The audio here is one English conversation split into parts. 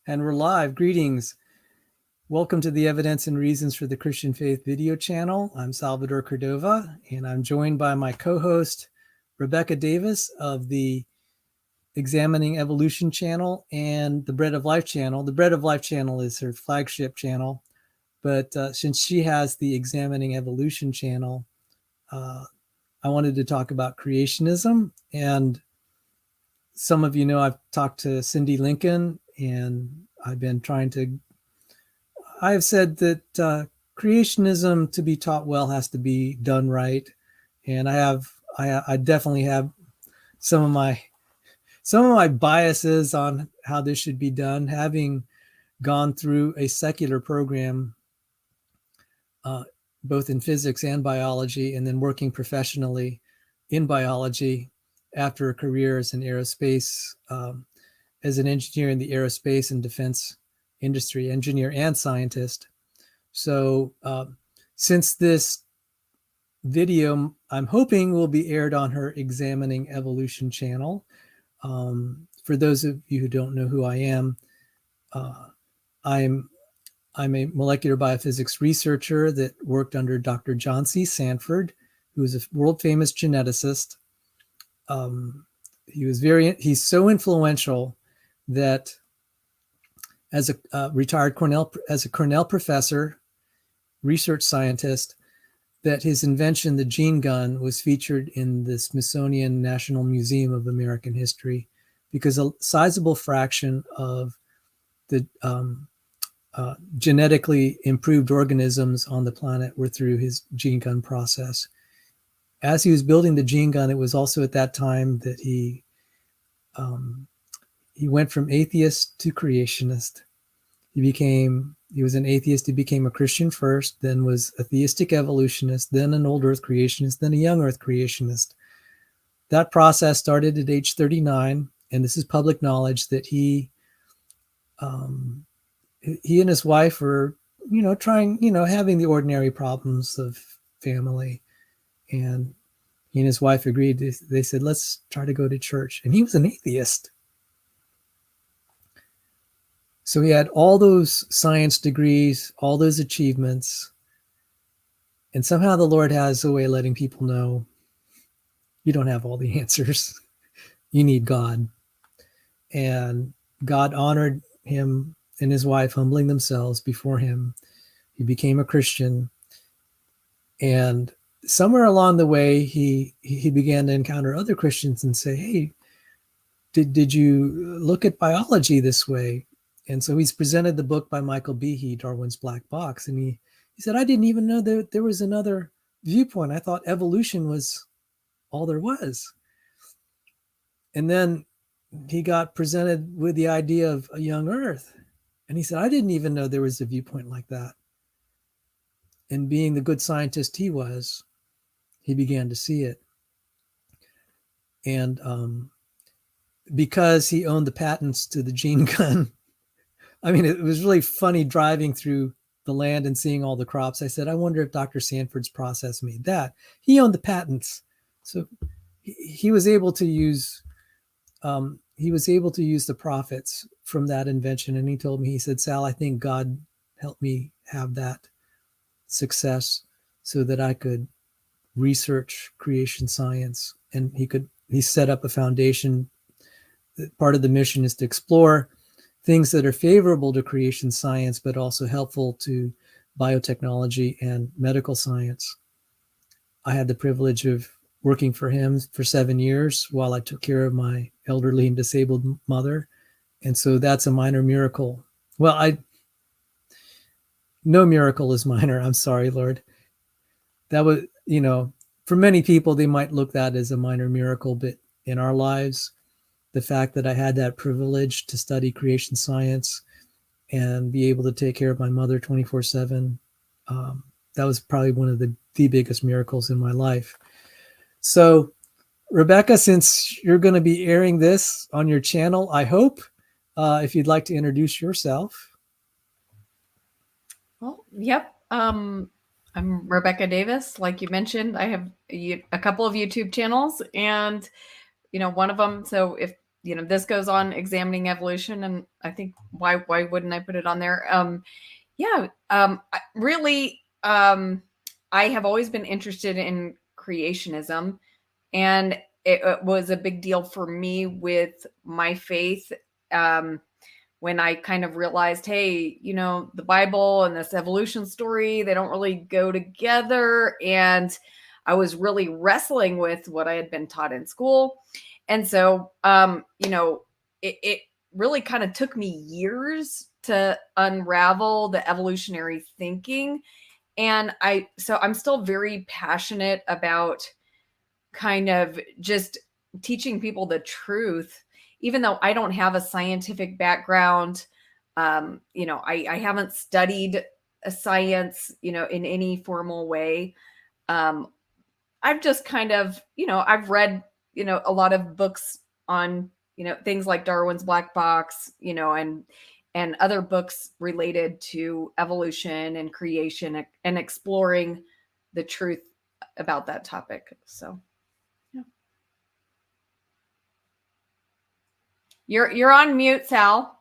And we're live. Greetings. Welcome to the Evidence and Reasons for the Christian Faith video channel. I'm Salvador Cordova, and I'm joined by my co-host, Rebekah Davis of the Examining Evolution channel and the Bread of Life channel. The Bread of Life channel is her flagship channel, but since she has the Examining Evolution channel, I wanted to talk about creationism. And some of you know I've talked to Cindy Lincoln, and I've said that creationism, to be taught well, has to be done right. And I definitely have some of my biases on how this should be done, having gone through a secular program, both in physics and biology, and then working professionally in biology after a career as an aerospace, as an engineer in the aerospace and defense industry, engineer and scientist. So since this video, I'm hoping, will be aired on her Examining Evolution channel. For those of you who don't know who I am, I'm a molecular biophysics researcher that worked under Dr. John C. Sanford, who is a world famous geneticist. He's so influential that as a retired Cornell professor, research scientist, that his invention, the gene gun, was featured in the Smithsonian National Museum of American History, because a sizable fraction of the genetically improved organisms on the planet were through his gene gun process. As he was building the gene gun, it was also at that time that he went from atheist to creationist. He was an atheist. He became a Christian first, then was a theistic evolutionist, then an old earth creationist, then a young earth creationist. That process started at age 39, and this is public knowledge that he and his wife were, having the ordinary problems of family. And he and his wife agreed. They said, let's try to go to church. And he was an atheist. So he had all those science degrees, all those achievements. And somehow the Lord has a way of letting people know, you don't have all the answers. You need God. And God honored him and his wife, humbling themselves before him. He became a Christian. And somewhere along the way, he began to encounter other Christians and say, hey, did you look at biology this way? And so he's presented the book by Michael Behe, Darwin's Black Box. And he said, I didn't even know that there was another viewpoint. I thought evolution was all there was. And then he got presented with the idea of a young earth. And he said, I didn't even know there was a viewpoint like that. And being the good scientist he was, he began to see it. And because he owned the patents to the gene gun, I mean, it was really funny driving through the land and seeing all the crops. I said, I wonder if Dr. Sanford's process made that. He owned the patents. So he was able to use the profits from that invention. And he told me, he said, Sal, I think God helped me have that success so that I could research creation science. And he set up a foundation. Part of the mission is to explore things that are favorable to creation science, but also helpful to biotechnology and medical science. I had the privilege of working for him for 7 years while I took care of my elderly and disabled mother. And so that's a minor miracle. Well, no miracle is minor. I'm sorry, Lord. That was, for many people, they might look that as a minor miracle, but in our lives, the fact that I had that privilege to study creation science and be able to take care of my mother 24/7, that was probably one of the biggest miracles in my life. So, Rebekah, since you're going to be airing this on your channel, I hope, if you'd like to introduce yourself. Well, yep. I'm Rebekah Davis. Like you mentioned, I have a couple of YouTube channels, and one of them. So if this goes on examining evolution, and I think why wouldn't I put it on there? Really, I have always been interested in creationism, and it was a big deal for me with my faith. When I kind of realized, hey, the Bible and this evolution story, they don't really go together. And I was really wrestling with what I had been taught in school. And so, it really kind of took me years to unravel the evolutionary thinking. And I'm still very passionate about kind of just teaching people the truth, even though I don't have a scientific background. I haven't studied a science, in any formal way. I've just kind of, I've read, a lot of books on, things like Darwin's Black Box, and other books related to evolution and creation and exploring the truth about that topic. So, yeah. You're on mute, Sal.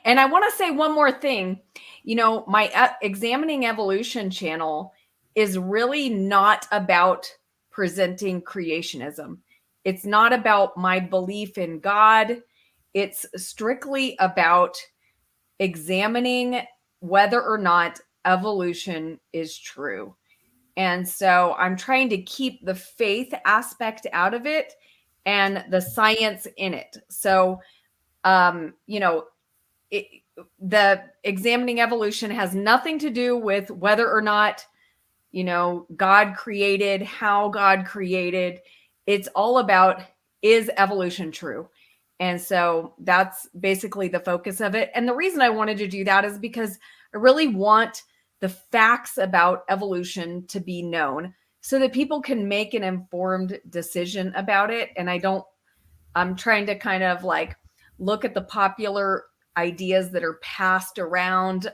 And I want to say one more thing. My Examining Evolution channel is really not about presenting creationism. It's not about my belief in God. It's strictly about examining whether or not evolution is true. And so I'm trying to keep the faith aspect out of it and the science in it. So, the examining evolution has nothing to do with whether or not, God created, how God created. It's all about, is evolution true? And so that's basically the focus of it. And the reason I wanted to do that is because I really want the facts about evolution to be known so that people can make an informed decision about it. And I'm trying to kind of like look at the popular ideas that are passed around,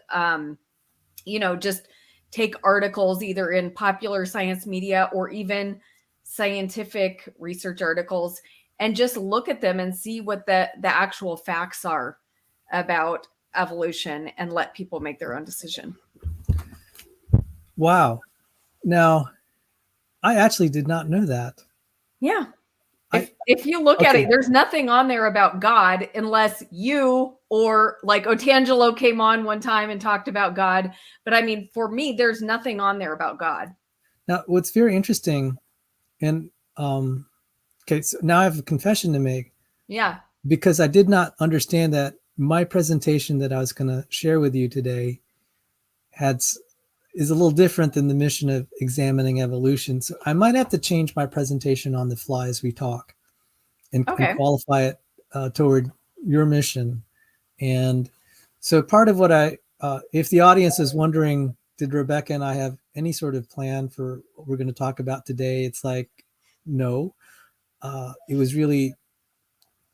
just take articles either in popular science media or even scientific research articles and just look at them and see what the actual facts are about evolution and let people make their own decision. Wow. Now, I actually did not know that. Yeah. If you look at it, there's nothing on there about God unless you or like Otangelo came on one time and talked about God. But I mean, for me, there's nothing on there about God. Now, what's very interesting, and okay, so now I have a confession to make. Yeah. Because I did not understand that my presentation that I was going to share with you today is a little different than the mission of examining evolution. So I might have to change my presentation on the fly as we talk and qualify it toward your mission. And so part of what if the audience is wondering, did Rebekah and I have any sort of plan for what we're going to talk about today? It's like, no. It was really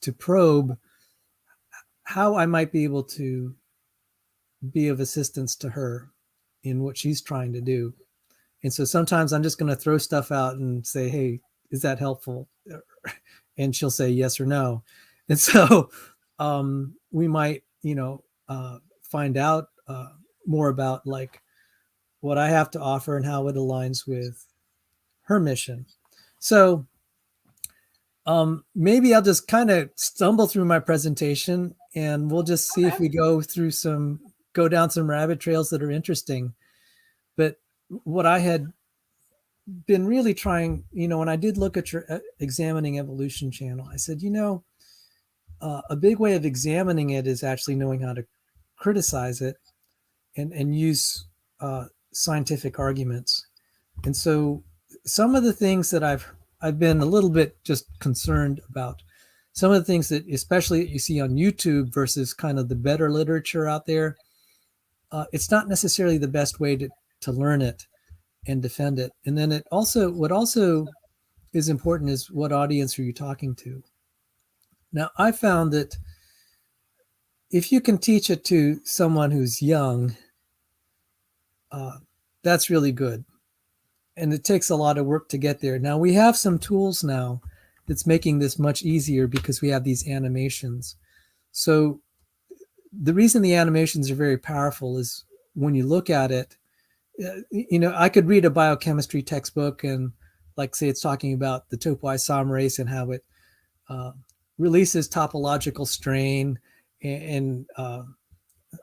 to probe how I might be able to be of assistance to her in what she's trying to do. And so sometimes I'm just going to throw stuff out and say, hey, is that helpful? And she'll say yes or no. And so we might, find out more about like what I have to offer and how it aligns with her mission. So maybe I'll just kind of stumble through my presentation and we'll just see if we go down some rabbit trails that are interesting. But what I had been really trying, when I did look at your Examining Evolution channel, I said, a big way of examining it is actually knowing how to criticize it and use scientific arguments. And so some of the things that I've been a little bit just concerned about, some of the things that especially you see on YouTube versus kind of the better literature out there, it's not necessarily the best way to learn it and defend it. And then what also is important is what audience are you talking to? Now, I found that if you can teach it to someone who's young, that's really good. And it takes a lot of work to get there. Now, we have some tools now that's making this much easier because we have these animations. So the reason the animations are very powerful is when you look at it, I could read a biochemistry textbook and like say it's talking about the topoisomerase and how it releases topological strain and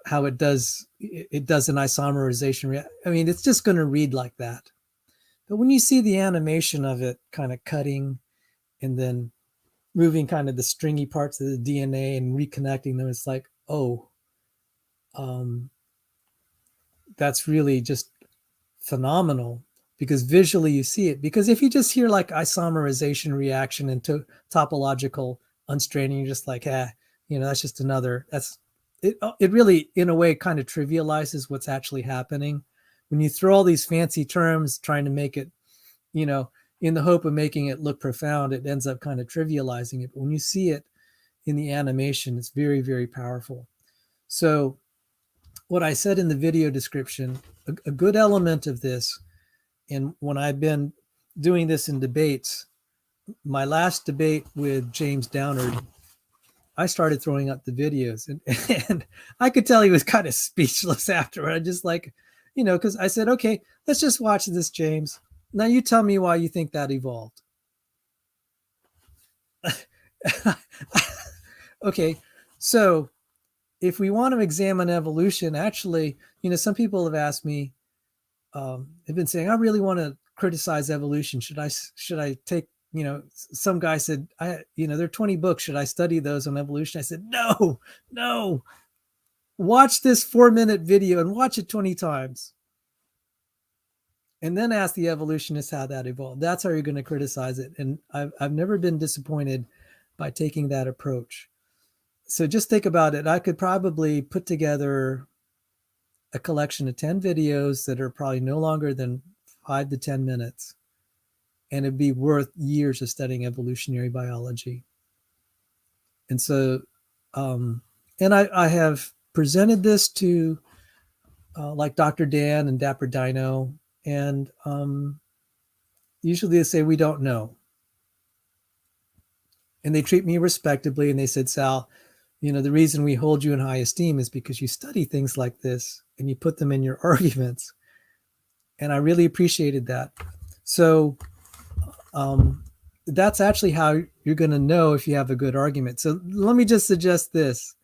how it does an isomerization. I mean, it's just going to read like that. But when you see the animation of it kind of cutting and then moving kind of the stringy parts of the DNA and reconnecting them, it's like, oh, that's really just phenomenal because visually you see it. Because if you just hear like isomerization reaction and topological unstraining, you're just like, that's just another, it really, in a way, kind of trivializes what's actually happening. When you throw all these fancy terms trying to make it, in the hope of making it look profound, it ends up kind of trivializing it. But when you see it in the animation, it's very, very powerful. So what I said in the video description, a good element of this, and when I've been doing this in debates, my last debate with James Downard, I started throwing up the videos and I could tell he was kind of speechless after. I just like, because I said, okay, let's just watch this, James. Now you tell me why you think that evolved. Okay, so if we want to examine evolution, actually, some people have asked me, have been saying, I really want to criticize evolution. Should I take, some guy said, there are 20 books. Should I study those on evolution? I said, no. Watch this 4-minute video and watch it 20 times. And then ask the evolutionists how that evolved. That's how you're going to criticize it. And I've never been disappointed by taking that approach. So just think about it. I could probably put together a collection of 10 videos that are probably no longer than 5 to 10 minutes. And it'd be worth years of studying evolutionary biology. And so, and I have presented this to like Dr. Dan and Dapper Dino. And usually they say, we don't know. And they treat me respectably. And they said, Sal, the reason we hold you in high esteem is because you study things like this and you put them in your arguments. And I really appreciated that. So that's actually how you're going to know if you have a good argument. So let me just suggest this.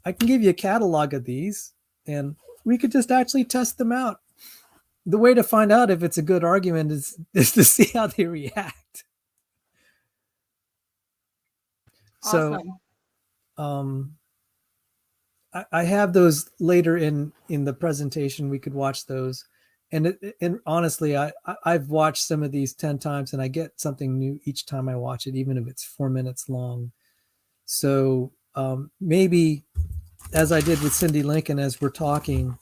I can give you a catalog of these and we could just actually test them out. The way to find out if it's a good argument is to see how they react. Awesome. So I have those later in the presentation. We could watch those. And honestly, I've watched some of these 10 times and I get something new each time I watch it, even if it's 4 minutes long. So maybe as I did with Cindy Lincoln, as we're talking,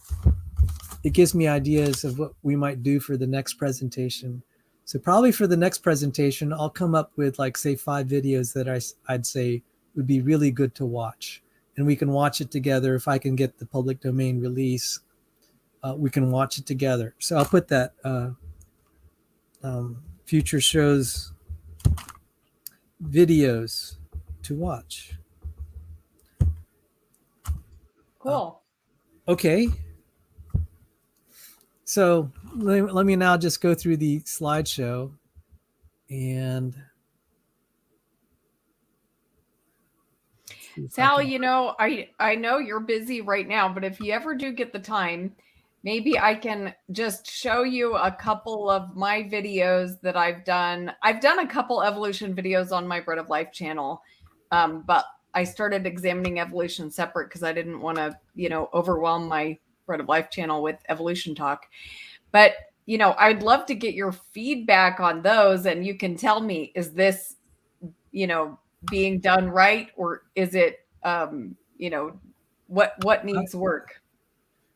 it gives me ideas of what we might do for the next presentation. So probably for the next presentation, I'll come up with like, say, 5 videos that I'd say would be really good to watch. And we can watch it together. If I can get the public domain release, we can watch it together. So I'll put that future shows videos to watch. Cool. Okay. So let me now just go through the slideshow and Sal, I know you're busy right now, but if you ever do get the time, maybe I can just show you a couple of my videos that I've done. I've done a couple evolution videos on my Bread of Life channel, but I started examining evolution separate because I didn't want to, overwhelm my Bread of Life channel with evolution talk. But, I'd love to get your feedback on those, and you can tell me, is this, being done right, or is it, what needs work?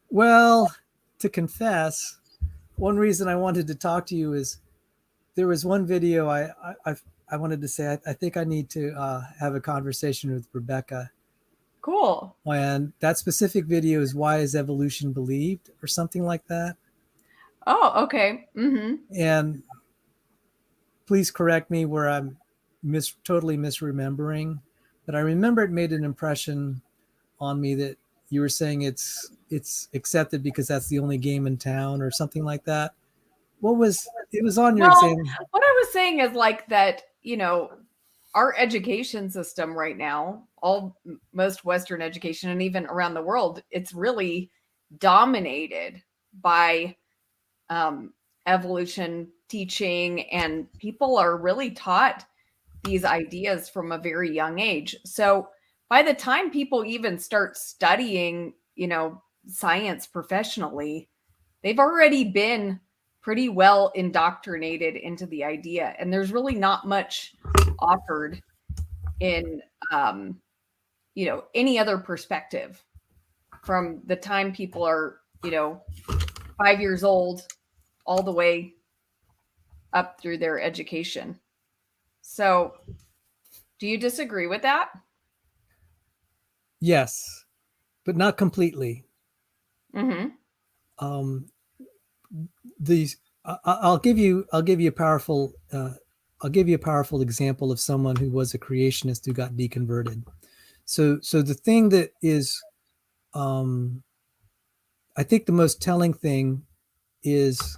Well, to confess, one reason I wanted to talk to you is there was one video I wanted to say, I think I need to have a conversation with Rebekah. Cool. And that specific video is Why is Evolution Believed, or something like that. Oh, okay. Mm-hmm. And please correct me where I'm totally misremembering, but I remember it made an impression on me that you were saying it's accepted because that's the only game in town or something like that. What was it? Was on your Well, exam? what I was saying is like that, our education system right now, most Western education and even around the world, it's really dominated by evolution teaching, and people are really taught these ideas from a very young age. So by the time people even start studying, science professionally, they've already been pretty well indoctrinated into the idea. And there's really not much offered in, any other perspective from the time people are, 5 years old all the way up through their education. So, do you disagree with that? Yes, but not completely. Mm-hmm. These I'll give you a powerful example of someone who was a creationist who got deconverted. So the thing that is, I think the most telling thing is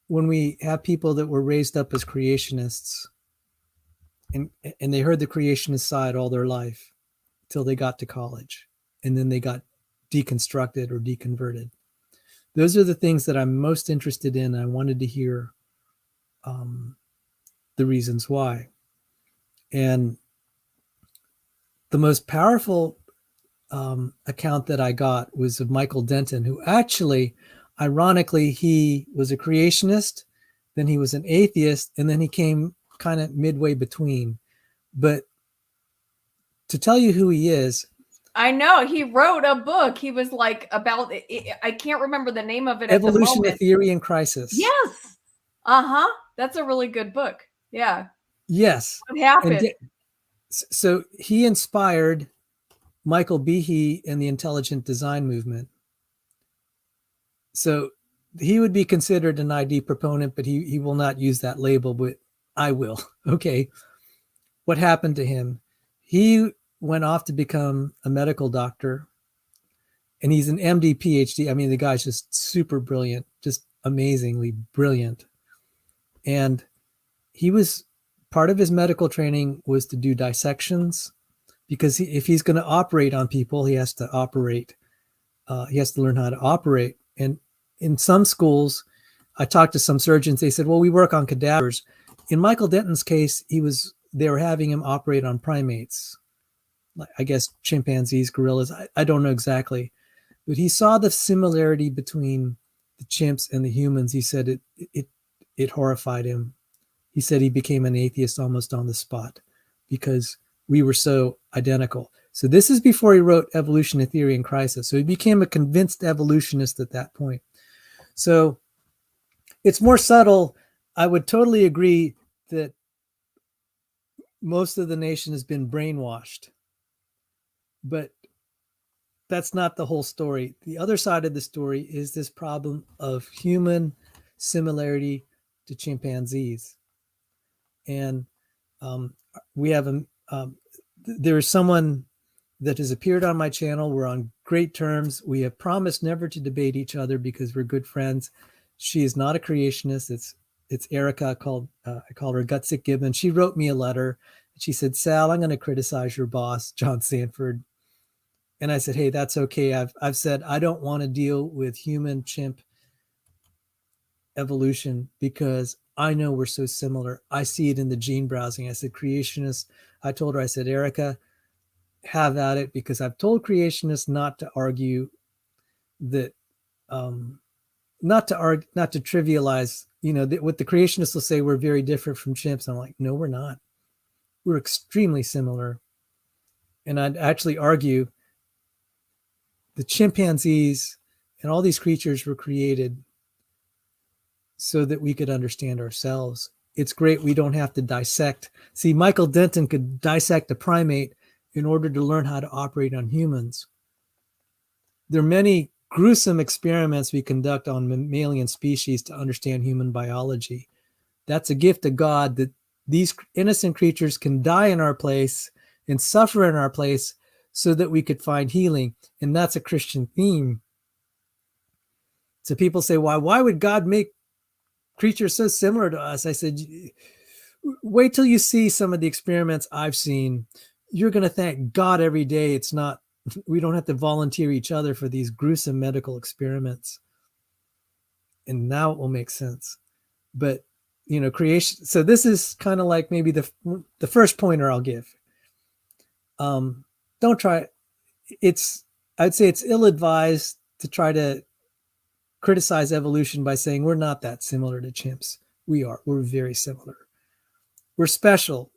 when we have people that were raised up as creationists and they heard the creationist side all their life till they got to college, and then they got deconstructed or deconverted. Those are the things that I'm most interested in. I wanted to hear the reasons why. And the most powerful account that I got was of Michael Denton, who actually, ironically, he was a creationist, then he was an atheist, and then he came kind of midway between. But to tell you who he is, I know he wrote a book. He was like about I can't remember the name of it at the Evolution, moment. a Theory in Crisis. Yes. Uh-huh. That's a really good book. Yeah. Yes. What happened? So he inspired Michael Behe and the intelligent design movement. So he would be considered an ID proponent, but he will not use that label, but I will. Okay. What happened to him? He went off to become a medical doctor, and he's an MD, PhD. I mean, the guy's just super brilliant, just amazingly brilliant. And he was, part of his medical training was to do dissections, because if he's going to operate on people, he has to operate. He has to learn how to operate. And in some schools, I talked to some surgeons. They said, well, we work on cadavers. In Michael Denton's case, they were having him operate on primates, I guess chimpanzees, gorillas. I don't know exactly, but he saw the similarity between the chimps and the humans. He said it horrified him. He said he became an atheist almost on the spot because we were so identical. So this is before he wrote Evolution, a Theory in Crisis. So he became a convinced evolutionist at that point. So it's more subtle. I would totally agree that most of the nation has been brainwashed, but that's not the whole story. The other side of the story is this problem of human similarity to chimpanzees. And we have there is someone that has appeared on my channel. We're on great terms. We have promised never to debate each other because we're good friends. She is not a creationist. It's Erika. I call her Gutsick Gibbon. She wrote me a letter. She said, Sal, I'm going to criticize your boss, John Sanford. And I said, hey, that's okay. I've said I don't want to deal with human chimp evolution because I know we're so similar. I see it in the gene browsing. I said, creationists. I told her, I said, Erika, have at it, because I've told creationists not to argue that, not to trivialize, what the creationists will say, we're very different from chimps. I'm like, no, we're not. We're extremely similar. And I'd actually argue the chimpanzees and all these creatures were created so that we could understand ourselves. It's great we don't have to dissect. See, Michael Denton could dissect a primate in order to learn how to operate on humans. There are many gruesome experiments we conduct on mammalian species to understand human biology. That's a gift of God, that these innocent creatures can die in our place and suffer in our place so that we could find healing. And that's a Christian theme. So people say, why would God make creatures so similar to us? I said, wait till you see some of the experiments I've seen. You're going to thank God every day. It's not, we don't have to volunteer each other for these gruesome medical experiments. And now it will make sense. But, creation. So this is kind of like maybe the first pointer I'll give. Don't try. I'd say it's ill-advised to try to criticize evolution by saying we're not that similar to chimps. We are. We're very similar. We're special.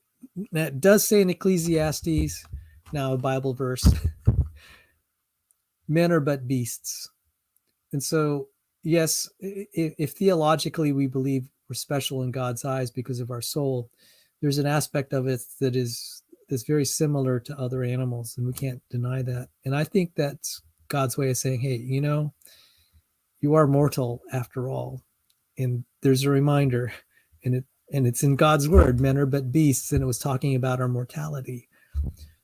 That does say in Ecclesiastes, now a Bible verse, men are but beasts. And so, yes, if theologically we believe we're special in God's eyes because of our soul, there's an aspect of it that's very similar to other animals, and we can't deny that. And I think that's God's way of saying, hey, you are mortal after all. And there's a reminder, and it's in God's word, men are but beasts, and it was talking about our mortality.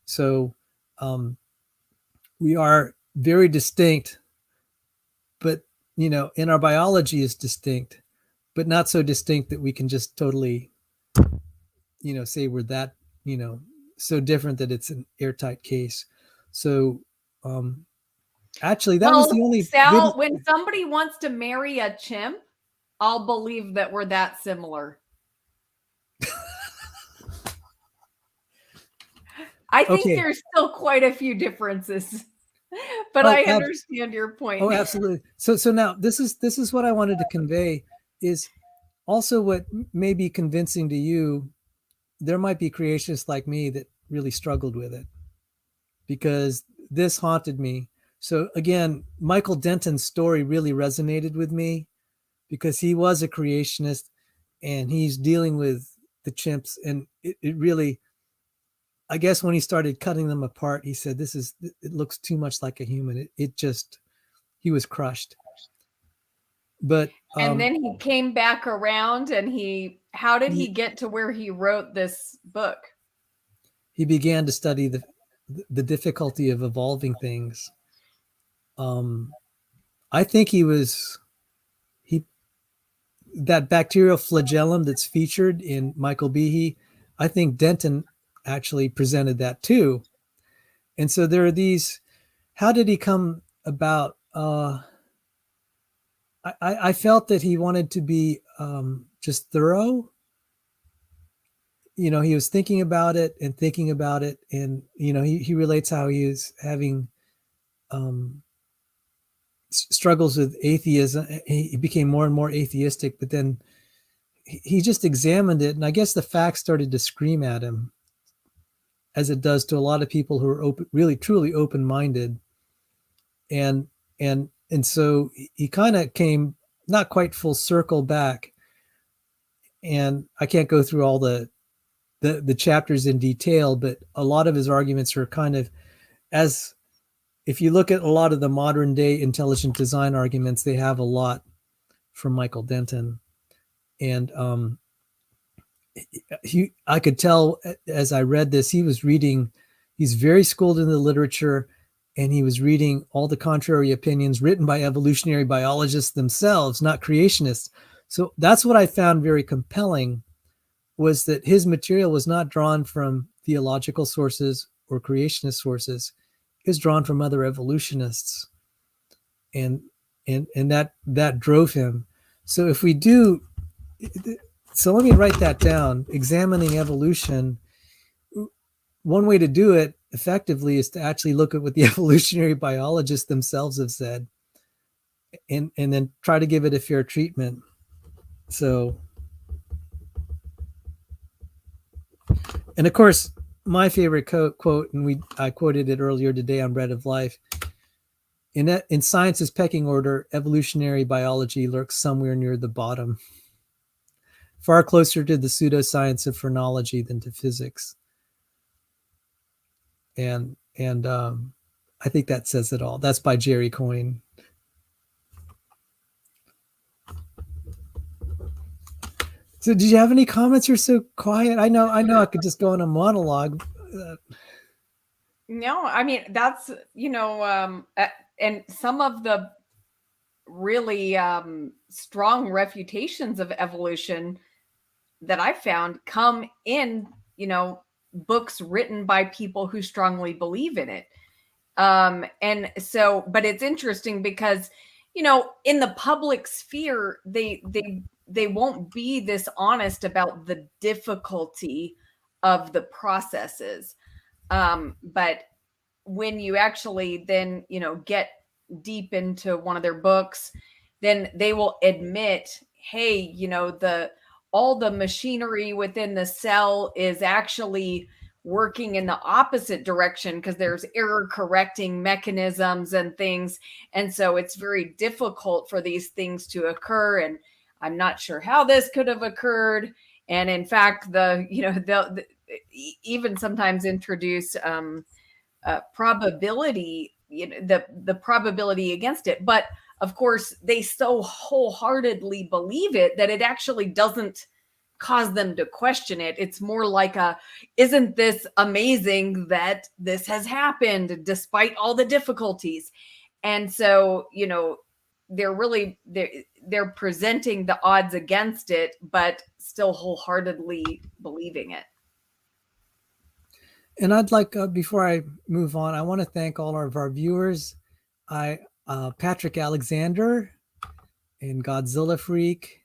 So we are very distinct, but, in our biology is distinct, but not so distinct that we can just totally, say we're that, so different that it's an airtight case. So actually, that was the only Sal, when somebody wants to marry a chimp, I'll believe that we're that similar. I think there's still quite a few differences, but I understand your point. Oh, absolutely. So now this is what I wanted to convey, is also what may be convincing to you. There might be creationists like me that really struggled with it, because this haunted me. So again, Michael Denton's story really resonated with me, because he was a creationist and he's dealing with the chimps. And it really, I guess when he started cutting them apart, he said, it looks too much like a human. He was crushed. But and then he came back around, and how did he get to where he wrote this book? He began to study the difficulty of evolving things. I think that bacterial flagellum that's featured in Michael Behe, I think Denton actually presented that too. And so there are these, how did he come about? I felt that he wanted to be just thorough. He was thinking about it. And, he relates how he is having struggles with atheism. He became more and more atheistic, but then he just examined it. And I guess the facts started to scream at him, as it does to a lot of people who are really, truly open-minded. And so he kind of came not quite full circle back. And I can't go through all the chapters in detail, but a lot of his arguments are kind of, as if you look at a lot of the modern day intelligent design arguments, they have a lot from Michael Denton. And I could tell as I read this, he's very schooled in the literature, and he was reading all the contrary opinions written by evolutionary biologists themselves, not creationists. So that's what I found very compelling, was that his material was not drawn from theological sources or creationist sources. It was drawn from other evolutionists. And that drove him. So let me write that down. Examining evolution, one way to do it effectively is to actually look at what the evolutionary biologists themselves have said, and then try to give it a fair treatment. So, and of course, my favorite quote, and I quoted it earlier today on Bread of Life. In science's pecking order, evolutionary biology lurks somewhere near the bottom, far closer to the pseudoscience of phrenology than to physics. And I think that says it all. That's by Jerry Coyne. So did you have any comments? You're so quiet. I know I could just go on a monologue. No, I mean, that's, and some of the really strong refutations of evolution that I found come in, books written by people who strongly believe in it. And so, but it's interesting because, in the public sphere, they won't be this honest about the difficulty of the processes. But when you actually then, get deep into one of their books, then they will admit, hey, the all the machinery within the cell is actually working in the opposite direction because there's error correcting mechanisms and things. And so it's very difficult for these things to occur. And I'm not sure how this could have occurred. And in fact, they'll even sometimes introduce probability, the probability against it. But of course, they so wholeheartedly believe it that it actually doesn't cause them to question it. It's more like isn't this amazing that this has happened despite all the difficulties? And so, they're presenting the odds against it, but still wholeheartedly believing it. And I'd like, before I move on, I want to thank all of our viewers. Patrick Alexander and Godzilla Freak.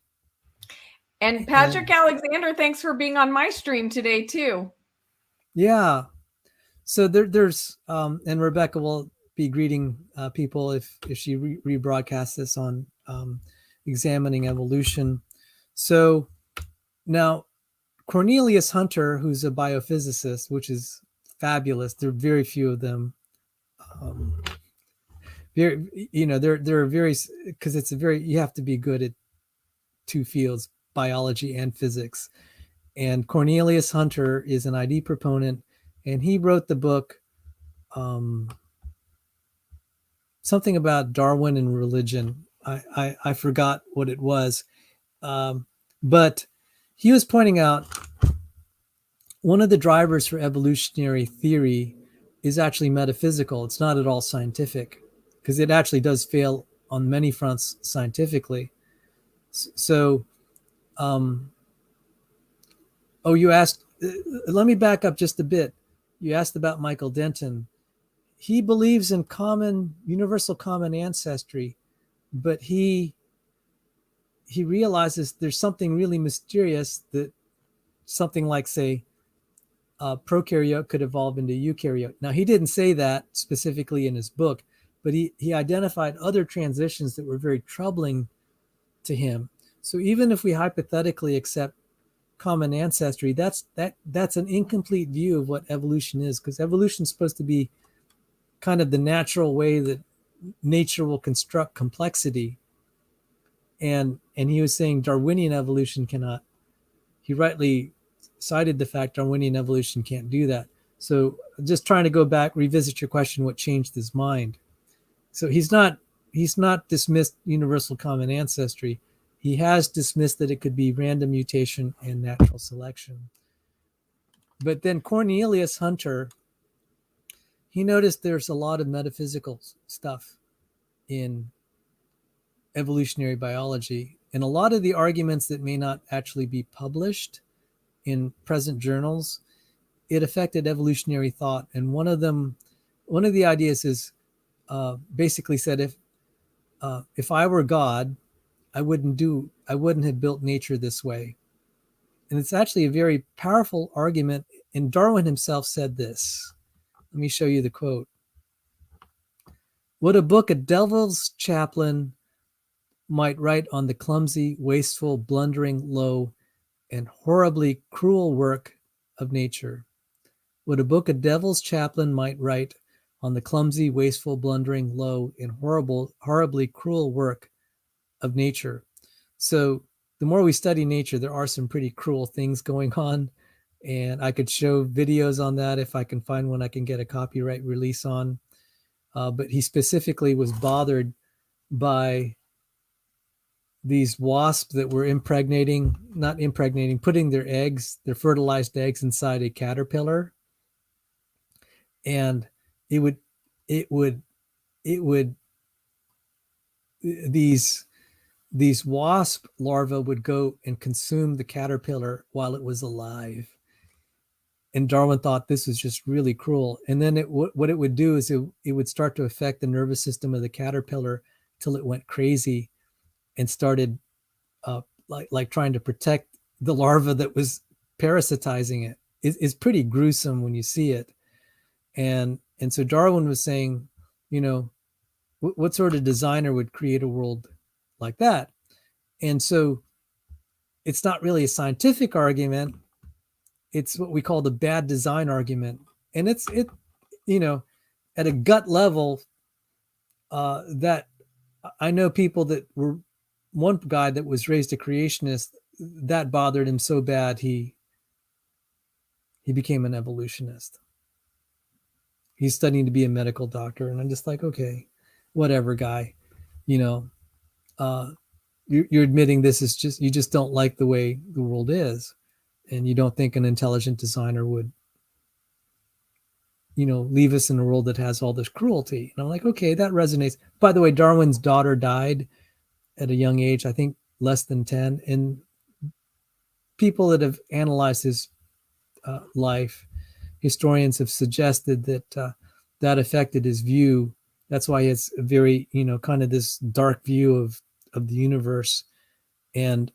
And Patrick Alexander, thanks for being on my stream today too. Yeah. So there's and Rebekah will be greeting people if she rebroadcasts this on examining evolution. So now Cornelius Hunter, who's a biophysicist, which is fabulous. There are very few of them. There are very, because it's you have to be good at two fields, biology and physics. And Cornelius Hunter is an ID proponent, and he wrote the book something about Darwin and religion. I forgot what it was, but he was pointing out one of the drivers for evolutionary theory is actually metaphysical. It's not at all scientific, because it actually does fail on many fronts scientifically. So, you asked, let me back up just a bit. You asked about Michael Denton. He believes in universal common ancestry, but he realizes there's something really mysterious, that something like, say, prokaryote could evolve into eukaryote. Now, he didn't say that specifically in his book, but he identified other transitions that were very troubling to him. So even if we hypothetically accept common ancestry, that's an incomplete view of what evolution is, because evolution is supposed to be kind of the natural way that nature will construct complexity. And he was saying Darwinian evolution cannot. He rightly cited the fact Darwinian evolution can't do that. So just trying to go back, revisit your question, what changed his mind. So he's not dismissed universal common ancestry. He has dismissed that it could be random mutation and natural selection. But then Cornelius Hunter, he noticed there's a lot of metaphysical stuff in evolutionary biology, and a lot of the arguments that may not actually be published in present journals, it affected evolutionary thought. And one of the ideas is basically said, if I were God, I wouldn't have built nature this way. And it's actually a very powerful argument. And Darwin himself said this. Let me show you the quote. What a book a devil's chaplain might write on the clumsy, wasteful, blundering, low, and horribly cruel work of nature. What a book a devil's chaplain might write on the clumsy, wasteful, blundering, low, and horribly cruel work of nature. So the more we study nature, there are some pretty cruel things going on. And I could show videos on that if I can find one I can get a copyright release on. But he specifically was bothered by these wasps that were putting their fertilized eggs inside a caterpillar, and it would it would it would these wasp larvae would go and consume the caterpillar while it was alive. And Darwin thought this was just really cruel. And then what it would do is it would start to affect the nervous system of the caterpillar till it went crazy and started like trying to protect the larva that was parasitizing it. It's pretty gruesome when you see it. And so Darwin was saying, what sort of designer would create a world like that? And so it's not really a scientific argument. It's what we call the bad design argument. And it at a gut level, that I know people that were, one guy that was raised a creationist, that bothered him so bad he became an evolutionist. He's studying to be a medical doctor, and I'm just like, okay, whatever, guy. You're admitting this is just, you just don't like the way the world is, and you don't think an intelligent designer would leave us in a world that has all this cruelty. And I'm like, okay, that resonates. By the way, Darwin's daughter died at a young age, I think less than 10. And people that have analyzed his life, historians have suggested that that affected his view. That's why he has a very, kind of this dark view of the universe. And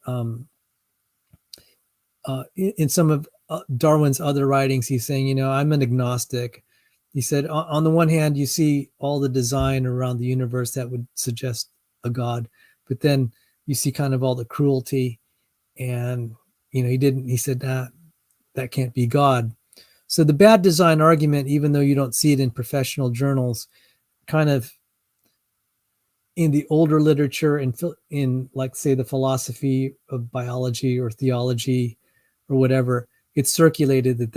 in some of Darwin's other writings, he's saying, I'm an agnostic. He said, on the one hand, you see all the design around the universe that would suggest a God, but then you see kind of all the cruelty, and he said that can't be God. So the bad design argument, even though you don't see it in professional journals, kind of in the older literature and in, like, say, the philosophy of biology or theology or whatever, it's circulated that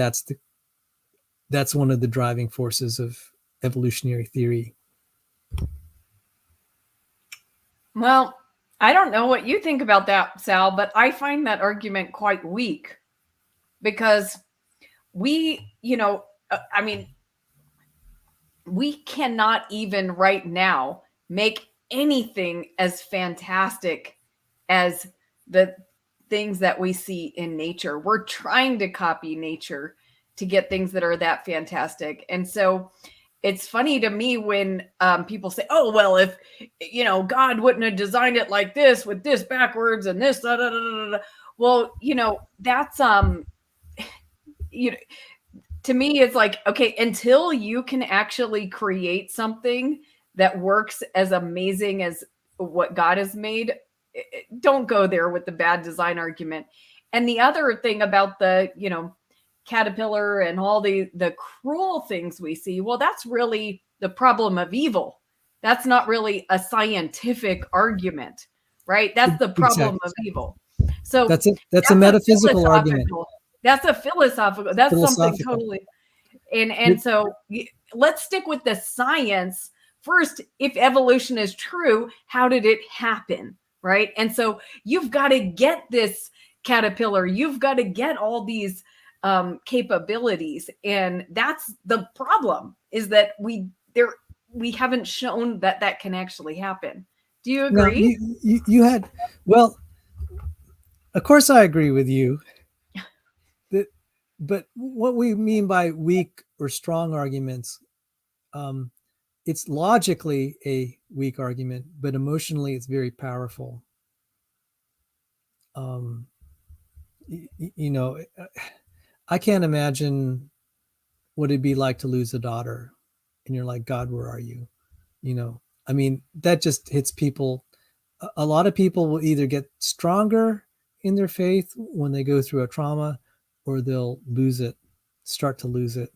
that's one of the driving forces of evolutionary theory. Well, I don't know what you think about that, Sal, but I find that argument quite weak, because we cannot even right now make anything as fantastic as the things that we see in nature. We're trying to copy nature to get things that are that fantastic. And so it's funny to me when people say, oh, well, if, God wouldn't have designed it like this with this backwards and this, da, da, da, da, da. Well, that's, to me, it's like, okay, until you can actually create something that works as amazing as what God has made, don't go there with the bad design argument. And the other thing about the, caterpillar and all the cruel things we see, well, that's really the problem of evil. That's not really a scientific argument, right? That's the problem of evil. So that's a metaphysical argument. That's a philosophical. That's something totally. And so let's stick with the science first. If evolution is true, how did it happen, right? And so you've got to get this caterpillar. You've got to get all these capabilities, and that's the problem, is that we haven't shown that can actually happen. Do you agree? No, you had, well, of course I agree with you. But what we mean by weak or strong arguments, it's logically a weak argument, but emotionally it's very powerful. I can't imagine what it'd be like to lose a daughter, and you're like, God, where are you? That just hits people. A lot of people will either get stronger in their faith when they go through a trauma, or they'll start to lose it.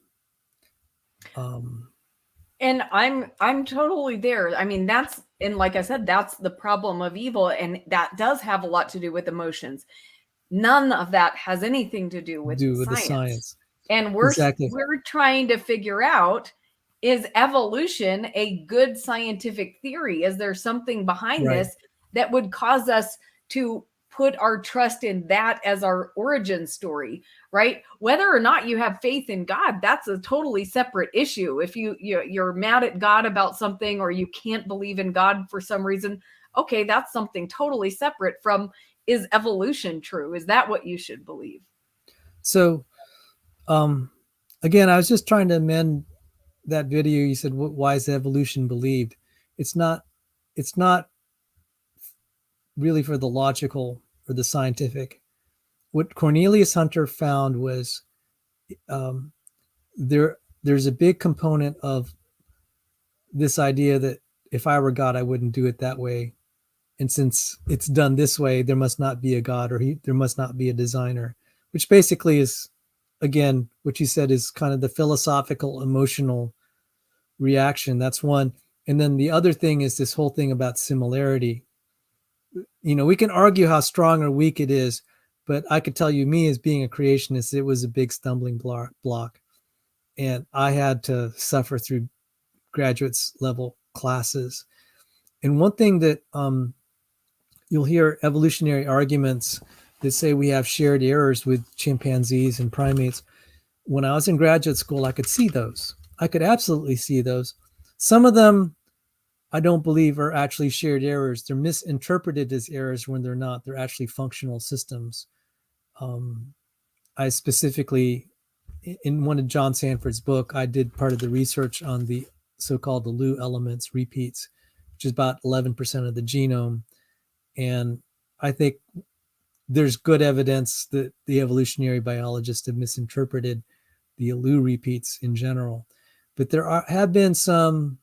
And I'm totally there. And like I said, that's the problem of evil. And that does have a lot to do with emotions. None of that has anything to do with the science. And we're trying to figure out, is evolution a good scientific theory? Is there something behind this that would cause us to put our trust in that as our origin story, right? Whether or not you have faith in God, that's a totally separate issue. If you're mad at God about something, or you can't believe in God for some reason, okay, that's something totally separate from, is evolution true? Is that what you should believe? So, again, I was just trying to amend that video. You said, why is evolution believed? It's not really for the logical or the scientific. What Cornelius Hunter found was there's a big component of this idea that if I were God, I wouldn't do it that way. And since it's done this way, there must not be a God, or there must not be a designer, which basically is, again, what you said is kind of the philosophical, emotional reaction. That's one. And then the other thing is this whole thing about similarity. We can argue how strong or weak it is, but I could tell you, me as being a creationist, it was a big stumbling block. And I had to suffer through graduate level classes. And one thing that you'll hear evolutionary arguments that say we have shared errors with chimpanzees and primates. When I was in graduate school, I could see those. I could absolutely see those. Some of them I don't believe are actually shared errors. They're misinterpreted as errors when they're not. They're actually functional systems. I specifically, in one of John Sanford's book, I did part of the research on the so-called the Lu elements repeats, which is about 11% of the genome. And I think there's good evidence that the evolutionary biologists have misinterpreted the Lu repeats in general. But there have been some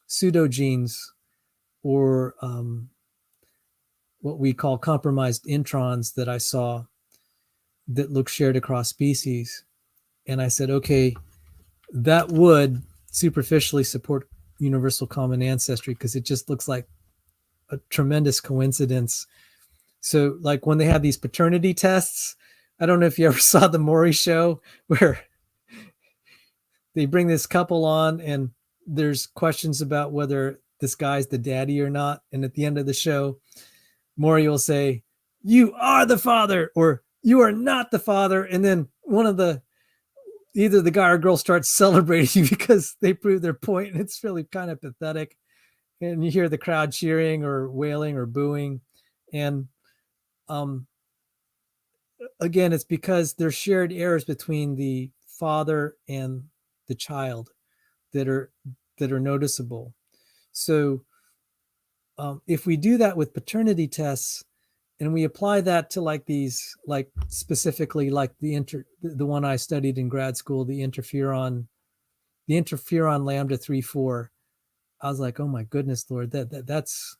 pseudogenes, or what we call compromised introns, that I saw that look shared across species. And I said, okay, that would superficially support universal common ancestry, because it just looks like a tremendous coincidence. So like when they have these paternity tests, I don't know if you ever saw the Maury show, where they bring this couple on and there's questions about whether this guy's the daddy or not. And at the end of the show, Maury will say, "You are the father," or "You are not the father." And then either the guy or girl starts celebrating because they prove their point. And it's really kind of pathetic. And you hear the crowd cheering or wailing or booing. And again, it's because there's shared errors between the father and the child that are noticeable. So if we do that with paternity tests, and we apply that to like these, like specifically like the one I studied in grad school, the interferon lambda 3/4, I was like, oh my goodness, Lord, that's,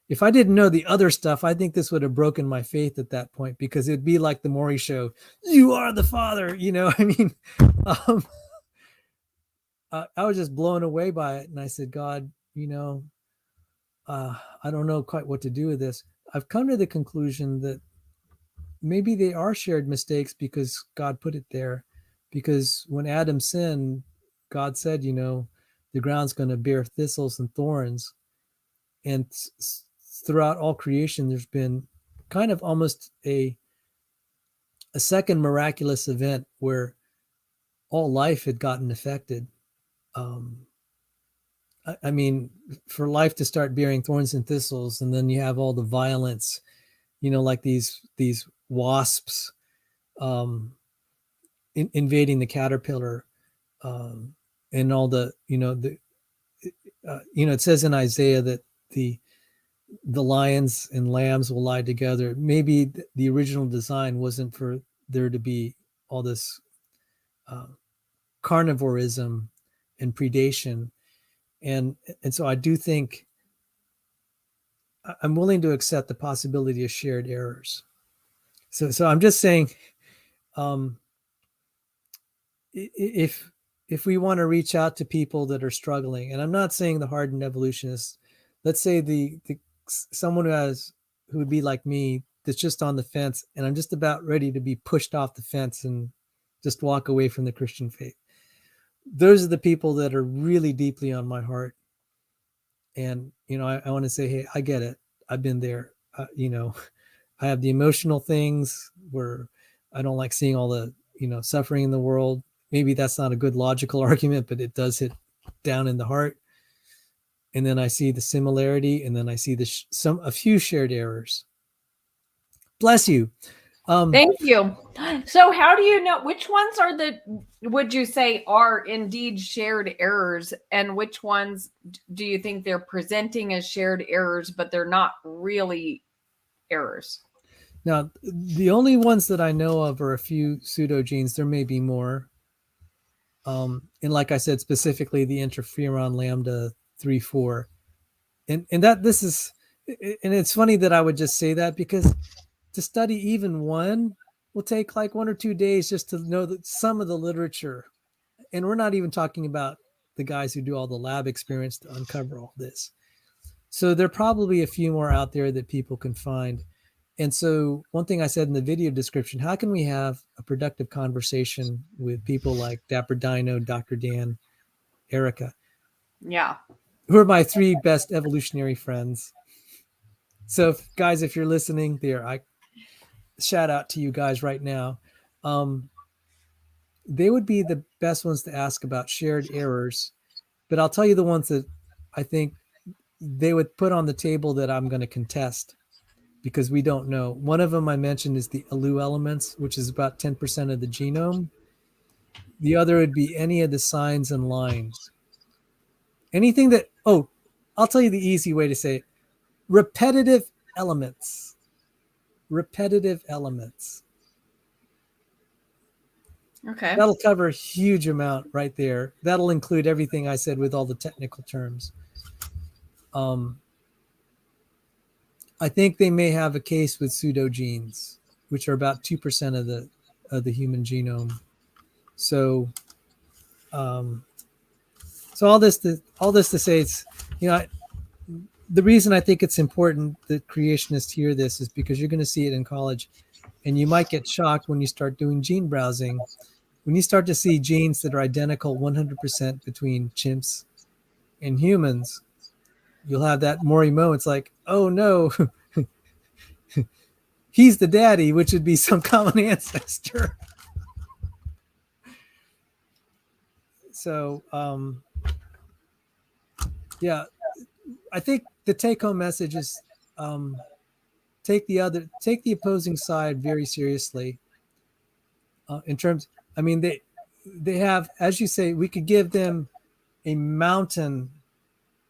if I didn't know the other stuff, I think this would have broken my faith at that point, because it'd be like the Maury show. You are the father, I mean, I was just blown away by it. And I said, God, I don't know quite what to do with this. I've come to the conclusion that maybe they are shared mistakes because God put it there. Because when Adam sinned, God said, the ground's going to bear thistles and thorns. And throughout all creation, there's been kind of almost a second miraculous event where all life had gotten affected. I mean, for life to start bearing thorns and thistles, and then you have all the violence, like these wasps invading the caterpillar, and all the, it says in Isaiah that the lions and lambs will lie together. Maybe the original design wasn't for there to be all this carnivorism and predation. And so I do think I'm willing to accept the possibility of shared errors. So I'm just saying, if we want to reach out to people that are struggling, and I'm not saying the hardened evolutionists, let's say the someone who would be like me, that's just on the fence, and I'm just about ready to be pushed off the fence and just walk away from the Christian faith. Those are the people that are really deeply on my heart. And, I want to say, hey, I get it. I've been there. I have the emotional things where I don't like seeing all the, suffering in the world. Maybe that's not a good logical argument, but it does hit down in the heart. And then I see the similarity, and then I see a few shared errors. Bless you. Thank you. So how do you know which ones would you say are indeed shared errors, and which ones do you think they're presenting as shared errors, but they're not really errors? Now, the only ones that I know of are a few pseudogenes. There may be more. And like I said, specifically the interferon lambda 3/4. And it's funny that I would just say that, because to study even one will take like 1 or 2 days just to know that some of the literature. And we're not even talking about the guys who do all the lab experiments to uncover all this. So there are probably a few more out there that people can find. And so one thing I said in the video description, how can we have a productive conversation with people like Dapper Dino, Dr. Dan, Erika? Yeah. Who are my 3 best evolutionary friends. So guys, if you're listening there, I shout out to you guys right now. They would be the best ones to ask about shared errors, but I'll tell you the ones that I think they would put on the table that I'm going to contest, because we don't know. One of them I mentioned is the ALU elements, which is about 10% of the genome. The other would be any of the signs and lines. Anything that, I'll tell you the easy way to say it. Repetitive elements. Repetitive elements. Okay. That'll cover a huge amount right there. That'll include everything I said with all the technical terms. I think they may have a case with pseudogenes, which are about 2% of the human genome. So, so all this to say, it's, the reason I think it's important that creationists hear this is because you're going to see it in college, and you might get shocked when you start doing gene browsing. When you start to see genes that are identical 100% between chimps and humans, you'll have that Maury moment. It's like, oh no, he's the daddy, which would be some common ancestor. So, yeah, I think the take-home message is take the opposing side very seriously. In terms, I mean, they have, as you say, we could give them a mountain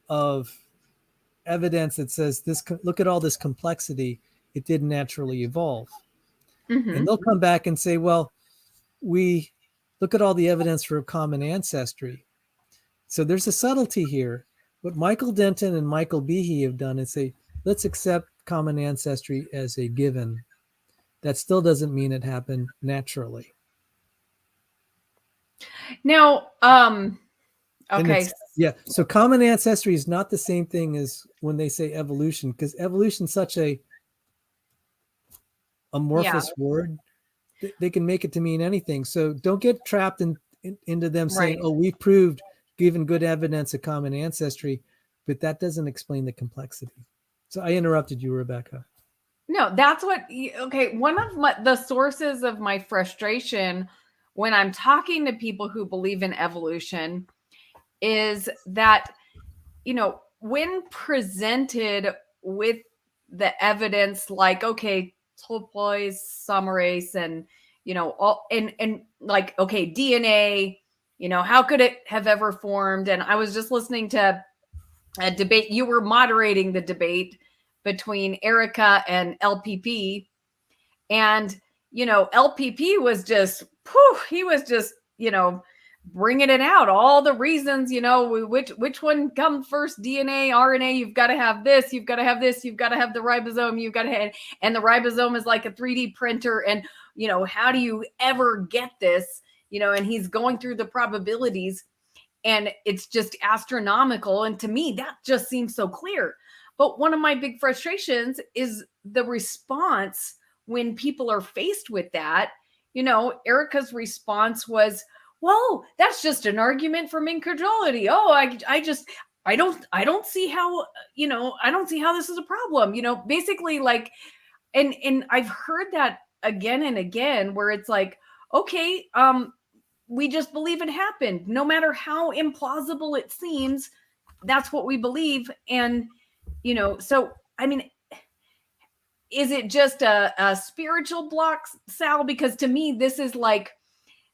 of evidence that says this. Look at all this complexity; it didn't naturally evolve. Mm-hmm. And they'll come back and say, well, we look at all the evidence for common ancestry. So there's a subtlety here. What Michael Denton and Michael Behe have done is say, let's accept common ancestry as a given. That still doesn't mean it happened naturally. Now, okay. Yeah. So common ancestry is not the same thing as when they say evolution, because evolution is such a amorphous word. They can make it to mean anything. So don't get trapped into them saying, oh, we proved, given good evidence of common ancestry, but that doesn't explain the complexity. So I interrupted you, Rebekah. No, that's one of the sources of my frustration when I'm talking to people who believe in evolution is that, when presented with the evidence, like, okay, Tolpois, Summerace, and, all, and like, okay, DNA, how could it have ever formed? And I was just listening to a debate. You were moderating the debate between Erika and LPP. And, LPP was just, he was just, bringing it out. All the reasons, which one comes first, DNA, RNA, you've got to have this, you've got to have this, you've got to have the ribosome, you've got to have, and the ribosome is like a 3D printer. And, how do you ever get this? And he's going through the probabilities, and it's just astronomical. And to me, that just seems so clear. But one of my big frustrations is the response when people are faced with that. Erika's response was, well, that's just an argument from incredulity. Oh, I don't see how, I don't see how this is a problem, basically, like, and I've heard that again and again, where it's like, okay, we just believe it happened, no matter how implausible it seems. That's what we believe. And so I mean, is it just a spiritual block, Sal? Because to me, this is like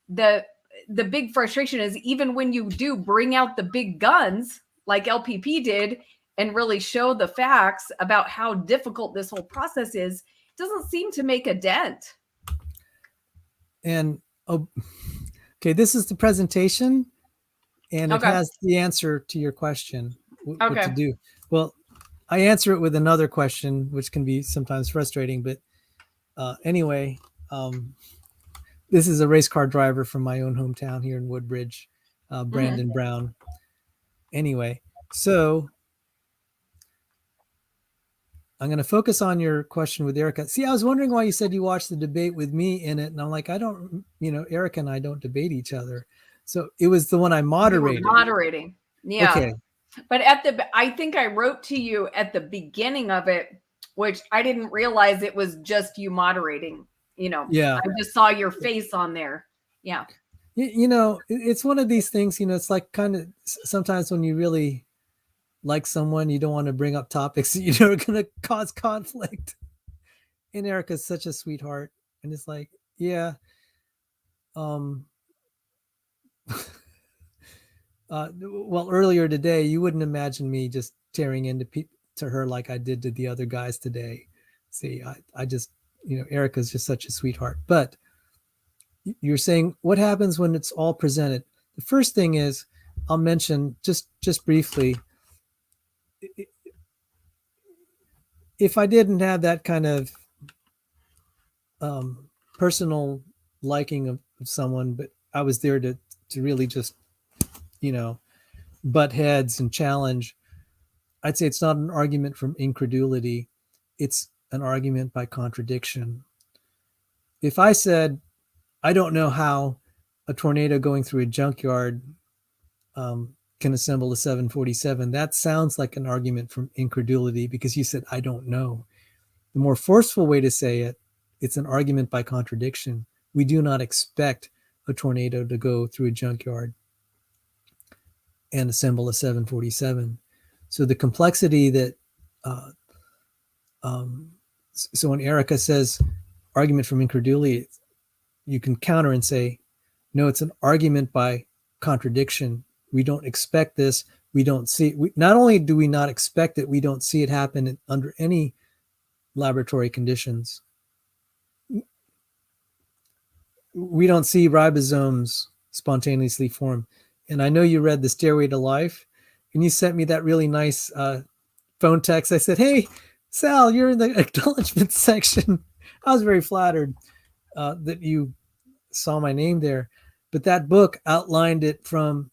the big frustration is, even when you do bring out the big guns like LPP did and really show the facts about how difficult this whole process is, it doesn't seem to make a dent. And okay, this is the presentation, and it has the answer to your question, what to do. Well, I answer it with another question, which can be sometimes frustrating, but anyway, this is a race car driver from my own hometown here in Woodbridge, Brandon Brown. Anyway, so I'm going to focus on your question with Erika. See, I was wondering why you said you watched the debate with me in it. And I'm like, I don't, Erika and I don't debate each other. So it was the one I moderated. You were moderating. Yeah. Okay. But I think I wrote to you at the beginning of it, which I didn't realize it was just you moderating, Yeah. I just saw your face on there. Yeah. It's one of these things, it's like kind of sometimes when you really like someone, you don't want to bring up topics that you know are going to cause conflict. And Erika's such a sweetheart. And it's like, yeah. Well, earlier today, you wouldn't imagine me just tearing into to her like I did to the other guys today. See, I just, Erika's just such a sweetheart. But you're saying, what happens when it's all presented? The first thing is, I'll mention just briefly, if I didn't have that kind of personal liking of someone, but I was there to really just, butt heads and challenge, I'd say it's not an argument from incredulity. It's an argument by contradiction. If I said, I don't know how a tornado going through a junkyard can assemble a 747, that sounds like an argument from incredulity because you said, I don't know. The more forceful way to say it, it's an argument by contradiction. We do not expect a tornado to go through a junkyard and assemble a 747. So the complexity that, so when Erika says argument from incredulity, you can counter and say, no, it's an argument by contradiction. We don't expect this. We don't see it. Not only do we not expect it, we don't see it happen under any laboratory conditions. We don't see ribosomes spontaneously form. And I know you read The Stairway to Life, and you sent me that really nice phone text. I said, hey, Sal, you're in the acknowledgement section. I was very flattered that you saw my name there. But that book outlined it from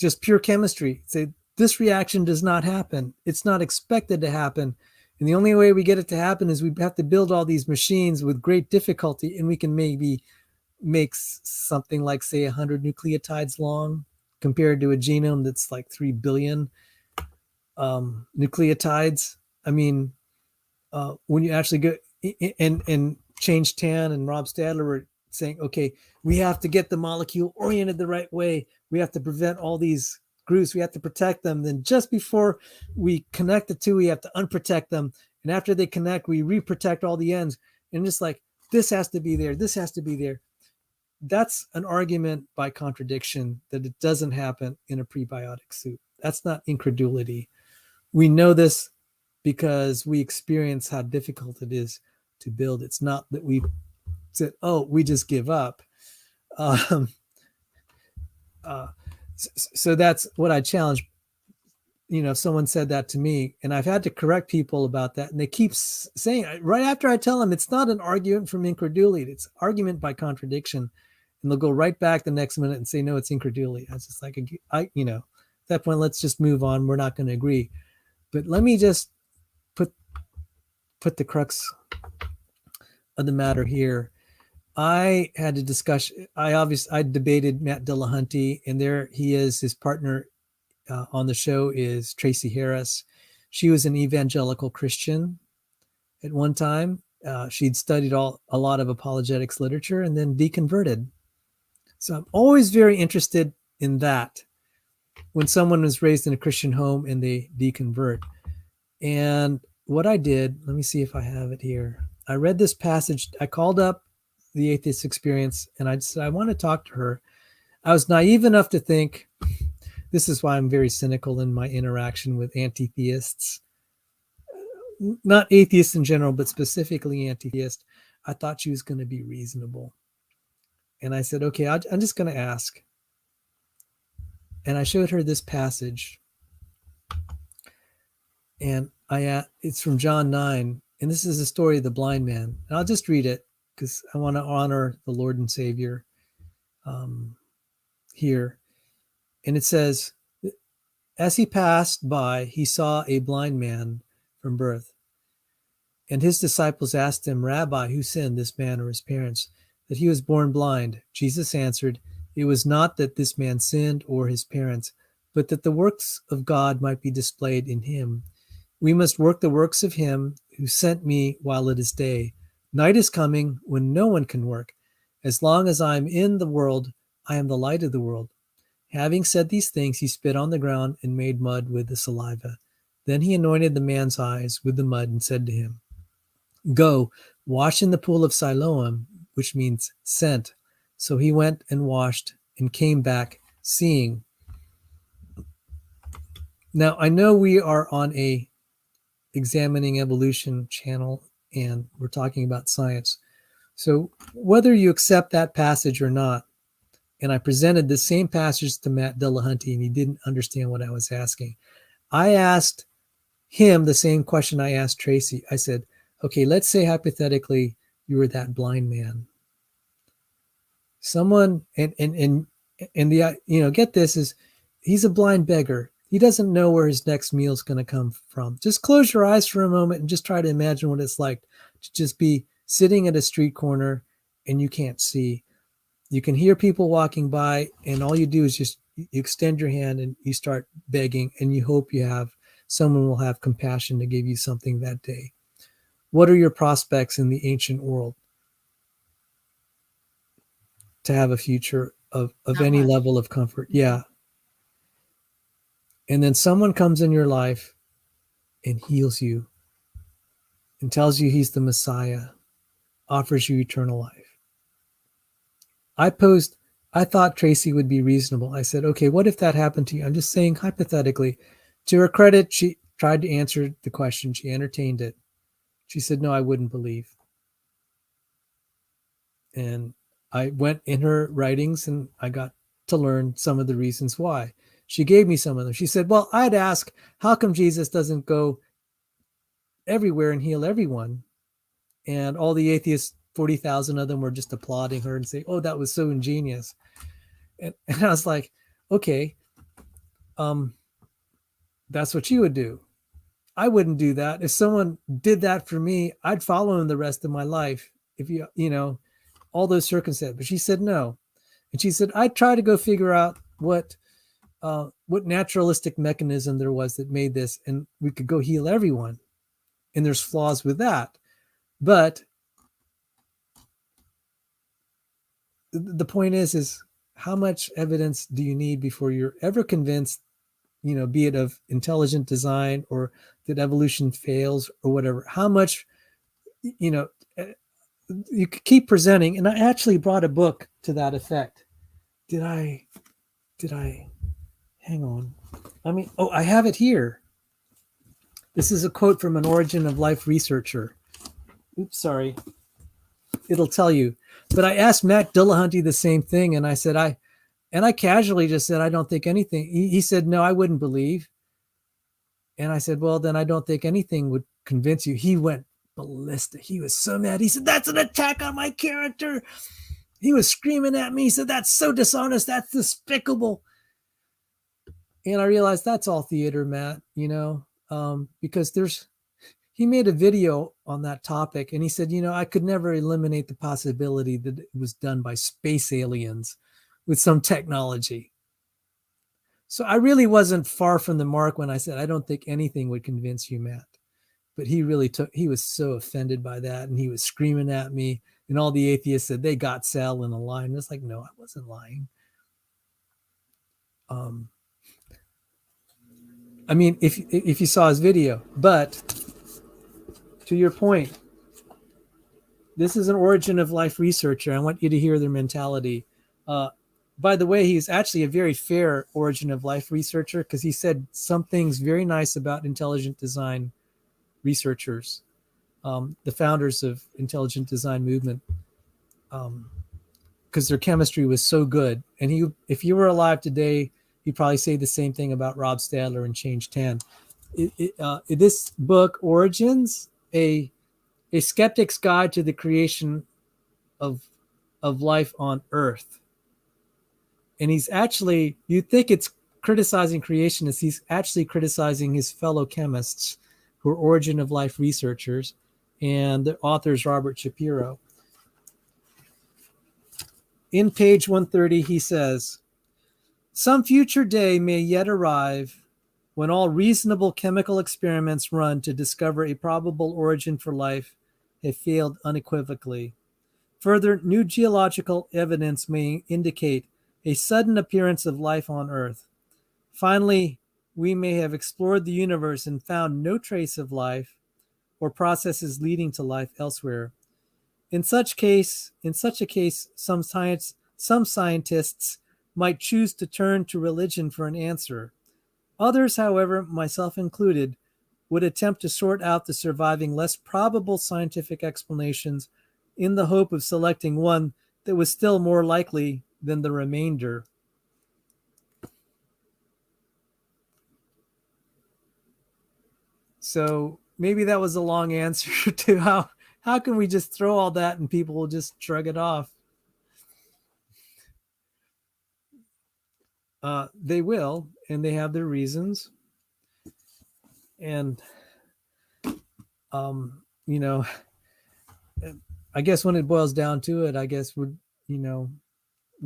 just pure chemistry. Say, this reaction does not happen. It's not expected to happen. And the only way we get it to happen is we have to build all these machines with great difficulty, and we can maybe make something like, say, 100 nucleotides long compared to a genome that's like 3 billion nucleotides. I mean, when you actually go and Change Tan and Rob Stadler were saying, okay, we have to get the molecule oriented the right way. We have to prevent all these grooves. We have to protect them. Then just before we connect the two, we have to unprotect them. And after they connect, we reprotect all the ends. And just like, this has to be there. This has to be there. That's an argument by contradiction that it doesn't happen in a prebiotic soup. That's not incredulity. We know this because we experience how difficult it is to build. It's not that we said, oh, we just give up. So that's what I challenge. If someone said that to me, and I've had to correct people about that, and they keep saying, right after I tell them it's not an argument from incredulity, it's argument by contradiction. And they'll go right back the next minute and say, no, it's incredulity. I was just like, at that point, let's just move on. We're not going to agree. But let me just put the crux of the matter here. I had a discussion. I debated Matt Dillahunty, and there he is. His partner on the show is Tracy Harris. She was an evangelical Christian at one time. She'd studied a lot of apologetics literature and then deconverted. So I'm always very interested in that when someone was raised in a Christian home and they deconvert. And what I did, let me see if I have it here. I read this passage. I called up the Atheist Experience and I said, I want to talk to her. I was naive enough to think, this is why I'm very cynical in my interaction with anti-theists. Not atheists in general, but specifically anti-theist. I thought she was going to be reasonable. And I said, okay, I'm just going to ask. And I showed her this passage. And it's from John 9. And this is the story of the blind man. And I'll just read it because I want to honor the Lord and Savior here. And it says, as he passed by, he saw a blind man from birth. And his disciples asked him, Rabbi, who sinned, this man or his parents, that he was born blind? Jesus answered, it was not that this man sinned or his parents, but that the works of God might be displayed in him. We must work the works of him who sent me while it is day. Night is coming when no one can work. As long as I am in the world, I am the light of the world. Having said these things, he spit on the ground and made mud with the saliva. Then he anointed the man's eyes with the mud and said to him, go, wash in the pool of Siloam, which means sent. So he went and washed and came back seeing. Now, I know we are on a examining evolution channel and we're talking about science. So whether you accept that passage or not, and I presented the same passage to Matt Dillahunty and he didn't understand what I was asking. I asked him the same question I asked Tracy. I said, okay, let's say hypothetically you were that blind man. Someone, and the, get this, is he's a blind beggar. He doesn't know where his next meal is going to come from. Just close your eyes for a moment and just try to imagine what it's like to just be sitting at a street corner and you can't see. You can hear people walking by and all you do is just you extend your hand and you start begging and you hope someone will have compassion to give you something that day. What are your prospects in the ancient world to have a future of any level of comfort? Yeah. And then someone comes in your life and heals you and tells you he's the Messiah, offers you eternal life. I thought Tracy would be reasonable. I said, okay, what if that happened to you? I'm just saying hypothetically. To her credit, she tried to answer the question. She entertained it. She said, no, I wouldn't believe. And I went in her writings and I got to learn some of the reasons why. She gave me some of them. She said, well, I'd ask, how come Jesus doesn't go everywhere and heal everyone? And all the atheists, 40,000 of them, were just applauding her and say, oh, that was so ingenious. And I was like, okay, that's what you would do. I wouldn't do that. If someone did that for me, I'd follow him the rest of my life. If all those circumstances. But she said no. And she said, I'd try to go figure out what naturalistic mechanism there was that made this, and we could go heal everyone. And there's flaws with that. But the point is how much evidence do you need before you're ever convinced, be it of intelligent design or that evolution fails or whatever, how much, you could keep presenting. And I actually brought a book to that effect. Did I, hang on. I have it here. This is a quote from an Origin of Life researcher. Oops, sorry. It'll tell you. But I asked Matt Dillahunty the same thing. And I said, I casually just said, I don't think anything. He said, no, I wouldn't believe. And I said, well, then I don't think anything would convince you. He went ballistic. He was so mad. He said, that's an attack on my character. He was screaming at me. He said, that's so dishonest. That's despicable. And I realized that's all theater, Matt, because he made a video on that topic and he said, I could never eliminate the possibility that it was done by space aliens with some technology. So I really wasn't far from the mark when I said I don't think anything would convince you, Matt. But he was so offended by that, and he was screaming at me, and all the atheists said they got Sal in a line. It's like, no, I wasn't lying. I mean, if you saw his video, but to your point, this is an origin of life researcher. I want you to hear their mentality. By the way, he's actually a very fair origin of life researcher because he said some things very nice about intelligent design researchers, the founders of intelligent design movement, because their chemistry was so good. And if you were alive today, you'd probably say the same thing about Rob Stadler and Change 10. This book, Origins, a skeptic's guide to the creation of life on Earth. And he's actually, you think it's criticizing creationists, he's actually criticizing his fellow chemists who are origin of life researchers, and the author is Robert Shapiro. In page 130, he says, some future day may yet arrive when all reasonable chemical experiments run to discover a probable origin for life have failed unequivocally. Further, new geological evidence may indicate a sudden appearance of life on Earth. Finally, we may have explored the universe and found no trace of life or processes leading to life elsewhere. In such a case, some scientists might choose to turn to religion for an answer. Others, however, myself included, would attempt to sort out the surviving less probable scientific explanations in the hope of selecting one that was still more likely than the remainder. So maybe that was a long answer to how can we just throw all that and people will just shrug it off? They will, and they have their reasons. And, you know, I guess when it boils down to it, I guess we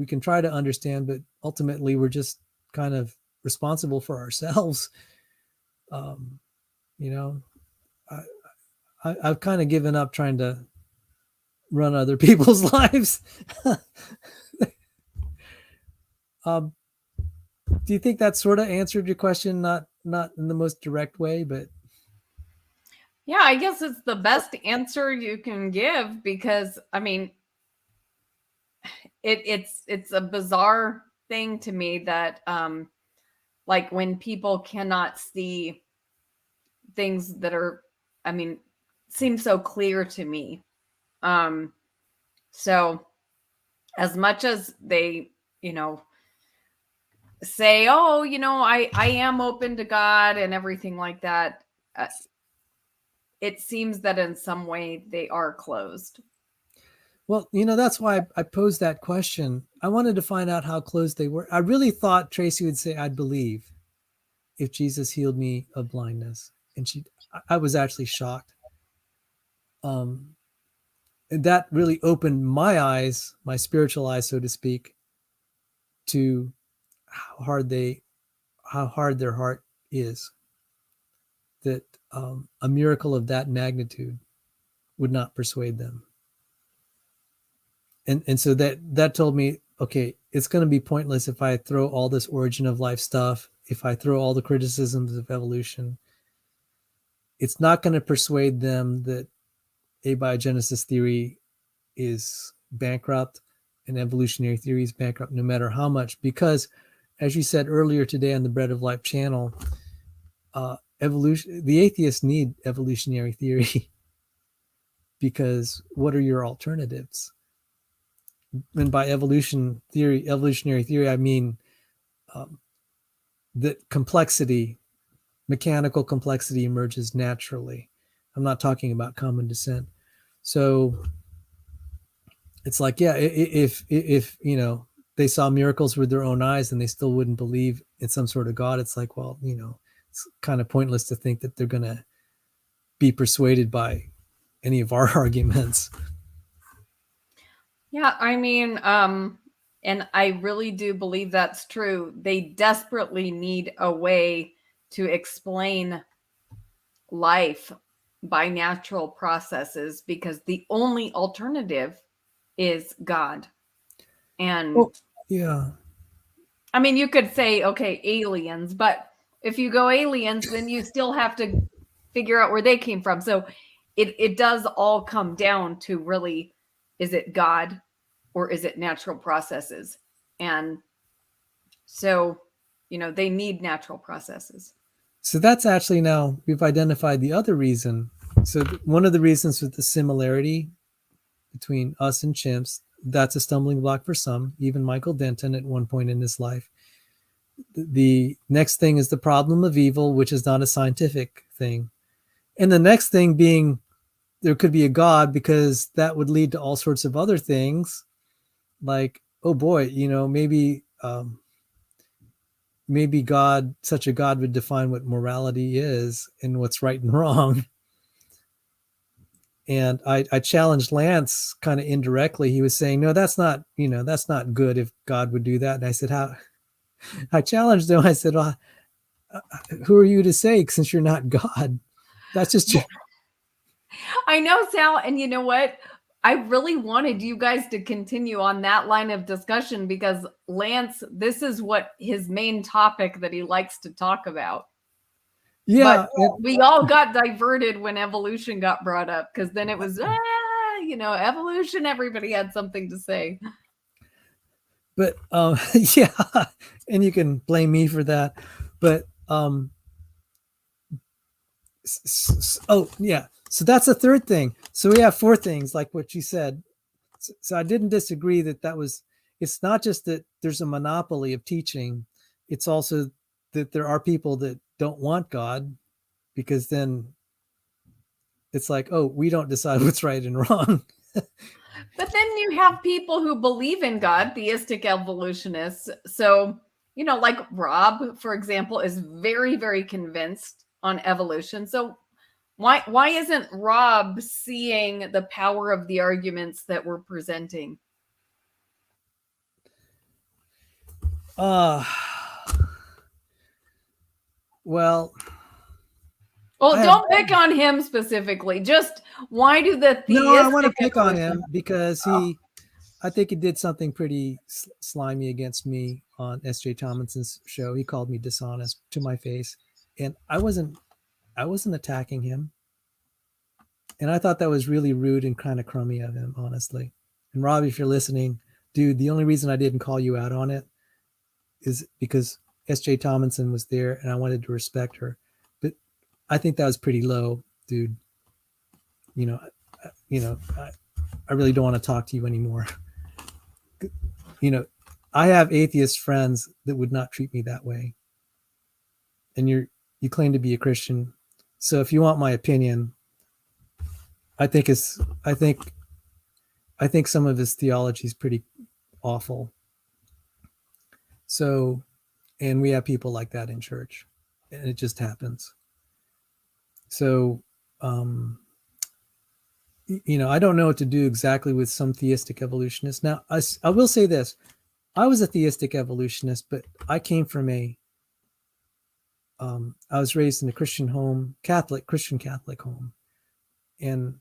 can try to understand, but ultimately we're just kind of responsible for ourselves. I've kind of given up trying to run other people's lives. Do you think that sort of answered your question? Not in the most direct way, but yeah, I guess it's the best answer you can give because I mean, it's a bizarre thing to me that like when people cannot see things that are, I mean, seem so clear to me. So as much as they, say, oh, I am open to God and everything like that, it seems that in some way they are closed. Well, that's why I posed that question. I wanted to find out how closed they were. I really thought Tracy would say, I'd believe if Jesus healed me of blindness. And I was actually shocked. And that really opened my eyes, my spiritual eyes, so to speak, to how hard their heart is. That a miracle of that magnitude would not persuade them. And so that told me, okay, it's going to be pointless if I throw all this origin of life stuff, if I throw all the criticisms of evolution. It's not going to persuade them that abiogenesis theory is bankrupt and evolutionary theory is bankrupt, no matter how much, because as you said earlier today on the Bread of Life channel, the atheists need evolutionary theory because what are your alternatives? And by evolutionary theory, I mean that mechanical complexity emerges naturally. I'm not talking about common descent. So it's like, yeah, if they saw miracles with their own eyes and they still wouldn't believe in some sort of God, it's like, well, it's kind of pointless to think that they're going to be persuaded by any of our arguments. Yeah, I mean, And I really do believe that's true. They desperately need a way to explain life by natural processes, because the only alternative is God. And Oh, yeah. I mean, you could say, okay, aliens, but if you go aliens, then you still have to figure out where they came from. So it does all come down to, really, is it God or is it natural processes? And so, they need natural processes. So that's actually, now we've identified the other reason. So one of the reasons with the similarity between us and chimps, that's a stumbling block for some, even Michael Denton at one point in his life. The next thing is the problem of evil, which is not a scientific thing. And the next thing being there could be a God, because that would lead to all sorts of other things, like, oh boy, maybe God, such a God, would define what morality is and what's right and wrong. And I challenged Lance kind of indirectly. He was saying, no, that's not good if God would do that. And I said, how? I challenged him. I said, well, who are you to say, since you're not God? That's just I know, Sal. And you know what? I really wanted you guys to continue on that line of discussion, because Lance, this is what his main topic that he likes to talk about. Yeah. But we all got diverted when evolution got brought up, because then it was, evolution, everybody had something to say. But yeah, and you can blame me for that. But oh yeah, so that's the third thing. So we have four things, like what you said. So I didn't disagree that was. It's not just that there's a monopoly of teaching. It's also that there are people that don't want God, because then it's like, oh, we don't decide what's right and wrong. But then you have people who believe in God, theistic evolutionists. So, like Rob, for example, is very, very convinced on evolution. So why isn't Rob seeing the power of the arguments that we're presenting? Well, don't pick on him specifically. Just, why do the theistic... No, I want to pick on him because I think he did something pretty slimy against me on S.J. Thomason's show. He called me dishonest to my face, and I wasn't attacking him. And I thought that was really rude and kind of crummy of him, honestly. And Rob, if you're listening, dude, the only reason I didn't call you out on it is because S.J. Thomason was there and I wanted to respect her. But I think that was pretty low, dude. I really don't want to talk to you anymore. I have atheist friends that would not treat me that way. And you claim to be a Christian. So if you want my opinion, I think some of his theology is pretty awful. So, and we have people like that in church, and it just happens. So, I don't know what to do exactly with some theistic evolutionists. Now, I will say this. I was a theistic evolutionist, but I came from I was raised in a Christian home, Christian Catholic home. And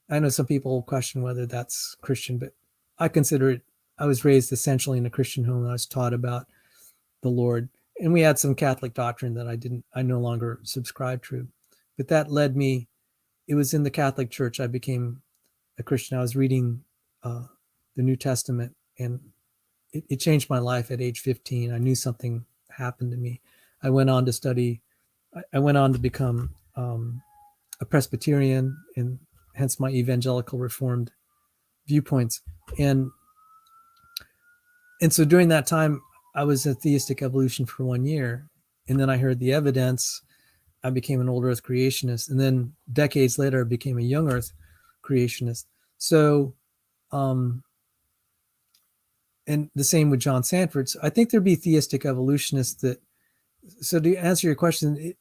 I know some people question whether that's Christian, but I consider it, I was raised essentially in a Christian home. And I was taught about the Lord. And we had some Catholic doctrine that I no longer subscribe to. But that led me, it was in the Catholic Church I became a Christian. I was reading the New Testament, and it changed my life at age 15. I knew something happened to me. I went on to become a Presbyterian, and hence my evangelical Reformed viewpoints. And so during that time, I was a theistic evolution for 1 year. And then I heard the evidence. I became an old earth creationist. And then decades later, I became a young earth creationist. So, and the same with John Sanford. So I think there'd be theistic evolutionists that, so to answer your question,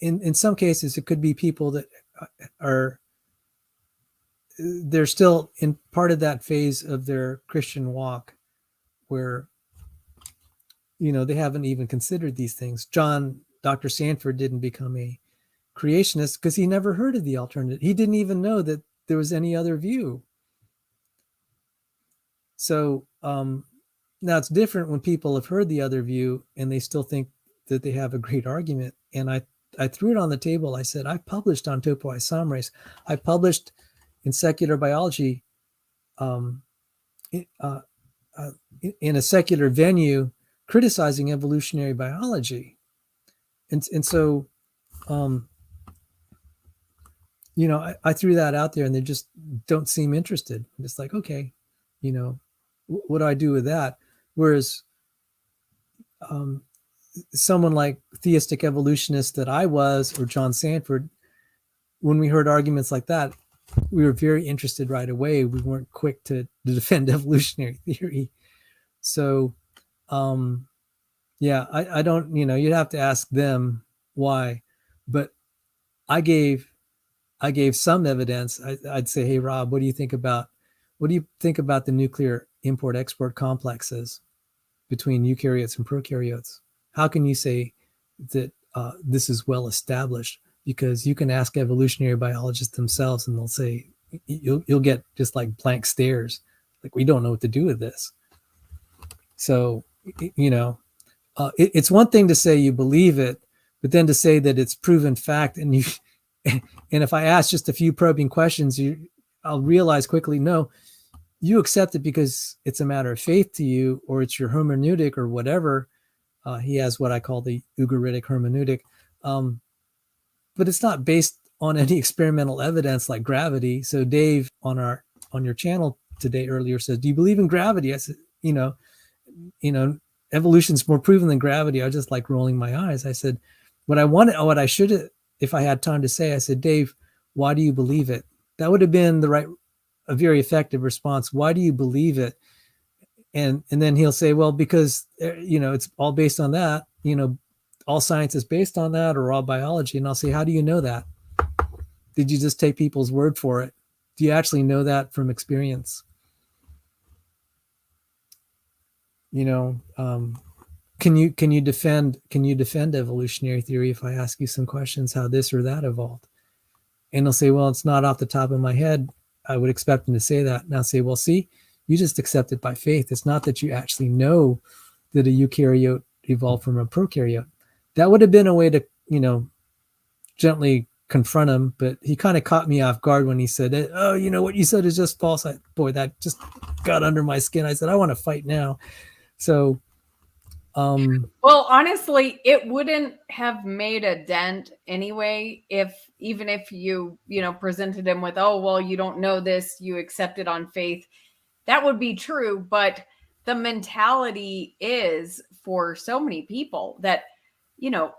in some cases, it could be people that they're still in part of that phase of their Christian walk where, they haven't even considered these things. Dr. Sanford didn't become a creationist because he never heard of the alternative. He didn't even know that there was any other view. So now it's different when people have heard the other view and they still think that they have a great argument. And I threw it on the table. I said, I've published on topoisomerase. I published in Secular Biology in a secular venue criticizing evolutionary biology. And so, I threw that out there and they just don't seem interested. It's like, okay, what do I do with that? Whereas someone like theistic evolutionists that I was, or John Sanford, when we heard arguments like that, we were very interested right away. We weren't quick to defend evolutionary theory. So, yeah, I don't, you'd have to ask them why, but I gave some evidence. I'd say, hey, Rob, what do you think about the nuclear import-export complexes between eukaryotes and prokaryotes? How can you say that this is well established? Because you can ask evolutionary biologists themselves and they'll say, you'll get just like blank stares. Like, we don't know what to do with this. So, it's one thing to say you believe it, but then to say that it's proven fact and you, and if I ask just a few probing questions, I'll realize quickly, no, you accept it because it's a matter of faith to you, or it's your hermeneutic or whatever. He has what I call the Ugaritic hermeneutic. But it's not based on any experimental evidence like gravity. So Dave on your channel today earlier said, do you believe in gravity? I said, evolution's more proven than gravity. I was just like rolling my eyes. I said, what I should have, if I had time to say, I said, Dave, why do you believe it? That would have been a very effective response. Why do you believe it? And then he'll say, well, because, it's all based on that, all science is based on that, or all biology. And I'll say, how do you know that? Did you just take people's word for it? Do you actually know that from experience? Can you defend evolutionary theory if I ask you some questions, how this or that evolved? And they'll say, well, it's not off the top of my head. I would expect them to say that. And I'll say, well, see, you just accept it by faith. It's not that you actually know that a eukaryote evolved from a prokaryote. That would have been a way to, gently confront him, but he kind of caught me off guard when he said, oh, what you said is just false. That just got under my skin. I said, I want to fight now. So, well, honestly, it wouldn't have made a dent anyway even if you presented him with, oh, well, you don't know this, you accept it on faith. That would be true, but the mentality is for so many people that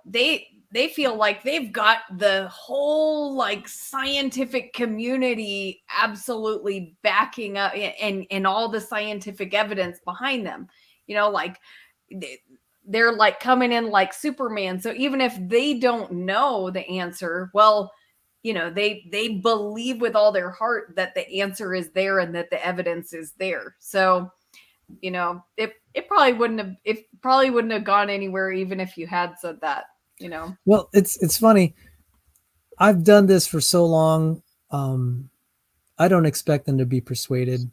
they feel like they've got the whole like scientific community absolutely backing up and all the scientific evidence behind them. Like they're like coming in like Superman. So even if they don't know the answer, well, they believe with all their heart that the answer is there and that the evidence is there. So, it probably wouldn't have gone anywhere even if you had said that, Well, it's funny. I've done this for so long. I don't expect them to be persuaded.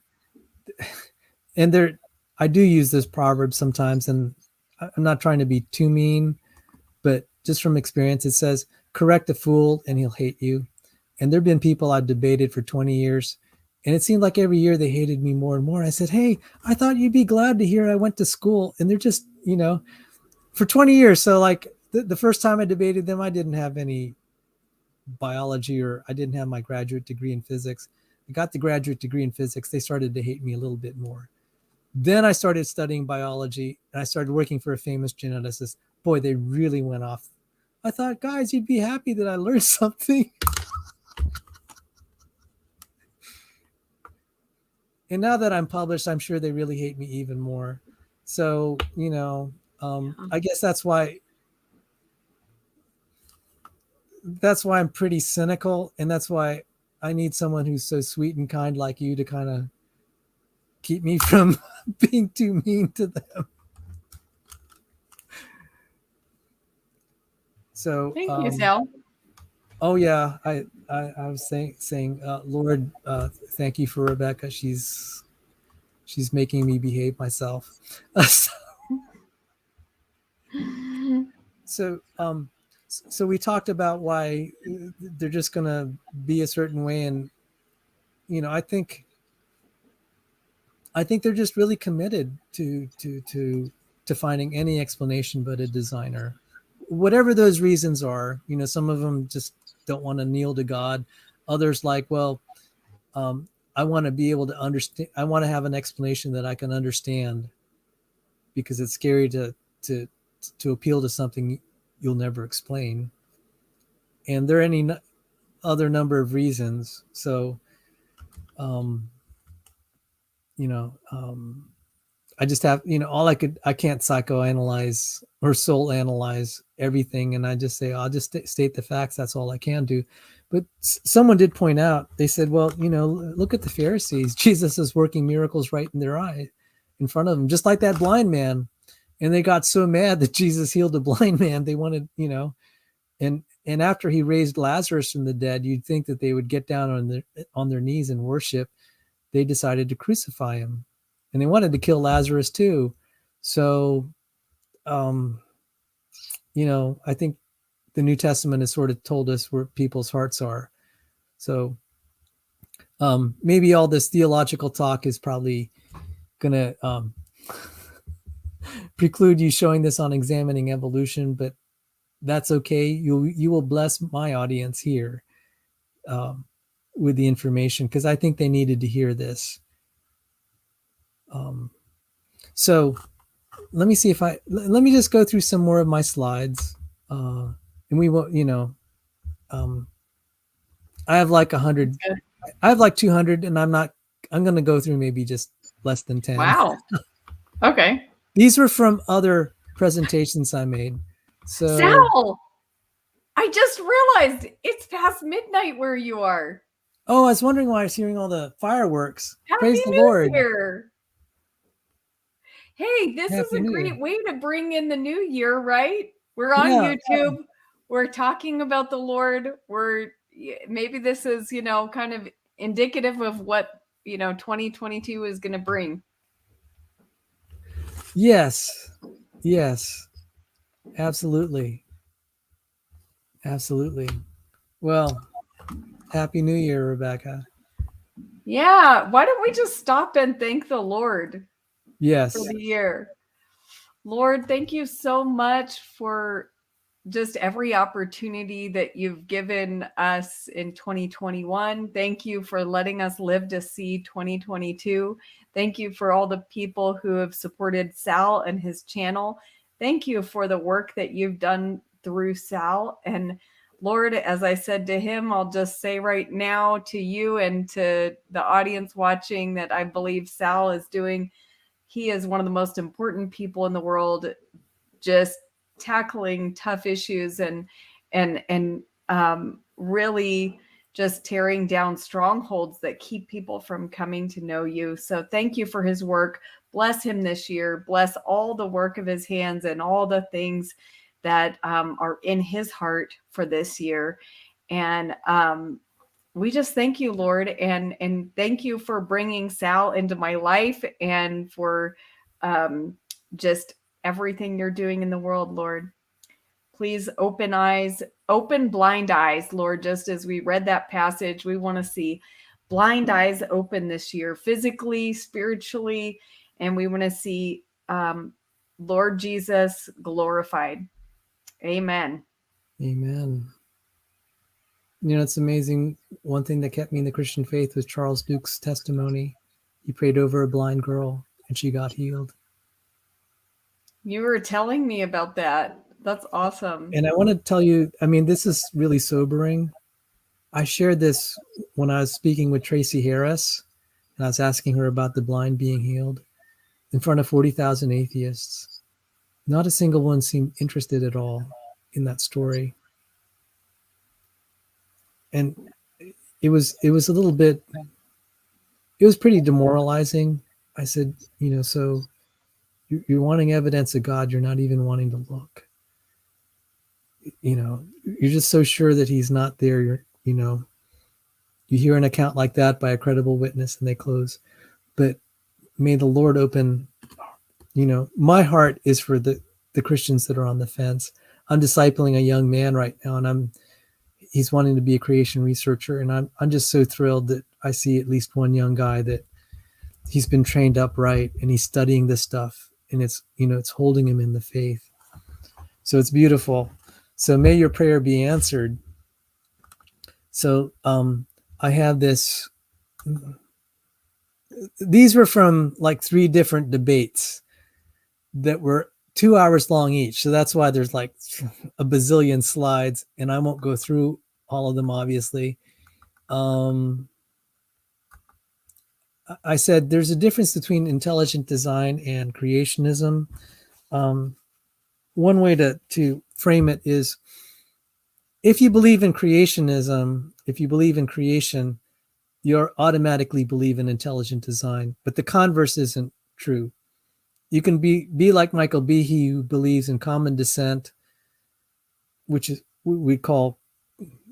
And I do use this proverb sometimes, and I'm not trying to be too mean, but just from experience, it says, correct a fool and he'll hate you. And there've been people I've debated for 20 years, and it seemed like every year they hated me more and more. I said, hey, I thought you'd be glad to hear I went to school. And they're just, for 20 years. So like the first time I debated them, I didn't have any biology, or I didn't have my graduate degree in physics. I got the graduate degree in physics. They started to hate me a little bit more. Then I started studying biology and I started working for a famous geneticist. Boy, they really went off. I thought, guys, you'd be happy that I learned something. And now that I'm published, I'm sure they really hate me even more. So, I guess that's why I'm pretty cynical. And that's why I need someone who's so sweet and kind like you to kind of keep me from being too mean to them. So, Thank you, Sal. oh yeah, I was saying, Lord, thank you for Rebekah. She's making me behave myself. so, so we talked about why they're just gonna be a certain way, and I think they're just really committed to finding any explanation but a designer, whatever those reasons are. Some of them just don't want to kneel to God. Others like, well, I want to be able to understand. I want to have an explanation that I can understand, because it's scary to to appeal to something you'll never explain. And there are any other number of reasons. So, um, you know, I just have, I can't psychoanalyze or soul analyze everything. And I just say, I'll just state the facts. That's all I can do. But someone did point out, they said, well, look at the Pharisees. Jesus is working miracles right in their eye, in front of them, just like that blind man. And they got so mad that Jesus healed the blind man. They wanted, and after he raised Lazarus from the dead, you'd think that they would get down on their knees and worship. They decided to crucify him, and they wanted to kill Lazarus too. So, I think the New Testament has sort of told us where people's hearts are. So, maybe all this theological talk is probably going to preclude you showing this on Examining Evolution, but that's okay. You will bless my audience here with the information, because I think they needed to hear this. So let me see if let me just go through some more of my slides, and we will, I have like 100. I have like 200, and I'm going to go through maybe just less than 10. Wow. Okay. These were from other presentations I made. So, Sal, I just realized it's past midnight where you are. oh, I was wondering why I was hearing all the fireworks. Happy Praise the New Lord. Year. Hey, this Happy is a New great Year. way to bring in the new year, right? We're on YouTube. We're talking about the Lord. Maybe this is, kind of indicative of what, 2022 is going to bring. Yes. Yes. Absolutely. Absolutely. Well, Happy New Year, Rebekah. Yeah. Why don't we just stop and thank the Lord? Yes. For the year. Lord, thank you so much for just every opportunity that you've given us in 2021. Thank you for letting us live to see 2022. Thank you for all the people who have supported Sal and his channel. Thank you for the work that you've done through Sal. And Lord, as I said to him, I'll just say right now to you and to the audience watching that I believe Sal is doing. He is one of the most important people in the world, just tackling tough issues and really just tearing down strongholds that keep people from coming to know you. So thank you for his work. Bless him this year. Bless all the work of his hands and all the things that are in his heart for this year. And we just thank you, Lord, and thank you for bringing Sal into my life and for just everything you're doing in the world, Lord. Please open blind eyes, Lord, just as we read that passage. We want to see blind eyes open this year, physically, spiritually, and we want to see Lord Jesus glorified. Amen. Amen. It's amazing. One thing that kept me in the Christian faith was Charles Duke's testimony. He prayed over a blind girl and she got healed. You were telling me about that. That's awesome. And I want to tell you, this is really sobering. I shared this when I was speaking with Tracy Harris, and I was asking her about the blind being healed in front of 40,000 atheists. Not a single one seemed interested at all in that story. And it was a little bit, it was pretty demoralizing. I said, so you're wanting evidence of God. You're not even wanting to look. You're just so sure that he's not there. You hear an account like that by a credible witness and they close. But may the Lord open, my heart is for the Christians that are on the fence. I'm discipling a young man right now, and he's wanting to be a creation researcher. And I'm just so thrilled that I see at least one young guy that he's been trained up right and he's studying this stuff, and it's holding him in the faith. So it's beautiful. So may your prayer be answered. So I have this. These were from like 3 different debates that were 2 hours long each. So that's why there's like a bazillion slides, and I won't go through all of them, obviously. I said there's a difference between intelligent design and creationism. One way to frame it is, if you believe in creationism, if you believe in creation, you automatically believe in intelligent design. But the converse isn't true. You can be like Michael Behe, who believes in common descent, which is we call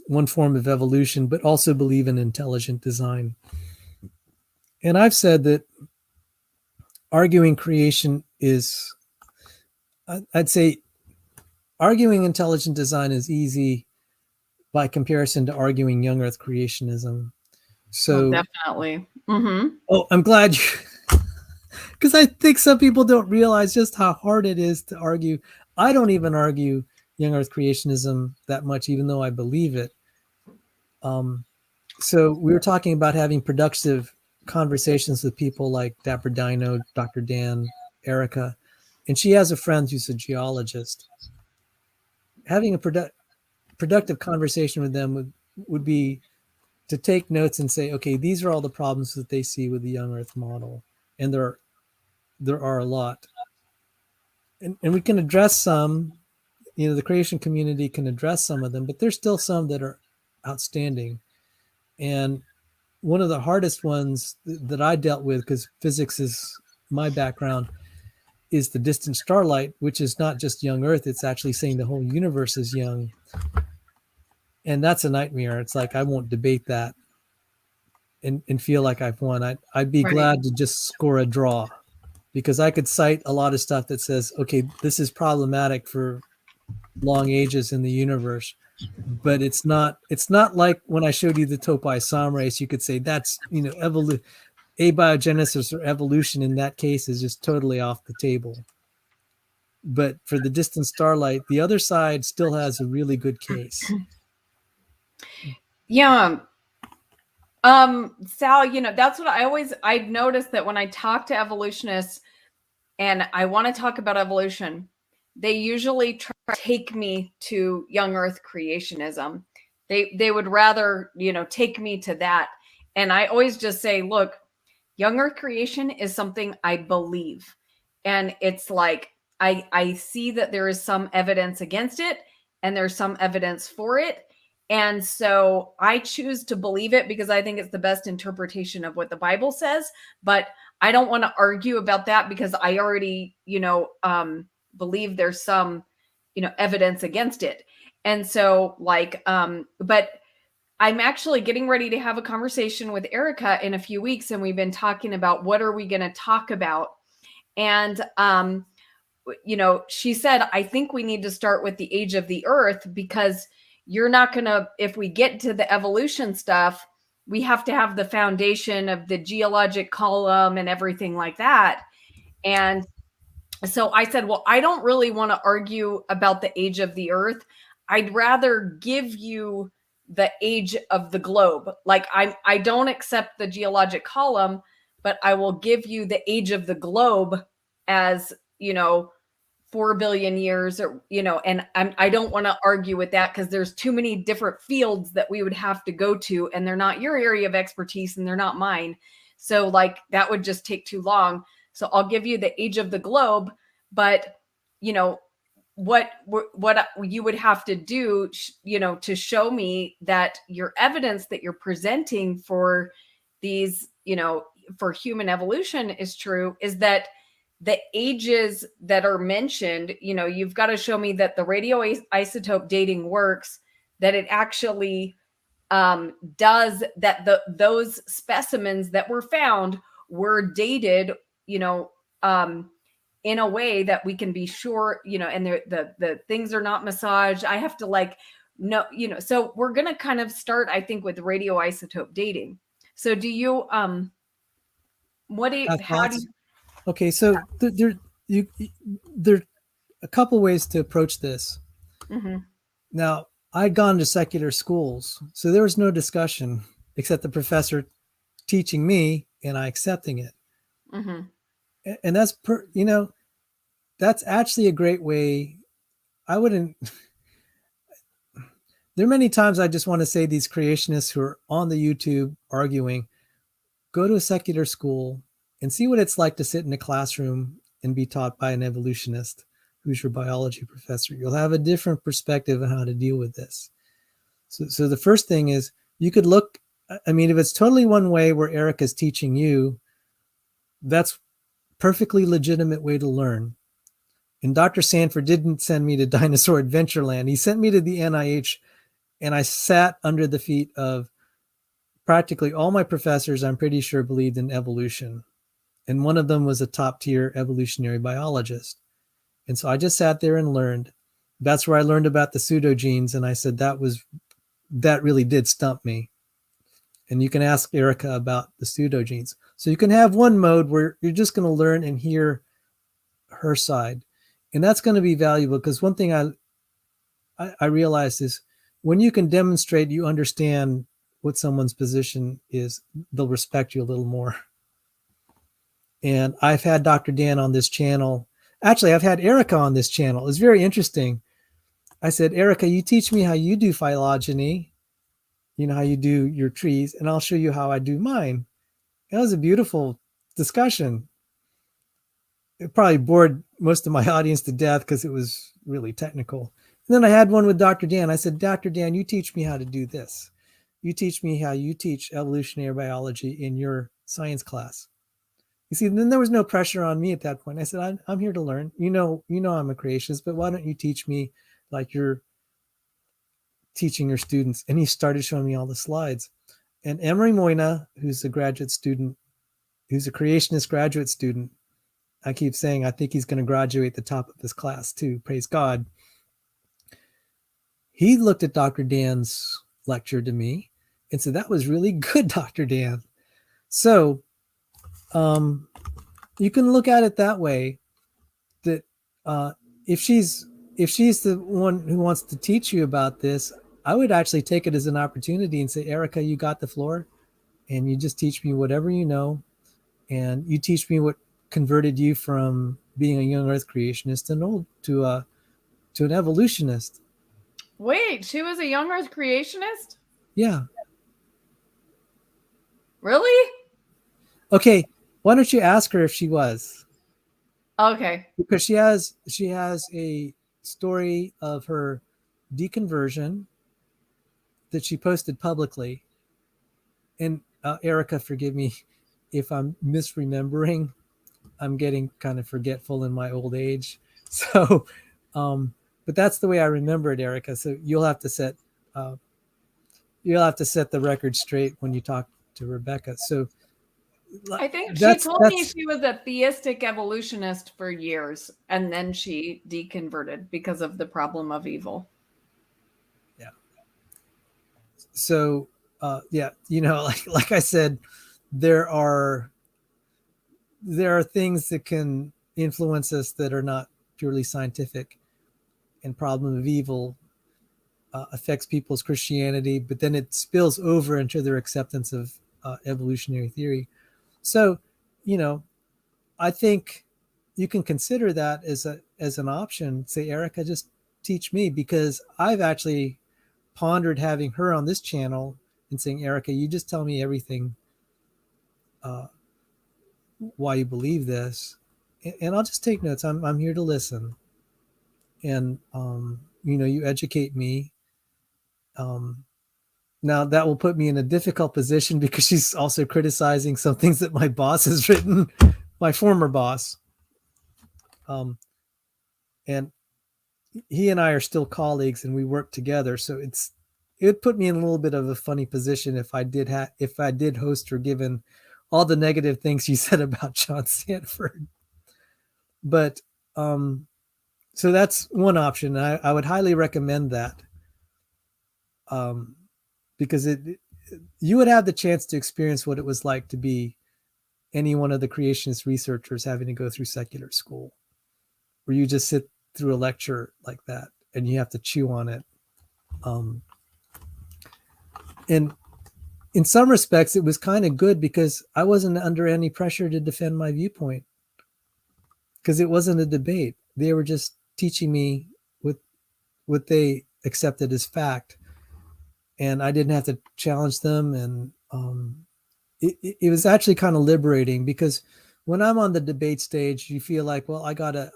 one form of evolution, but also believe in intelligent design. And I've said that arguing creation is, I'd say arguing intelligent design is easy by comparison to arguing young earth creationism. So definitely. Mm-hmm. Oh, I'm glad you, because I think some people don't realize just how hard it is to argue. I don't even argue young earth creationism that much, even though I believe it. So we were talking about having productive conversations with people like Dapper Dino, Dr. Dan, Erika, and she has a friend who's a geologist. Having a productive conversation with them would be to take notes and say, okay, these are all the problems that they see with the young earth model. And there are a lot. And we can address some, the creation community can address some of them, but there's still some that are outstanding. And one of the hardest ones that I dealt with, because physics is my background, is the distant starlight, which is not just young earth, it's actually saying the whole universe is young. And that's a nightmare. It's like I won't debate that and feel like I've won. I'd be glad to just score a draw, because I could cite a lot of stuff that says, okay, this is problematic for long ages in the universe. But it's not like when I showed you the topoisomerase, you could say that's, abiogenesis or evolution in that case is just totally off the table. But for the distant starlight, the other side still has a really good case. Yeah. Sal, that's what I've noticed, that when I talk to evolutionists and I want to talk about evolution, they usually try to take me to young earth creationism. They would rather, take me to that. And I always just say, look, young earth creation is something I believe. And it's like, I see that there is some evidence against it and there's some evidence for it. And so I choose to believe it because I think it's the best interpretation of what the Bible says. But I don't want to argue about that because I already, believe there's some, evidence against it. And so but I'm actually getting ready to have a conversation with Erika in a few weeks. And we've been talking about what are we going to talk about? And, she said, I think we need to start with the age of the earth, because you're not going to, if we get to the evolution stuff, we have to have the foundation of the geologic column and everything like that. And so I said, well, I don't really want to argue about the age of the earth. I'd rather give you the age of the globe. Like I don't accept the geologic column, but I will give you the age of the globe as, 4 billion years, or, and I don't want to argue with that because there's too many different fields that we would have to go to, and they're not your area of expertise and they're not mine. So that would just take too long. So I'll give you the age of the globe, but, what you would have to do, to show me that your evidence that you're presenting for these, for human evolution is true is that the ages that are mentioned, you've got to show me that the radioisotope dating works, that it actually does, that those specimens that were found were dated, in a way that we can be sure, and the things are not massaged. I have to no, so we're going to kind of start, I think, with radioisotope dating. So do you, okay, so there are a couple ways to approach this. Mm-hmm. Now, I'd gone to secular schools, so there was no discussion except the professor teaching me and I accepting it. Mm-hmm. And that's that's actually a great way. I wouldn't. There are many times I just want to say these creationists who are on the YouTube arguing, go to a secular school and see what it's like to sit in a classroom and be taught by an evolutionist who's your biology professor. You'll have a different perspective on how to deal with this. So the first thing is you could look, I mean, if it's totally one way where Erika's teaching you, that's perfectly legitimate way to learn. And Dr. Sanford didn't send me to Dinosaur Adventureland. He sent me to the NIH, and I sat under the feet of practically all my professors. I'm pretty sure believed in evolution. And one of them was a top tier evolutionary biologist. And so I just sat there and learned. That's where I learned about the pseudogenes. And I said, that really did stump me. And you can ask Erika about the pseudogenes. So you can have one mode where you're just going to learn and hear her side. And that's going to be valuable, because one thing I realized is when you can demonstrate you understand what someone's position is, they'll respect you a little more. And I've had Dr. Dan on this channel. Actually, I've had Erika on this channel. It's very interesting. I said, Erika, you teach me how you do phylogeny, how you do your trees, and I'll show you how I do mine. That was a beautiful discussion. It probably bored most of my audience to death because it was really technical. And then I had one with Dr. Dan. I said, Dr. Dan, you teach me how to do this. You teach me how you teach evolutionary biology in your science class. You see, then there was no pressure on me at that point. I said, I'm here to learn. You know, I'm a creationist, but why don't you teach me like you're teaching your students? And he started showing me all the slides. And Emery Moyna, who's a graduate student, who's a creationist graduate student, I keep saying, I think he's going to graduate the top of his class too. Praise God. He looked at Dr. Dan's lecture to me and said, that was really good, Dr. Dan. So you can look at it that way, that if she's the one who wants to teach you about this, I would actually take it as an opportunity and say, Erika, you got the floor, and you just teach me whatever you know, and you teach me what converted you from being a young earth creationist and old to an evolutionist. Wait, she was a young earth creationist? Yeah. Really? Okay, why don't you ask her if she was? Okay. Because she has a story of her deconversion that she posted publicly. And Erika, forgive me if I'm misremembering. I'm getting kind of forgetful in my old age. So, but that's the way I remember it, Erika. So you'll have to set the record straight when you talk to Rebekah. So I think she told me she was a theistic evolutionist for years, and then she deconverted because of the problem of evil. Yeah. So, yeah, like I said, there are things that can influence us that are not purely scientific, and problem of evil affects people's Christianity, but then it spills over into their acceptance of evolutionary theory. So, I think you can consider that as an option. Say, Erika, just teach me, because I've actually pondered having her on this channel and saying, Erika, you just tell me everything, why you believe this, and I'll just take notes. I'm here to listen, and you educate me, Now that will put me in a difficult position because she's also criticizing some things that my boss has written, my former boss. And he and I are still colleagues and we work together. So it would put me in a little bit of a funny position if I did host her, given all the negative things he said about John Sanford. But so that's one option. I would highly recommend that, because you would have the chance to experience what it was like to be any one of the creationist researchers having to go through secular school, where you just sit through a lecture like that and you have to chew on it. And in some respects, it was kind of good because I wasn't under any pressure to defend my viewpoint, because it wasn't a debate. They were just teaching me what they accepted as fact, and I didn't have to challenge them. And it was actually kind of liberating, because when I'm on the debate stage, you feel like, well, I gotta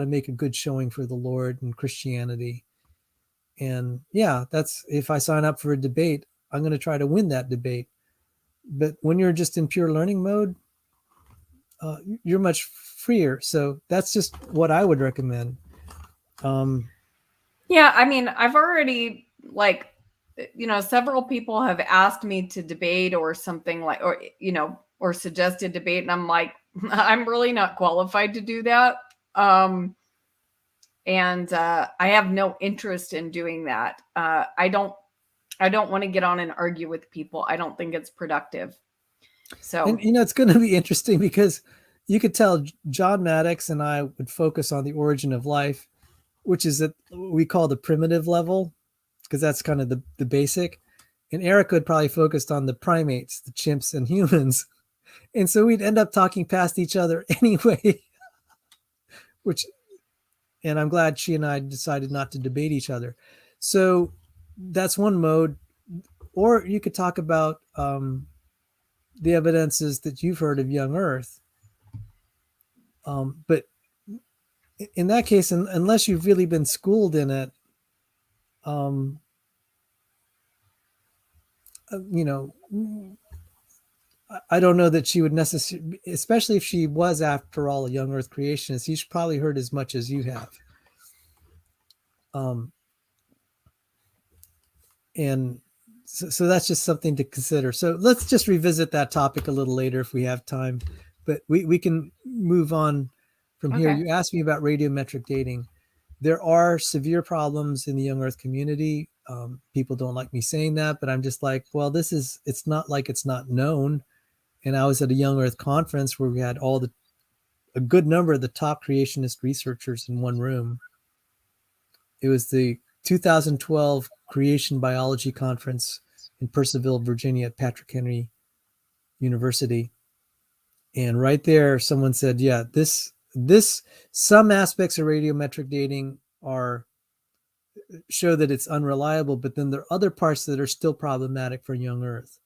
make a good showing for the Lord and Christianity. And yeah, that's, if I sign up for a debate, I'm going to try to win that debate. But when you're just in pure learning mode, you're much freer. So that's just what I would recommend. Yeah, I mean, I've already, like, several people have asked me to debate or something, like, or suggested debate, and I'm like, I'm really not qualified to do that. And I have no interest in doing that. I don't want to get on and argue with people. I don't think it's productive. So, and it's going to be interesting, because you could tell John Maddox and I would focus on the origin of life, which is at what we call the primitive level, because that's kind of the basic. And Erika had probably focused on the primates, the chimps and humans. And so we'd end up talking past each other anyway, and I'm glad she and I decided not to debate each other. So that's one mode. Or you could talk about the evidences that you've heard of young Earth. But in that case, unless you've really been schooled in it, I don't know that she would necessarily, especially if she was, after all, a young Earth creationist. She's probably heard as much as you have. And so that's just something to consider. So let's just revisit that topic a little later if we have time. But we can move on from here. You asked me about radiometric dating. There are severe problems in the young Earth community. People don't like me saying that, but I'm just like, well, it's not like it's not known. And I was at a young Earth conference where we had a good number of the top creationist researchers in one room. It was the 2012 Creation Biology Conference in Purcellville, Virginia, at Patrick Henry University. And right there, someone said, yeah, some aspects of radiometric dating show that it's unreliable, but then there are other parts that are still problematic for young Earth.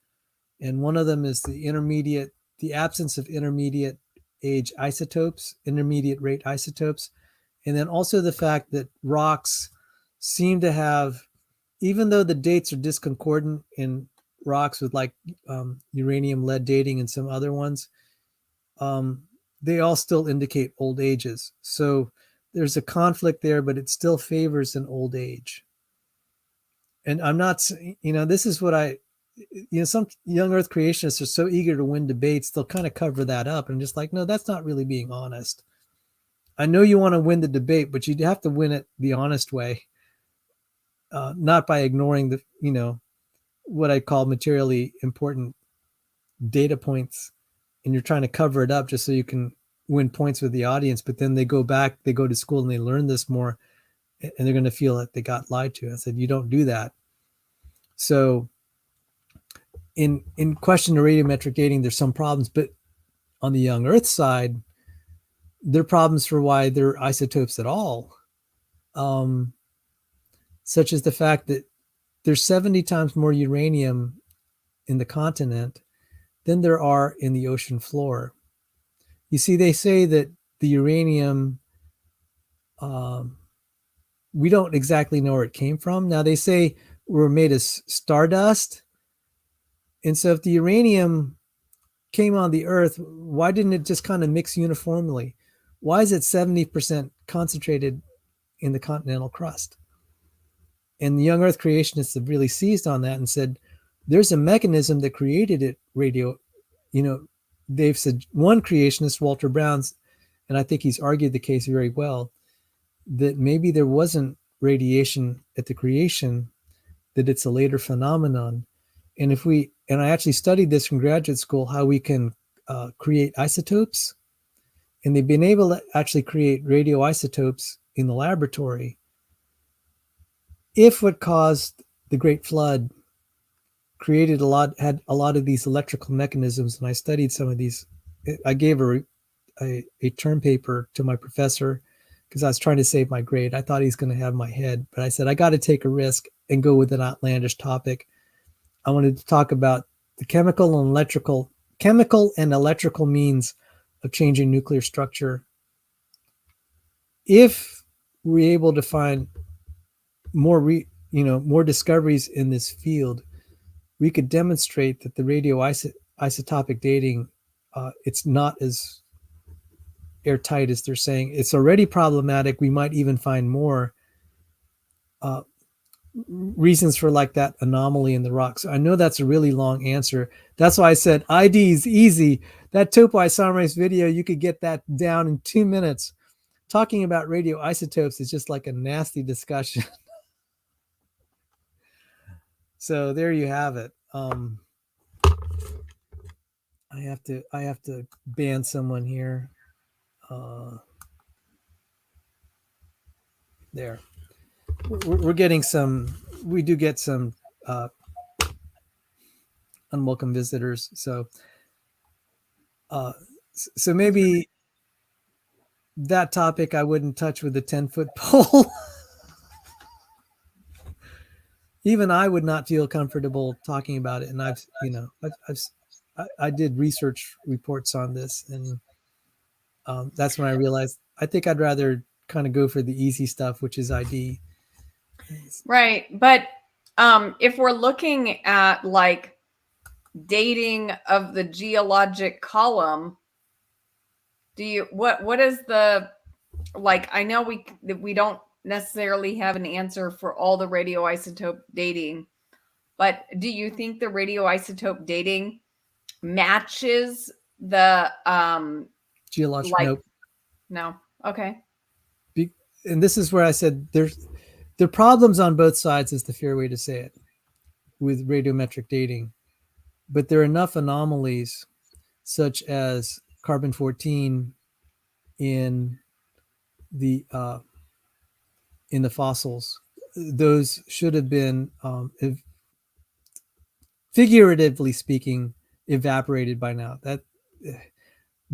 And one of them is the absence of intermediate age isotopes, intermediate rate isotopes. And then also the fact that rocks seem to have, even though the dates are discordant in rocks with like uranium lead dating and some other ones, they all still indicate old ages. So there's a conflict there, but it still favors an old age. And I'm not, this is what some young Earth creationists are so eager to win debates, they'll kind of cover that up and just like, no, that's not really being honest. I know you want to win the debate, but you have to win it the honest way, not by ignoring what I call materially important data points, and you're trying to cover it up just so you can win points with the audience. But then they go to school and they learn this more, and they're going to feel like they got lied to. I said, you don't do that. So in question of radiometric dating, there's some problems, but on the young Earth side, there are problems for why there are isotopes at all, such as the fact that there's 70 times more uranium in the continent than there are in the ocean floor. You see, they say that the uranium, we don't exactly know where it came from. Now, they say were made of stardust. And so if the uranium came on the Earth, why didn't it just kind of mix uniformly? Why is it 70% concentrated in the continental crust? And the young Earth creationists have really seized on that and said, there's a mechanism that created it radio. They've said, one creationist, Walter Brown's, and I think he's argued the case very well, that maybe there wasn't radiation at the creation, that it's a later phenomenon. And I actually studied this from graduate school, how we can create isotopes. And they've been able to actually create radioisotopes in the laboratory. If what caused the Great Flood had a lot of these electrical mechanisms, and I studied some of these, I gave a term paper to my professor because I was trying to save my grade. I thought he was going to have my head, but I said, I got to take a risk and go with an outlandish topic. I wanted to talk about the chemical and electrical means of changing nuclear structure. If we're able to find more discoveries in this field, we could demonstrate that the radioisotopic dating, it's not as airtight as they're saying. It's already problematic. We might even find more reasons for like that anomaly in the rocks. I know that's a really long answer. That's why I said ID is easy. That topoisomerase video, you could get that down in 2 minutes. Talking about radioisotopes is just like a nasty discussion. So there you have it. I have to ban someone here. There. We're getting some. We do get some unwelcome visitors. So maybe that topic I wouldn't touch with a 10-foot pole. Even I would not feel comfortable talking about it. And I did research reports on this, and that's when I realized I think I'd rather kind of go for the easy stuff, which is ID. Right. But if we're looking at like dating of the geologic column, what is the, like, I know we don't necessarily have an answer for all the radioisotope dating, but do you think the radioisotope dating matches the geologic? Nope. No. Okay. And this is where I said there are problems on both sides, is the fair way to say it, with radiometric dating. But there are enough anomalies, such as carbon-14 in the fossils. Those should have been, figuratively speaking, evaporated by now. That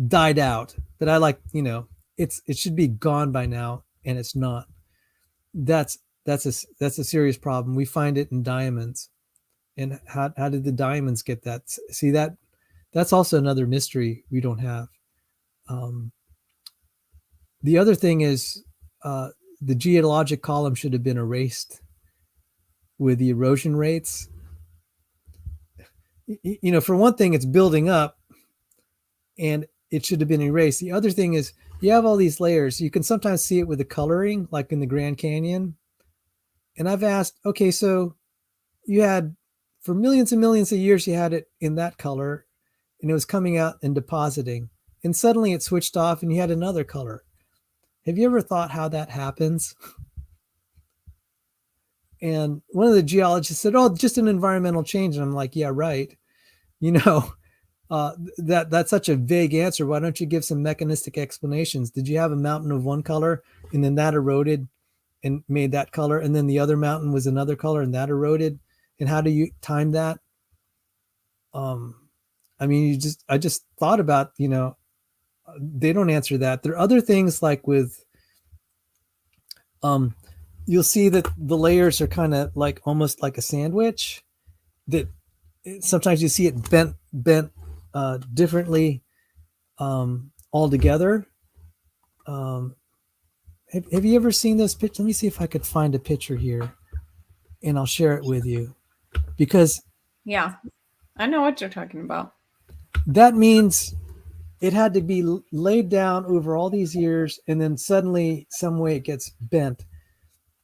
died out. But I like, it should be gone by now, and it's not. That's a serious problem. We find it in diamonds. And how did the diamonds get that? See, that's also another mystery we don't have. The other thing is the geologic column should have been erased with the erosion rates. For one thing, it's building up, and it should have been erased. The other thing is you have all these layers. You can sometimes see it with the coloring, like in the Grand Canyon. And I've asked, okay, so you had, for millions and millions of years, you had it in that color, and it was coming out and depositing. And suddenly it switched off and you had another color. Have you ever thought how that happens? And one of the geologists said, oh, just an environmental change. And I'm like, yeah, right. That's such a vague answer. Why don't you give some mechanistic explanations? Did you have a mountain of one color and then that eroded and made that color, and then the other mountain was another color and that eroded? And how do you time that? I just thought about, they don't answer that. There are other things like with, you'll see that the layers are kind of like almost like a sandwich, that sometimes you see it bent differently altogether. Have you ever seen those pictures? Let me see if I could find a picture here. and I'll share it with you, because Yeah, I know what you're talking about. that means it had to be laid down over all these years, and then suddenly some way it gets bent.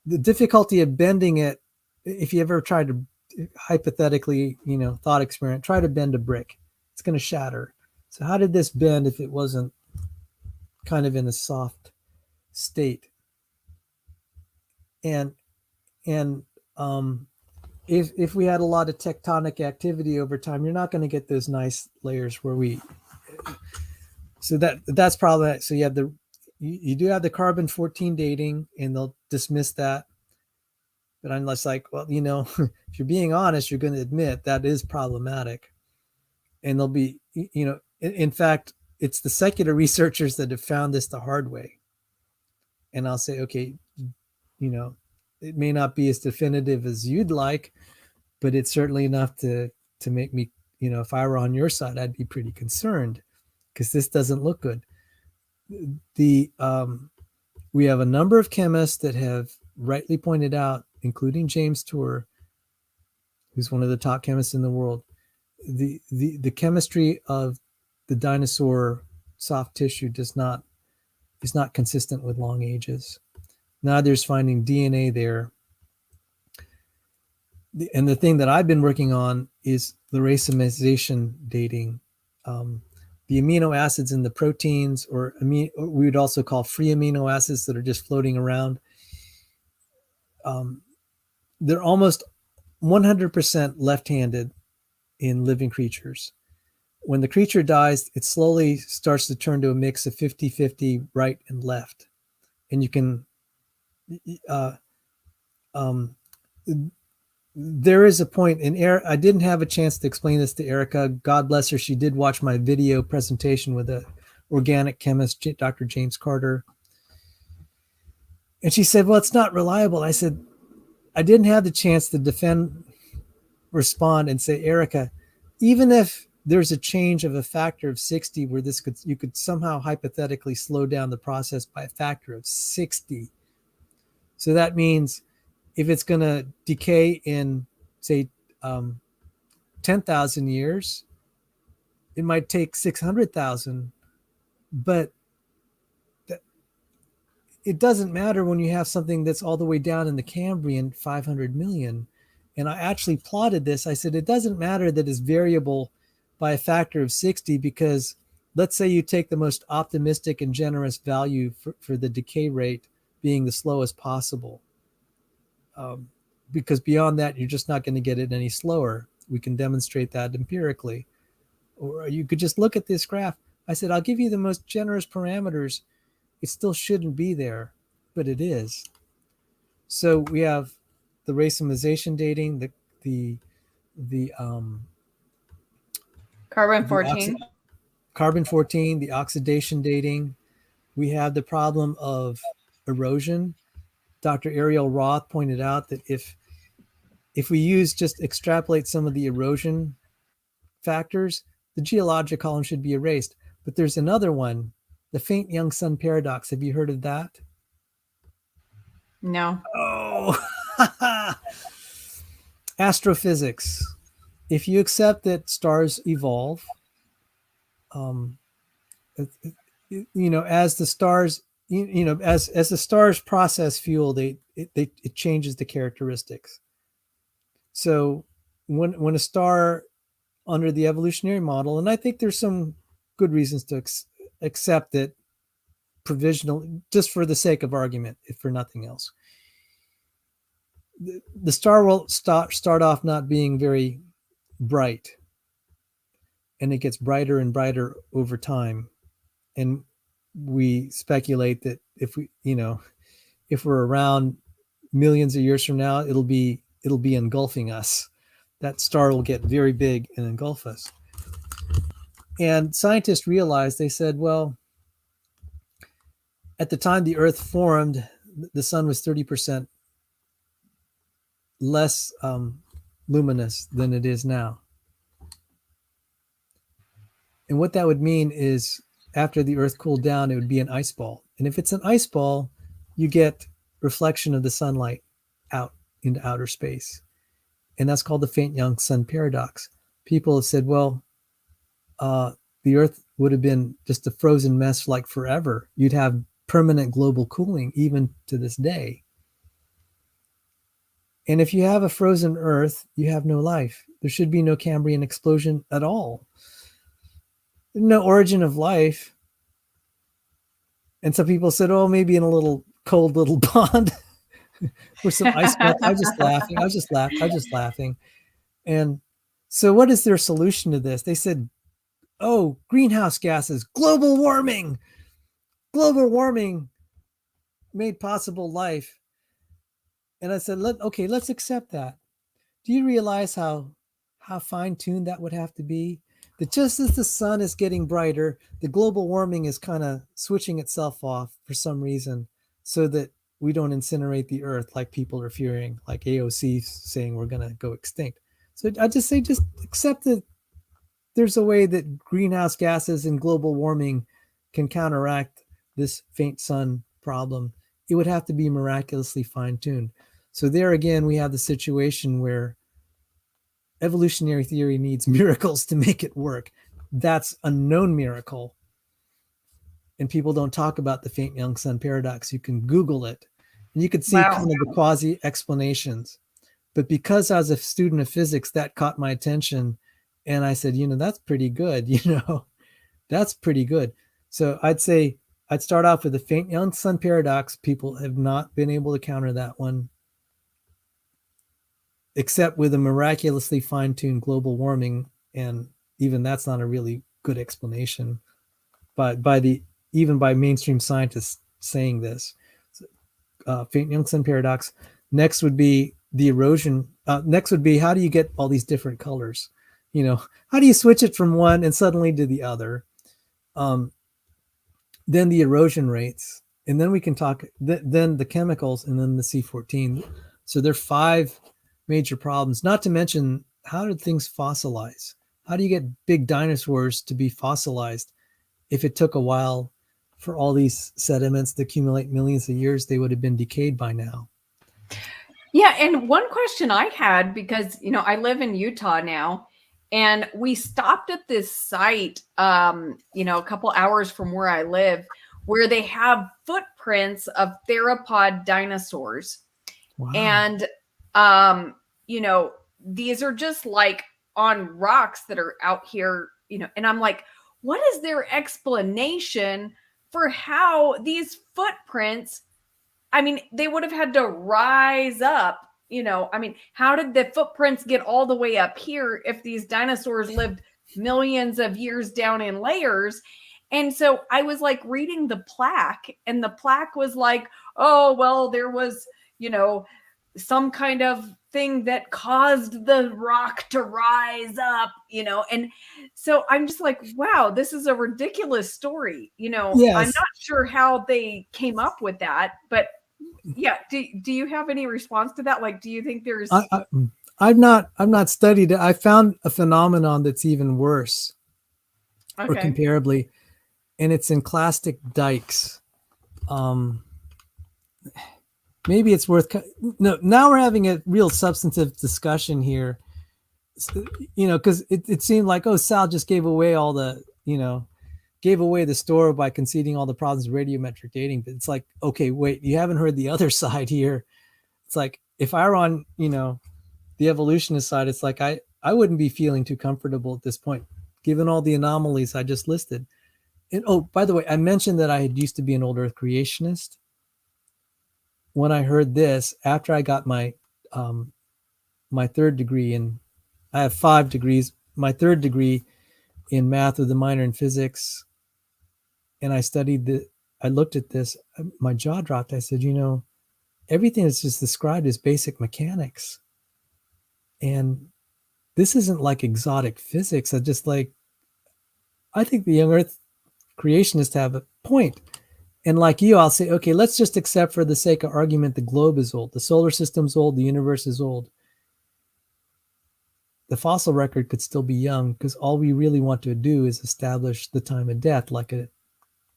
The difficulty of bending it, if you ever tried to, hypothetically, thought experiment, try to bend a brick, it's going to shatter. So how did this bend if it wasn't kind of in a soft state? And and if we had a lot of tectonic activity over time, you're not going to get those nice layers where we. So that's probably, so you have you do have the carbon-14 dating, and they'll dismiss that. But I'm less like, well, if you're being honest, you're going to admit that is problematic. And they'll be, in fact, it's the secular researchers that have found this the hard way. And I'll say, okay, it may not be as definitive as you'd like, but it's certainly enough to make me, if I were on your side, I'd be pretty concerned, because this doesn't look good. We have a number of chemists that have rightly pointed out, including James Tour, who's one of the top chemists in the world, the chemistry of the dinosaur soft tissue is not consistent with long ages. Neither is finding DNA there. And the thing that I've been working on is the racemization dating. The amino acids in the proteins, or we would also call free amino acids that are just floating around, they're almost 100% left-handed in living creatures. When the creature dies, it slowly starts to turn to a mix of 50-50 right and left. And you can, there is a point in I didn't have a chance to explain this to Erika. God bless her. She did watch my video presentation with an organic chemist, Dr. James Carter. And she said, well, it's not reliable. I said, I didn't have the chance to respond and say, Erika, even if there's a change of a factor of 60 where you could somehow hypothetically slow down the process by a factor of 60. So that means if it's going to decay in, say, 10,000 years, it might take 600,000, but it doesn't matter when you have something that's all the way down in the Cambrian, 500 million. And I actually plotted this. I said, it doesn't matter that it's variable by a factor of 60, because let's say you take the most optimistic and generous value for the decay rate being the slowest possible. Because beyond that, you're just not going to get it any slower. We can demonstrate that empirically. Or you could just look at this graph. I said, I'll give you the most generous parameters. It still shouldn't be there, but it is. So we have the racemization dating, the Carbon-14. Carbon-14, the oxidation dating. We have the problem of erosion. Dr. Ariel Roth pointed out that if we just extrapolate some of the erosion factors, the geologic column should be erased. But there's another one, the faint young sun paradox. Have you heard of that? No. Oh, astrophysics. If you accept that stars evolve, as the stars, as the stars process fuel, it changes the characteristics. So when a star, under the evolutionary model, and I think there's some good reasons to accept it provisional, just for the sake of argument, if for nothing else, the star will start off not being very bright, and it gets brighter and brighter over time. And we speculate that if we're around millions of years from now, it'll be engulfing us. That star will get very big and engulf us. And scientists realized, they said, well, at the time the Earth formed, the sun was 30% less luminous than it is now. And what that would mean is, after the Earth cooled down, it would be an ice ball. And if it's an ice ball, you get reflection of the sunlight out, into outer space. And that's called the faint young sun paradox. People have said, well, the Earth would have been just a frozen mess like forever. You'd have permanent global cooling even to this day. And if you have a frozen Earth, you have no life. There should be no Cambrian explosion at all. No origin of life. And some people said, oh, maybe in a little cold little pond where some ice melt. I was just laughing. And so what is their solution to this? They said, oh, greenhouse gases, global warming made possible life. And I said, let's accept that. Do you realize how fine-tuned that would have to be? That just as the sun is getting brighter, the global warming is kind of switching itself off for some reason so that we don't incinerate the earth like people are fearing, like AOC saying we're going to go extinct. So I just say, just accept that there's a way that greenhouse gases and global warming can counteract this faint sun problem. It would have to be miraculously fine-tuned. So there again, we have the situation where evolutionary theory needs miracles to make it work. That's a known miracle. And people don't talk about the faint young sun paradox. You can Google it and you could see kind of the quasi explanations. But because I was a student of physics, that caught my attention. And I said, that's pretty good. That's pretty good. So I'd say I'd start off with the faint young sun paradox. People have not been able to counter that one, except with a miraculously fine-tuned global warming. And even that's not a really good explanation, but even by mainstream scientists saying this. Faint young sun paradox. Next would be the erosion. Next would be, how do you get all these different colors? How do you switch it from one and suddenly to the other? Then the erosion rates, and then we can talk, then the chemicals, and then the C14. So there are 5 major problems, not to mention, how did things fossilize? How do you get big dinosaurs to be fossilized? If it took a while for all these sediments to accumulate millions of years, they would have been decayed by now. Yeah, and one question I had, because I live in Utah now, and we stopped at this site a couple hours from where I live, where they have footprints of theropod dinosaurs. Wow. And these are just like on rocks that are out here, and I'm like, what is their explanation for how these footprints, they would have had to rise up, how did the footprints get all the way up here if these dinosaurs lived millions of years down in layers? And so I was like reading the plaque, and the plaque was like, oh, well, there was, some kind of thing that caused the rock to rise up, and so I'm just like, wow, this is a ridiculous story. Yes. I'm not sure how they came up with that, but yeah. Do you have any response to that? Like, do you think there's... I've not studied it. I found a phenomenon that's even worse, or comparably, and it's in Clastic Dikes. Maybe it's worth... No, now we're having a real substantive discussion here, because it seemed like, oh, Sal just gave away all the, gave away the store by conceding all the problems with radiometric dating. But it's like, okay, wait, you haven't heard the other side here. It's like, if I were on, the evolutionist side, it's like, I wouldn't be feeling too comfortable at this point, given all the anomalies I just listed. And oh, by the way, I mentioned that I had used to be an old Earth creationist. When I heard this, after I got my my 3rd degree in, I have 5 degrees, my 3rd degree in math with a minor in physics, and I looked at this, my jaw dropped. I said, everything that's just described is basic mechanics. And this isn't like exotic physics. I think the young Earth creationists have a point. And like you, I'll say, okay, let's just accept for the sake of argument, the globe is old, the solar system's old, the universe is old. The fossil record could still be young, because all we really want to do is establish the time of death like a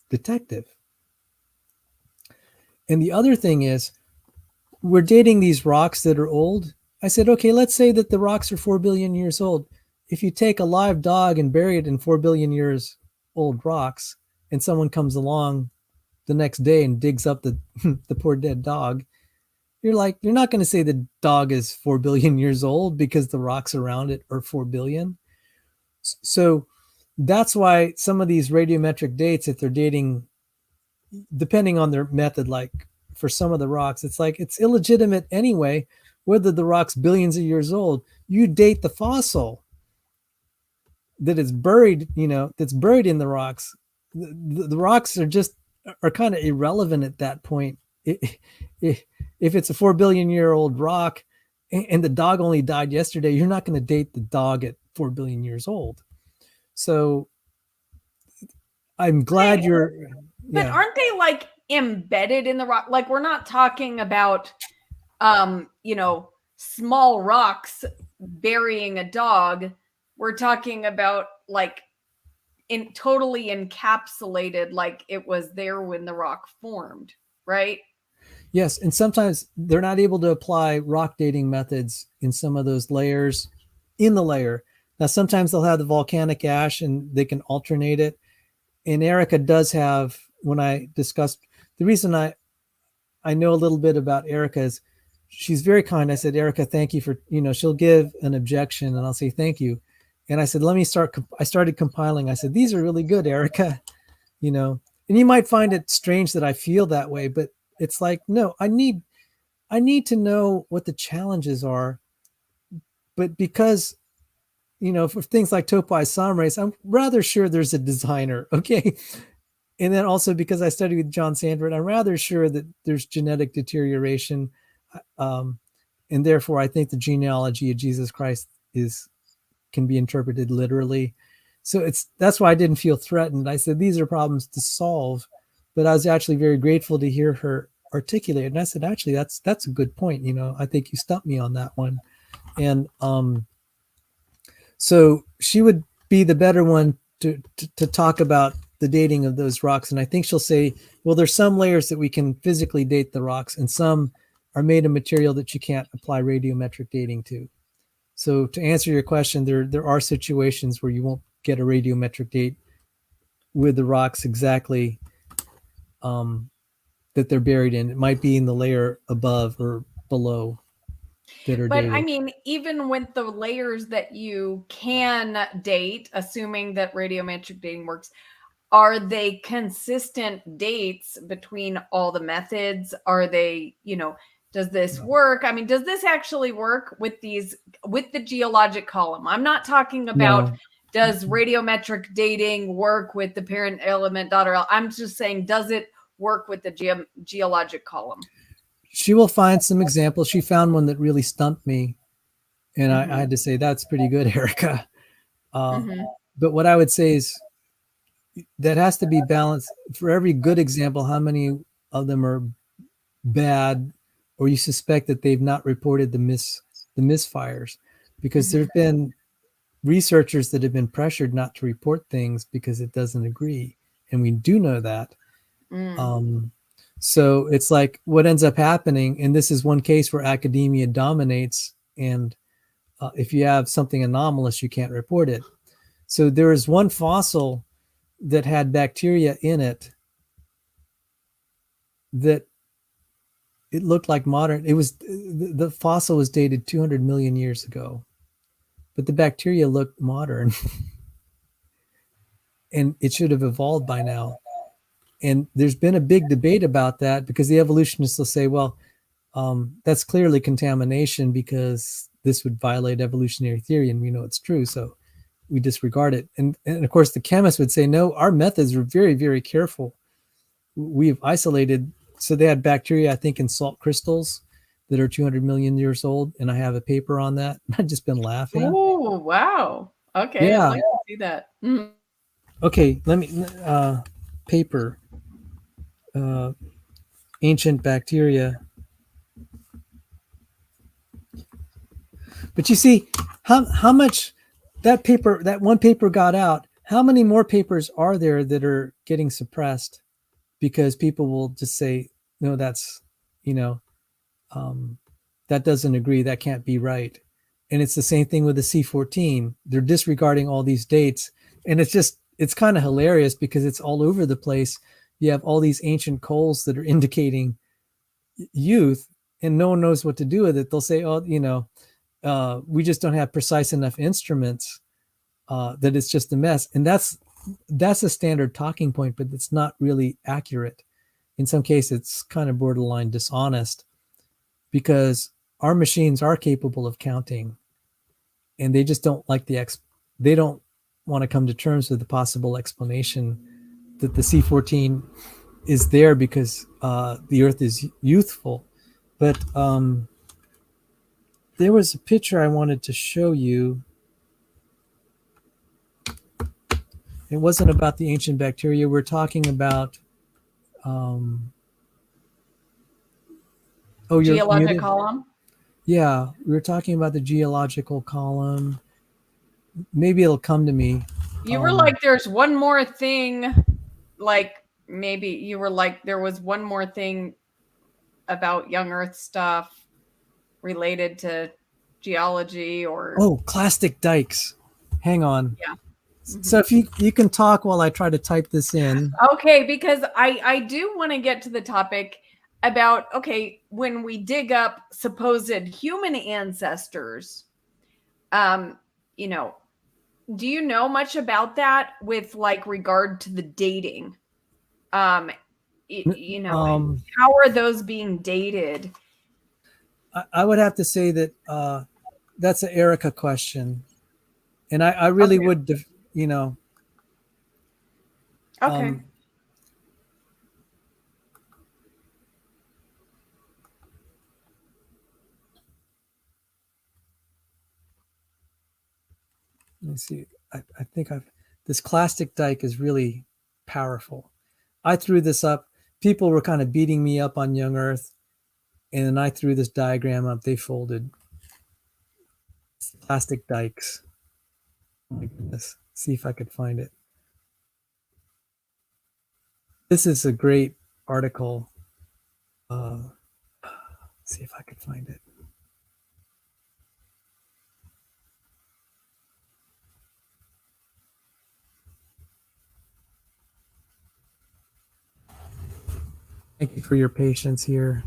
detective. And the other thing is, we're dating these rocks that are old. I said, okay, let's say that the rocks are 4 billion years old. If you take a live dog and bury it in 4 billion years old rocks, and someone comes along the next day and digs up the the poor dead dog, you're not going to say the dog is 4 billion years old because the rocks around it are 4 billion. So that's why some of these radiometric dates, if they're dating, depending on their method, like for some of the rocks, it's like it's illegitimate anyway, whether the rock's billions of years old. You date the fossil that is buried, that's buried in the rocks. The rocks are kind of irrelevant at that point. If it's a 4 billion year old rock and the dog only died yesterday, you're not going to date the dog at 4 billion years old. So I'm glad But aren't they like embedded in the rock? Like, we're not talking about, small rocks burying a dog. We're talking about like totally encapsulated, like it was there when the rock formed, right? Yes, and sometimes they're not able to apply rock dating methods in some of those layers in the layer. Now, sometimes they'll have the volcanic ash and they can alternate it. And Erika does have, when I discussed, the reason I know a little bit about Erika is she's very kind. I said, Erika, thank you for, she'll give an objection and I'll say, thank you. And I said, I started compiling. I said, these are really good, Erika, and you might find it strange that I feel that way, but it's like, no, I need to know what the challenges are. But because, for things like topoisomerase, I'm rather sure there's a designer. Okay. And then also because I studied with John Sandford, I'm rather sure that there's genetic deterioration. And therefore I think the genealogy of Jesus Christ can be interpreted literally. So that's why I didn't feel threatened. I said, these are problems to solve, but I was actually very grateful to hear her articulate. And I said, actually, that's a good point. I think you stumped me on that one. And so she would be the better one to talk about the dating of those rocks. And I think she'll say, well, there's some layers that we can physically date the rocks and some are made of material that you can't apply radiometric dating to. So to answer your question, there are situations where you won't get a radiometric date with the rocks exactly that they're buried in. It might be in the layer above or below that are dated. But I mean, even with the layers that you can date, assuming that radiometric dating works, are they consistent dates between all the methods? Are they, does this work? I mean, does this actually work with the geologic column? I'm not talking about does radiometric dating work with the parent element daughter element. I'm just saying, does it work with the geologic column? She will find some examples. She found one that really stumped me. And I had to say, that's pretty good, Erika. But what I would say is that has to be balanced. For every good example, how many of them are bad, or you suspect that they've not reported the misfires? Because there's been researchers that have been pressured not to report things because it doesn't agree. And we do know that. So it's like what ends up happening, and this is one case where academia dominates, and if you have something anomalous, you can't report it. So there is one fossil that had bacteria in it that it looked like modern. The fossil was dated 200 million years ago, but the bacteria looked modern and it should have evolved by now. And there's been a big debate about that because the evolutionists will say, well, that's clearly contamination because this would violate evolutionary theory, and we know it's true, so we disregard it. And of course, the chemists would say, no, our methods were very, very careful. We've isolated, so they had bacteria, I think, in salt crystals that are 200 million years old, and I have a paper on that. I've just been laughing. Oh, wow. Okay, yeah. I'd like to see that. Mm-hmm. Okay, let me, paper. Ancient bacteria. But you see how much that one paper got out. How many more papers are there that are getting suppressed because people will just say, no, that's, That doesn't agree. That can't be right. And it's the same thing with the C14. They're disregarding all these dates. And it's kind of hilarious because it's all over the place. You have all these ancient coals that are indicating youth, and no one knows what to do with it. They'll say, oh, we just don't have precise enough instruments, that it's just a mess. And that's a standard talking point, but it's not really accurate. In some cases, it's kind of borderline dishonest, because our machines are capable of counting, and they just don't like they don't want to come to terms with the possible explanation that the C14 is there because the Earth is youthful. But there was a picture I wanted to show you. It wasn't about the ancient bacteria. We're talking about. Oh, you're Geologic muted. column. Yeah, we were talking about the geological column. Maybe it'll come to me. You were like, there's one more thing. Like, maybe you were like, there was one more thing about young Earth stuff related to geology or. Oh, Clastic Dikes. Hang on. Yeah. Mm-hmm. So if you can talk while I try to type this in. Okay, because I do want to get to the topic about, okay, when we dig up supposed human ancestors, do you know much about that with like regard to the dating? How are those being dated? I would have to say that that's an Erika question, and I really would, Okay. Let me see. I think this Clastic Dike is really powerful. I threw this up. People were kind of beating me up on young Earth, and then I threw this diagram up. They folded. Clastic Dikes. Oh my goodness. See if I could find it. This is a great article. See if I could find it. Thank you for your patience here.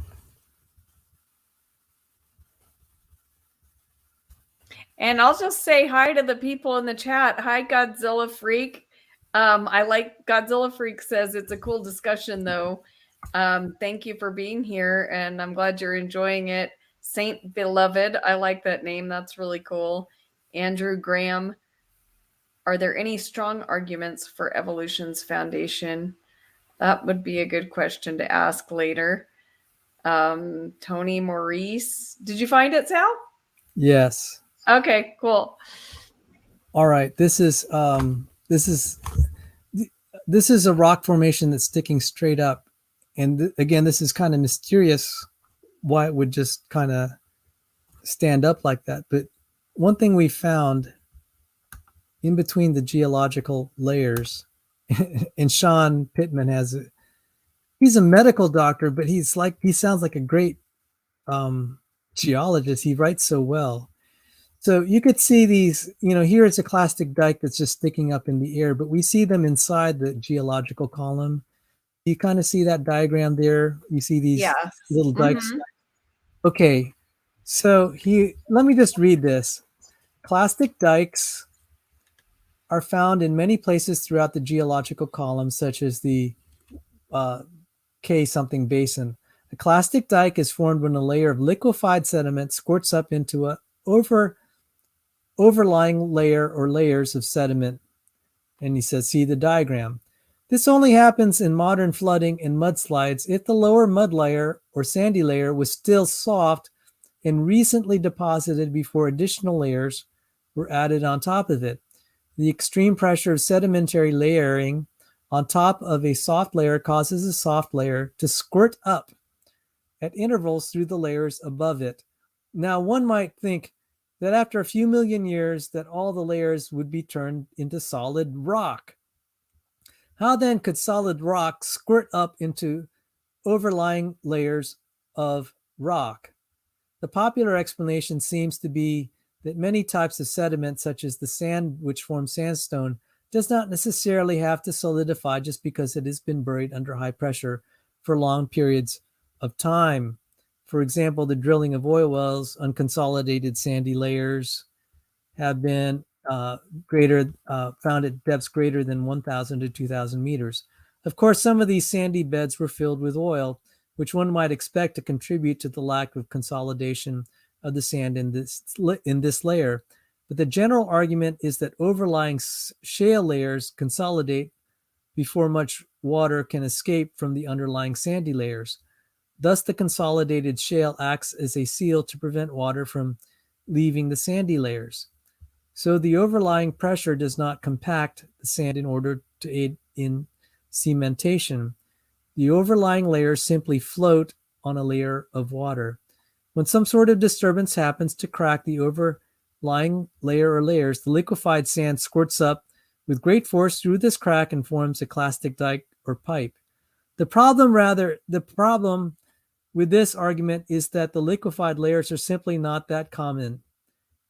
And I'll just say hi to the people in the chat. Hi, Godzilla Freak. I like Godzilla Freak says it's a cool discussion, though. Thank you for being here, and I'm glad you're enjoying it. Saint Beloved, I like that name. That's really cool. Andrew Graham, are there any strong arguments for evolution's foundation? That would be a good question to ask later. Tony Maurice, did you find it, Sal? Yes. Okay, cool. All right. This is a rock formation that's sticking straight up, and again, this is kind of mysterious why it would just kind of stand up like that. But one thing we found in between the geological layers, and Sean Pittman he's a medical doctor, but he sounds like a great geologist. He writes so well. So you could see these, here it's a Clastic Dike that's just sticking up in the air, but we see them inside the geological column. You kind of see that diagram there. You see these little dikes. Mm-hmm. Okay, so let me just read this. Clastic dikes are found in many places throughout the geological column, such as the K something basin. A clastic dike is formed when a layer of liquefied sediment squirts up into a overlying layer or layers of sediment. And he says, see the diagram. This only happens in modern flooding and mudslides if the lower mud layer or sandy layer was still soft and recently deposited before additional layers were added on top of it. The extreme pressure of sedimentary layering on top of a soft layer causes a soft layer to squirt up at intervals through the layers above it. Now, one might think that after a few million years that all the layers would be turned into solid rock. How then could solid rock squirt up into overlying layers of rock? The popular explanation seems to be that many types of sediment, such as the sand which forms sandstone, does not necessarily have to solidify just because it has been buried under high pressure for long periods of time. For example, the drilling of oil wells, unconsolidated sandy layers have been found at depths greater than 1,000 to 2,000 meters. Of course, some of these sandy beds were filled with oil, which one might expect to contribute to the lack of consolidation of the sand in this layer. But the general argument is that overlying shale layers consolidate before much water can escape from the underlying sandy layers. Thus, the consolidated shale acts as a seal to prevent water from leaving the sandy layers. So the overlying pressure does not compact the sand in order to aid in cementation. The overlying layers simply float on a layer of water. When some sort of disturbance happens to crack the overlying layer or layers, the liquefied sand squirts up with great force through this crack and forms a clastic dike or pipe. The problem with this argument is that the liquefied layers are simply not that common.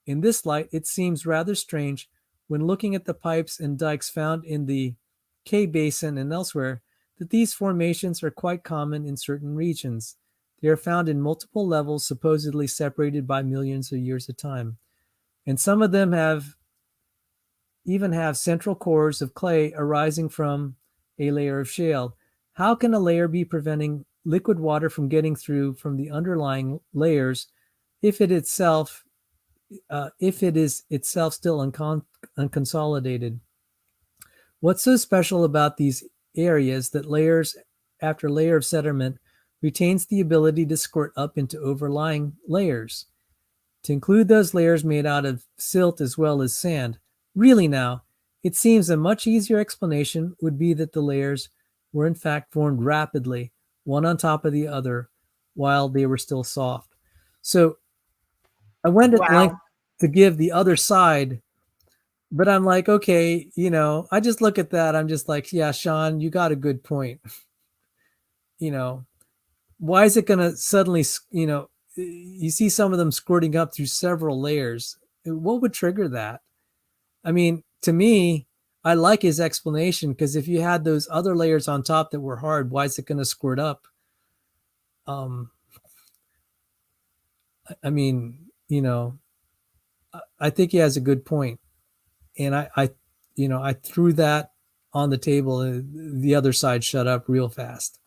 In this light, it seems rather strange when looking at the pipes and dikes found in the K Basin and elsewhere that these formations are quite common in certain regions. They are found in multiple levels, supposedly separated by millions of years of time. And some of them even have central cores of clay arising from a layer of shale. How can a layer be preventing liquid water from getting through from the underlying layers if it is itself still unconsolidated? What's so special about these areas that layers after layer of sediment retains the ability to squirt up into overlying layers? To include those layers made out of silt as well as sand. Really now, it seems a much easier explanation would be that the layers were in fact formed rapidly, one on top of the other, while they were still soft. So I went at length Wow. to give the other side, but I'm like, okay, I just look at that. I'm just like, yeah, Sean, you got a good point. Why is it going to suddenly, you see some of them squirting up through several layers. What would trigger that? I mean, to me, I like his explanation because if you had those other layers on top that were hard, why is it going to squirt up? I mean, I think he has a good point. And I threw that on the table. The other side shut up real fast.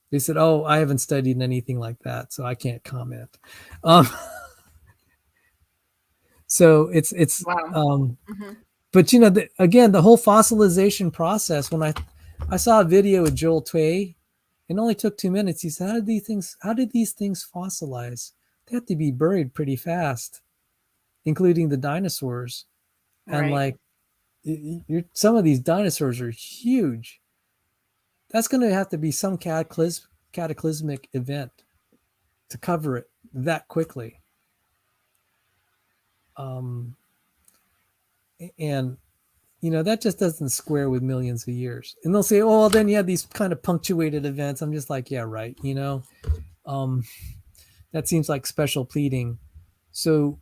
They said, "Oh, I haven't studied anything like that, so I can't comment." Um, so it's Wow. Mm-hmm. but again, the whole fossilization process. When I saw a video with Joel Tway, it only took 2 minutes. He said, how did these things fossilize? They have to be buried pretty fast, including the dinosaurs. And Right. like, some of these dinosaurs are huge. That's going to have to be some cataclysmic event to cover it that quickly. And that just doesn't square with millions of years. And they'll say, oh, well, then you have these kind of punctuated events. I'm just like, yeah, right. That seems like special pleading. So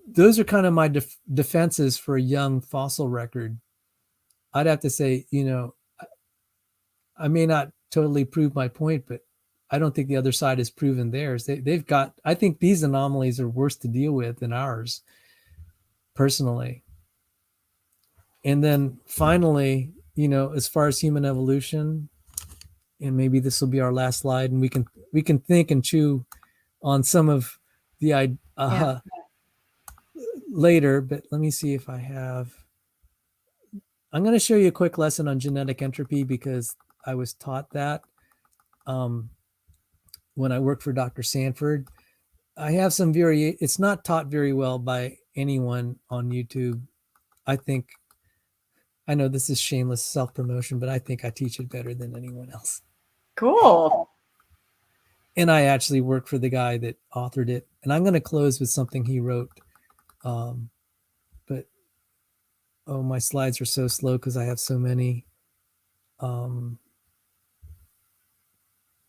those are kind of my defenses for a young fossil record. I'd have to say, I may not totally prove my point, but I don't think the other side has proven theirs. I think these anomalies are worse to deal with than ours, personally. And then finally, as far as human evolution, and maybe this will be our last slide, and we can think and chew on some of the later, but let me see if I have. I'm going to show you a quick lesson on genetic entropy because I was taught that when I worked for Dr. Sanford. I have some it's not taught very well by anyone on YouTube. I know this is shameless self-promotion, but I think I teach it better than anyone else. Cool. And I actually worked for the guy that authored it. And I'm going to close with something he wrote. But, my slides are so slow because I have so many.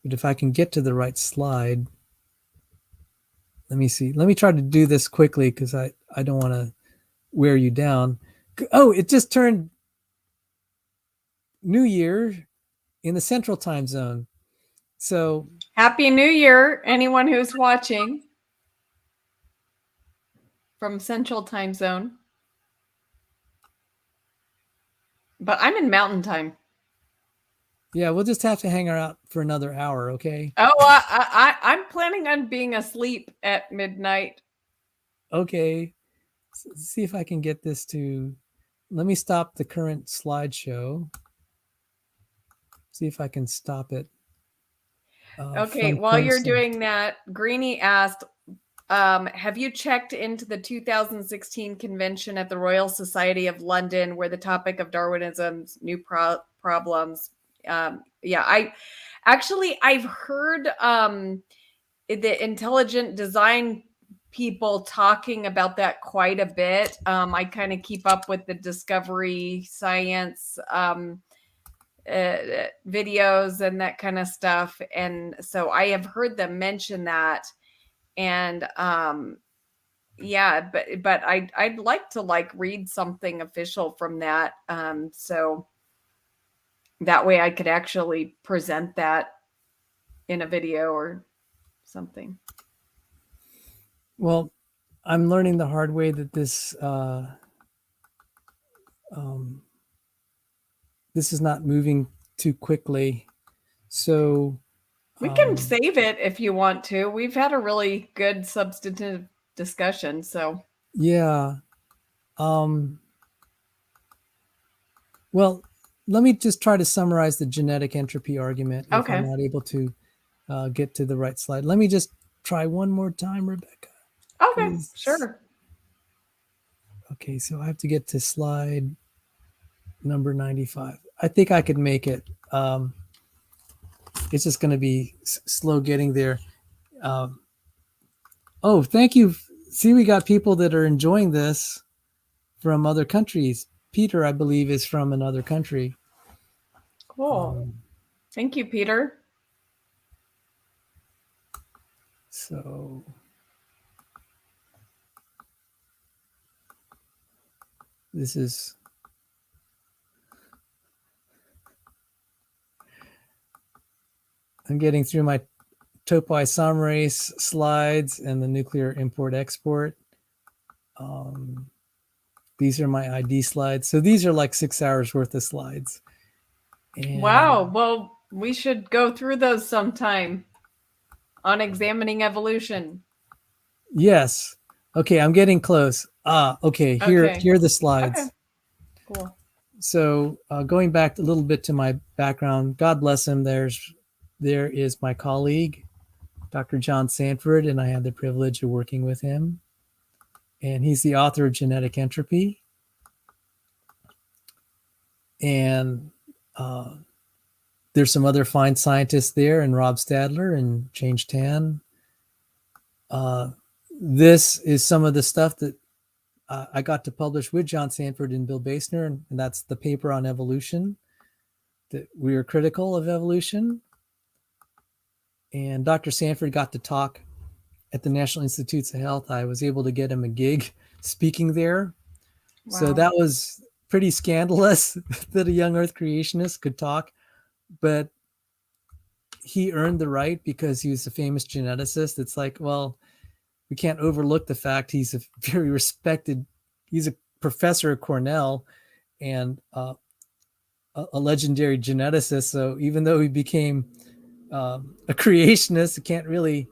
But But if I can get to the right slide, let me see. Let me try to do this quickly because I don't want to wear you down. Oh, it just turned New Year in the Central Time Zone. So Happy New Year, anyone who's watching from Central Time Zone. But I'm in Mountain Time. yeah, we'll just have to hang out for another hour, okay? Oh, I'm planning on being asleep at midnight. Okay. Let's see if I can get this to. Let me stop the current slideshow. See if I can stop it. Okay, while you're doing that, Greenie asked, have you checked into the 2016 convention at the Royal Society of London where the topic of Darwinism's new problems? Yeah, I've heard the intelligent design people talking about that quite a bit. I kind of keep up with the Discovery Science videos and that kind of stuff, and so I have heard them mention that. And yeah, but I'd like to read something official from that, so that way I could actually present that in a video or something. Well, I'm learning the hard way that this is not moving too quickly. So we can save it if you want to. We've had a really good substantive discussion, so yeah. Well, let me just try to summarize the genetic entropy argument if I'm not able to get to the right slide. Let me just try one more time, Rebekah. Okay, please. Sure. Okay, so I have to get to slide number 95. I think I could make it. It's just going to be slow getting there. Oh, thank you. See, we got people that are enjoying this from other countries. Peter, I believe, is from another country. Cool. Thank you, Peter. So this is I'm getting through my topoisomerase slides and the nuclear import-export. These are my ID slides. So these are like 6 hours worth of slides. And wow. Well, we should go through those sometime on examining evolution. Yes. Okay, I'm getting close. Okay. Here are the slides. Okay. Cool. So going back a little bit to my background, God bless him. There is my colleague, Dr. John Sanford, and I had the privilege of working with him. And he's the author of Genetic Entropy. And there's some other fine scientists there, and Rob Stadler and Change Tan. This is some of the stuff that I got to publish with John Sanford and Bill Basner, and that's the paper on evolution, that we are critical of evolution. And Dr. Sanford got to talk at the National Institutes of Health. I was able to get him a gig speaking there. Wow. So that was pretty scandalous that a young Earth creationist could talk, but he earned the right because he was a famous geneticist. It's like, well, we can't overlook the fact he's a very respected, he's a professor at Cornell and a legendary geneticist. So even though he became a creationist, it can't really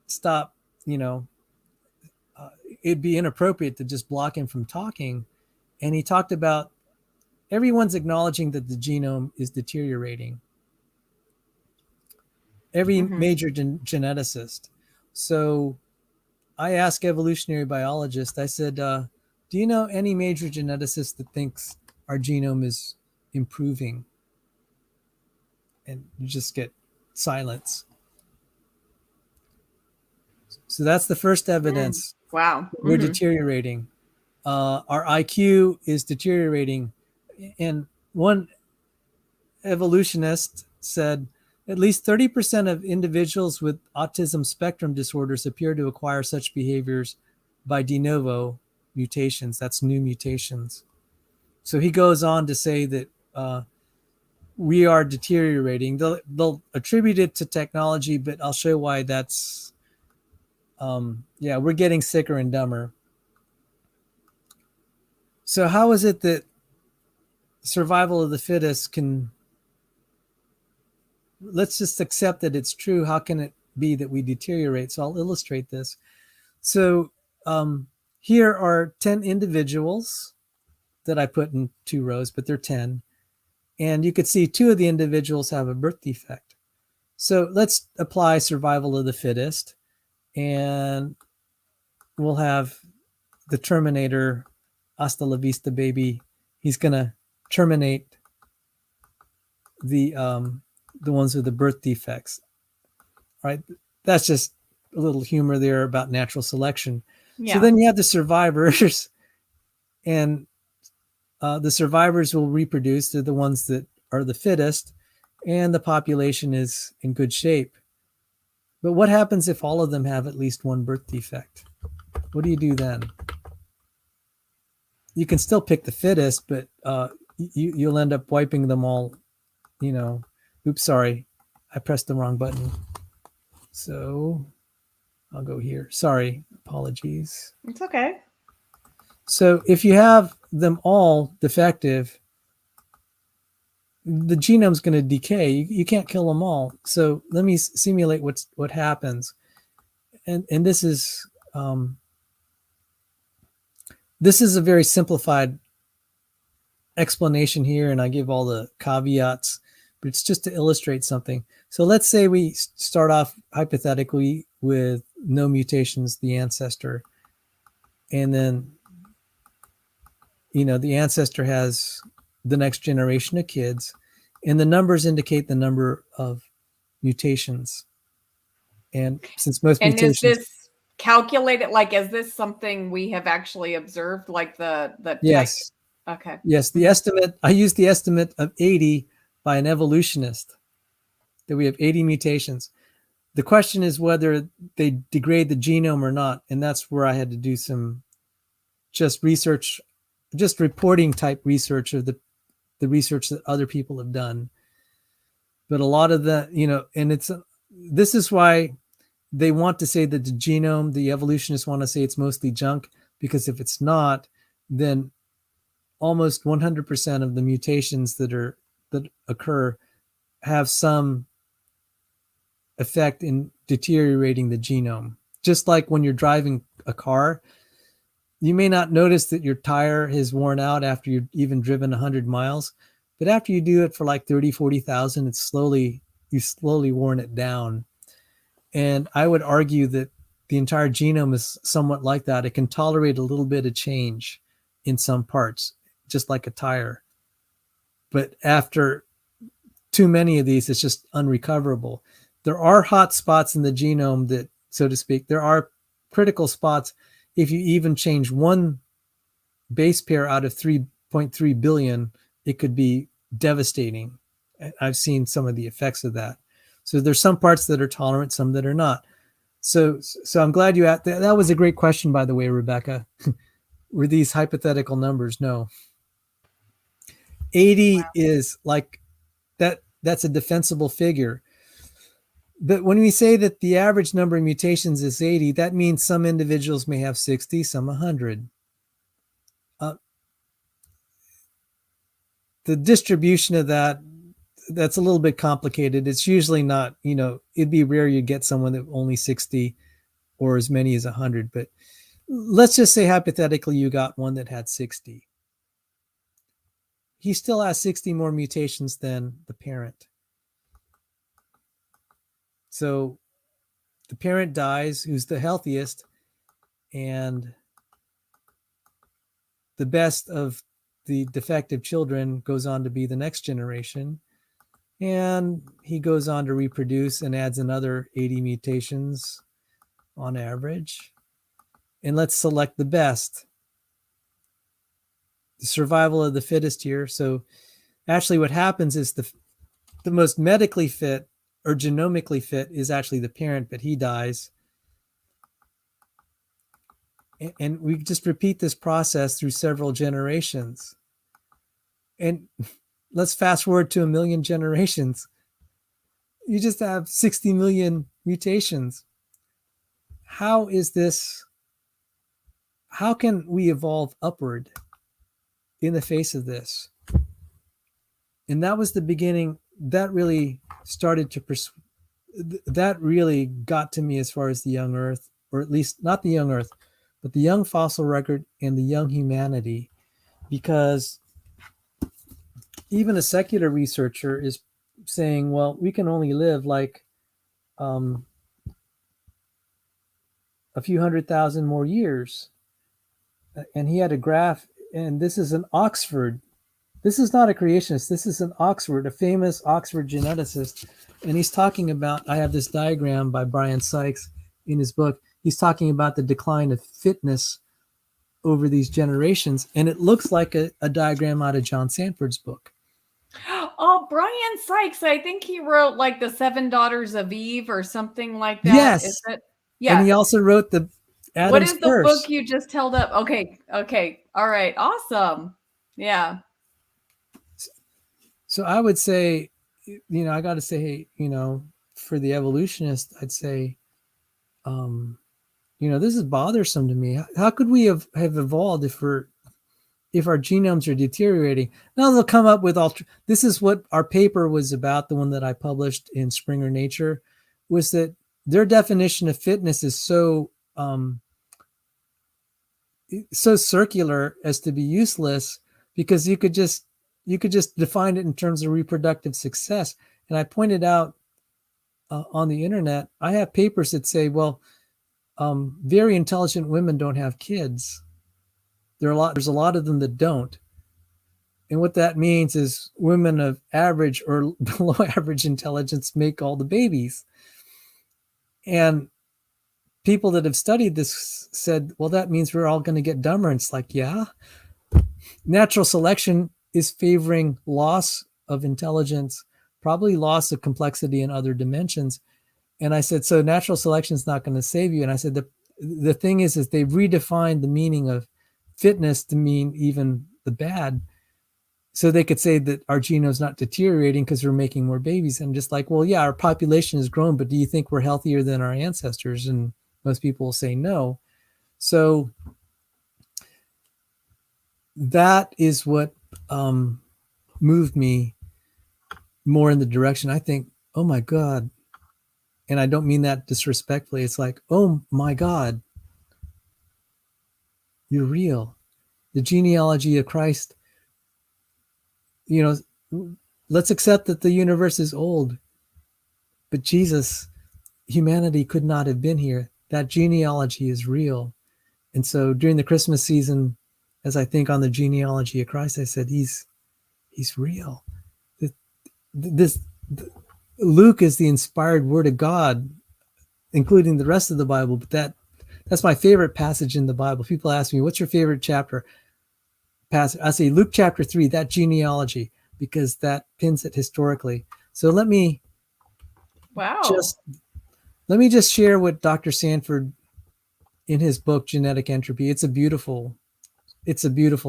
stop, it'd be inappropriate to just block him from talking. And he talked about everyone's acknowledging that the genome is deteriorating. Every major geneticist. So I asked evolutionary biologists, I said, do you know any major geneticist that thinks our genome is improving? And you just get silence. So that's the first evidence. Wow. We're deteriorating. Our IQ is deteriorating. And one evolutionist said, At least 30% of individuals with autism spectrum disorders appear to acquire such behaviors by de novo mutations. That's new mutations. So he goes on to say that we are deteriorating. They'll attribute it to technology, but I'll show why that's, we're getting sicker and dumber. So how is it that survival of the fittest can, let's just accept that it's true. How can it be that we deteriorate? So I'll illustrate this. So here are 10 individuals that I put in 2 rows, but they're 10. And you could see 2 of the individuals have a birth defect. So let's apply survival of the fittest, and we'll have the Terminator, hasta la vista, baby. He's going to terminate the ones with the birth defects. All right. That's just a little humor there about natural selection. Yeah. So then you have the survivors, and the survivors will reproduce. They're the ones that are the fittest, and the population is in good shape. But what happens if all of them have at least one birth defect? What do you do then? You can still pick the fittest, but you'll end up wiping them all, Oops, sorry. I pressed the wrong button. So I'll go here. Sorry, apologies. It's okay. So if you have them all defective, the genome's going to decay. You can't kill them all. So let me simulate what happens. And this is a very simplified explanation here, and I give all the caveats, but it's just to illustrate something. So let's say we start off hypothetically with no mutations, the ancestor, and then the ancestor has the next generation of kids, and the numbers indicate the number of mutations. And since most mutations... is this calculated? Like, is this something we have actually observed? Like the Yes. Okay. Yes, the estimate, I used the estimate of 80 by an evolutionist, that we have 80 mutations. The question is whether they degrade the genome or not, and that's where I had to do some just reporting type research of the research that other people have done. But a lot of the, and this is why they want to say that the genome, the evolutionists want to say it's mostly junk, because if it's not, then almost 100% of the mutations that occur have some effect in deteriorating the genome. Just like when you're driving a car, you may not notice that your tire has worn out after you've even driven 100 miles, but after you do it for like 30, 40,000, you've slowly worn it down. And I would argue that the entire genome is somewhat like that. It can tolerate a little bit of change in some parts, just like a tire. But after too many of these, it's just unrecoverable. There are hot spots in the genome that, so to speak, there are critical spots. If you even change one base pair out of 3.3 billion, it could be devastating. I've seen some of the effects of that. So there's some parts that are tolerant, some that are not. So I'm glad you asked. That was a great question, by the way, Rebekah. Were these hypothetical numbers? No. 80 wow. Is like that. That's a defensible figure. But when we say that the average number of mutations is 80, that means some individuals may have 60, some 100. The distribution of that's a little bit complicated. It's usually not, it'd be rare you'd get someone that only 60 or as many as 100. But let's just say hypothetically you got one that had 60. He still has 60 more mutations than the parent. So the parent dies, who's the healthiest, and the best of the defective children goes on to be the next generation. And he goes on to reproduce and adds another 80 mutations on average. And let's select the best. The survival of the fittest here. So actually what happens is the most medically fit or genomically fit is actually the parent, but he dies. And we just repeat this process through several generations. And let's fast forward to 1 million generations. You just have 60 million mutations. How is this? How can we evolve upward in the face of this? And that was the beginning. That really started to that really got to me as far as the young earth, or at least not the young earth, but the young fossil record and the young humanity, because even a secular researcher is saying, well, we can only live like a few 100,000 more years. And he had a graph, and this is an Oxford. This is not a creationist. This is an Oxford, a famous Oxford geneticist. And he's talking about, I have this diagram by Brian Sykes in his book. He's talking about the decline of fitness over these generations. And it looks like a diagram out of John Sanford's book. Oh, Brian Sykes. I think he wrote like the 7 Daughters of Eve or something like that. Yes. Is it? Yeah. And he also wrote the Adam's What is the Curse. book you just held up? Okay. All right. Awesome. Yeah. So I would say, I got to say, for the evolutionist, I'd say, this is bothersome to me. How could we have evolved if our genomes are deteriorating? Now they'll come up with this is what our paper was about. The one that I published in Springer Nature was that their definition of fitness is so circular as to be useless, because you could just define it in terms of reproductive success. And I pointed out on the internet, I have papers that say, well, very intelligent women don't have kids. There's a lot of them that don't. And what that means is women of average or below average intelligence make all the babies. And people that have studied this said, well, that means we're all going to get dumber. And it's like, yeah, natural selection is favoring loss of intelligence, probably loss of complexity in other dimensions. And I said, so natural selection is not going to save you. And I said, the thing is they've redefined the meaning of fitness to mean even the bad. So they could say that our genome's not deteriorating because we're making more babies. And just like, well, yeah, our population has grown, but do you think we're healthier than our ancestors? And most people will say no. So that is what moved me more in the direction, I think, oh my God. And I don't mean that disrespectfully. It's like, oh my God, you're real. The genealogy of Christ, let's accept that the universe is old, but Jesus, humanity could not have been here. That genealogy is real. And so during the Christmas season, as I think on the genealogy of Christ, I said, he's real. Luke is the inspired word of God, including the rest of the Bible, but that's my favorite passage in the Bible. People ask me, what's your favorite chapter? Passage? I say Luke chapter 3, that genealogy, because that pins it historically. So let me just share what Dr. Sanford in his book Genetic Entropy. It's a beautiful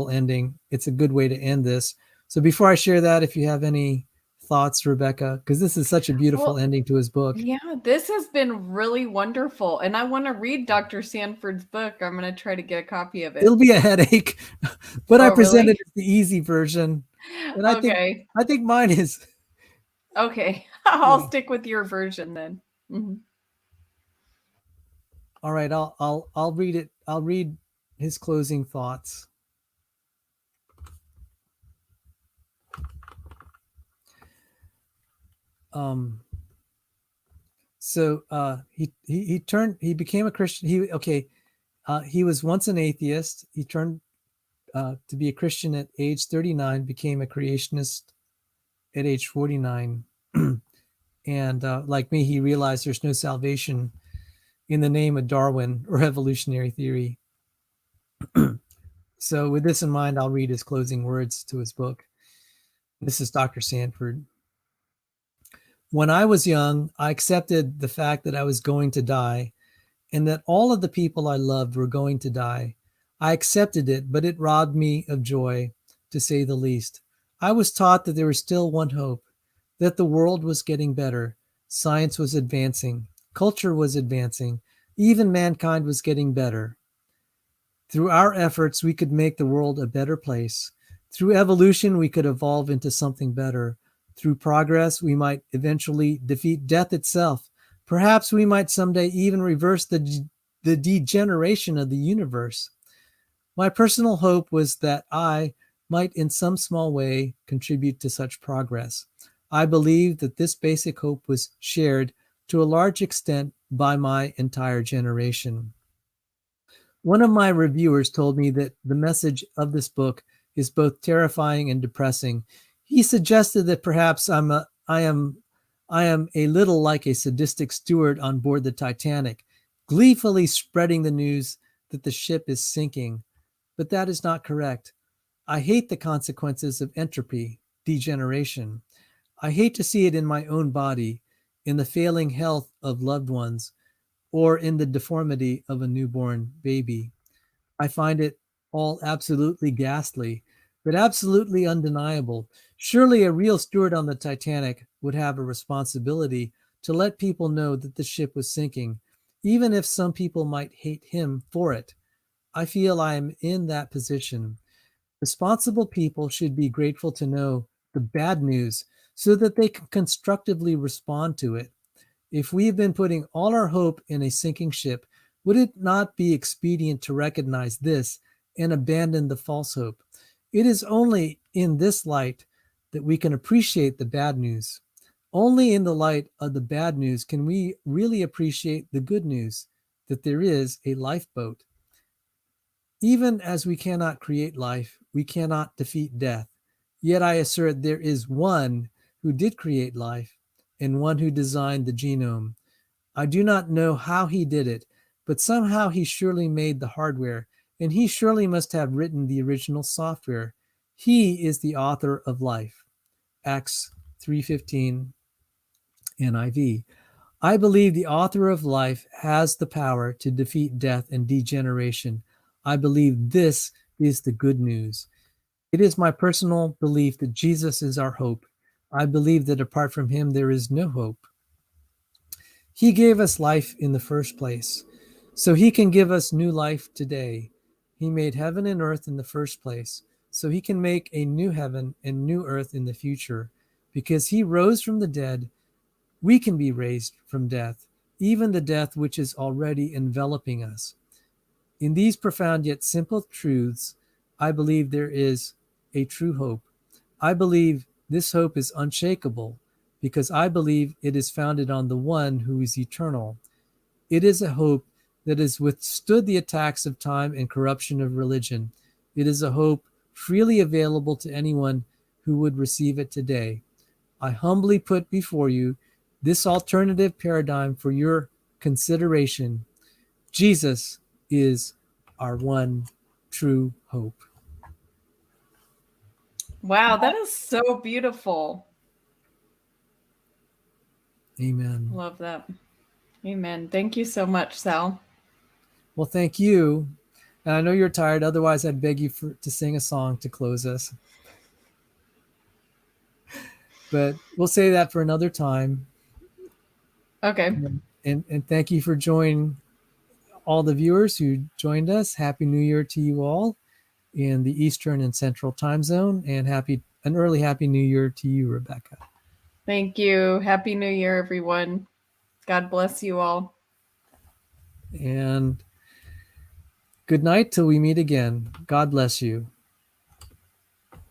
ending. It's a good way to end this. So before I share that, if you have any thoughts, Rebekah, because this is such a beautiful ending to his book. Yeah, this has been really wonderful. And I want to read Dr. Sanford's book. I'm going to try to get a copy of it. It'll be a headache, but I presented the easy version. And I think mine is. Okay. I'll stick with your version then. Mm-hmm. All right. I'll read it. I'll read his closing thoughts. So he became a Christian. He was once an atheist. He turned to be a Christian at age 39, became a creationist at age 49. And like me, he realized there's no salvation in the name of Darwin or evolutionary theory. So with this in mind, I'll read his closing words to his book. This is Dr. Sanford. When I was young, I accepted the fact that I was going to die and that all of the people I loved were going to die. I accepted it, but it robbed me of joy, to say the least. I was taught that there was still one hope, that the world was getting better, science was advancing, culture was advancing, even mankind was getting better. Through our efforts, we could make the world a better place. Through evolution, we could evolve into something better. Through progress, we might eventually defeat death itself. Perhaps we might someday even reverse the degeneration of the universe. My personal hope was that I might, in some small way, contribute to such progress. I believed that this basic hope was shared to a large extent by my entire generation. One of my reviewers told me that the message of this book is both terrifying and depressing. He suggested that perhaps I am a little like a sadistic steward on board the Titanic, gleefully spreading the news that the ship is sinking. But that is not correct. I hate the consequences of entropy, degeneration. I hate to see it in my own body, in the failing health of loved ones, or in the deformity of a newborn baby. I find it all absolutely ghastly, but absolutely undeniable. Surely a real steward on the Titanic would have a responsibility to let people know that the ship was sinking, even if some people might hate him for it. I feel I am in that position. Responsible people should be grateful to know the bad news so that they can constructively respond to it. If we have been putting all our hope in a sinking ship, would it not be expedient to recognize this and abandon the false hope? It is only in this light that we can appreciate the bad news. Only in the light of the bad news can we really appreciate the good news that there is a lifeboat. Even as we cannot create life, we cannot defeat death. Yet I assert there is one who did create life and one who designed the genome. I do not know how he did it, but somehow he surely made the hardware, and he surely must have written the original software. He is the author of life. Acts 3:15 NIV. I believe the author of life has the power to defeat death and degeneration. I believe this is the good news. It is my personal belief that Jesus is our hope. I believe that apart from him, there is no hope. He gave us life in the first place, so he can give us new life today. He made heaven and earth in the first place, so he can make a new heaven and new earth in the future. Because he rose from the dead, we can be raised from death, even the death which is already enveloping us. In these profound yet simple truths, I believe there is a true hope. I believe this hope is unshakable because I believe it is founded on the one who is eternal. It is a hope that has withstood the attacks of time and corruption of religion. It is a hope freely available to anyone who would receive it today. I humbly put before you this alternative paradigm for your consideration. Jesus is our one true hope. Wow, that is so beautiful. Amen. Love that. Amen. Thank you so much, Sal. Well, thank you. And I know you're tired. Otherwise, I'd beg you to sing a song to close us. But we'll say that for another time. Okay. And thank you for joining all the viewers who joined us. Happy New Year to you all in the Eastern and Central time zone. And an early Happy New Year to you, Rebekah. Thank you. Happy New Year, everyone. God bless you all. And good night till we meet again. God bless you.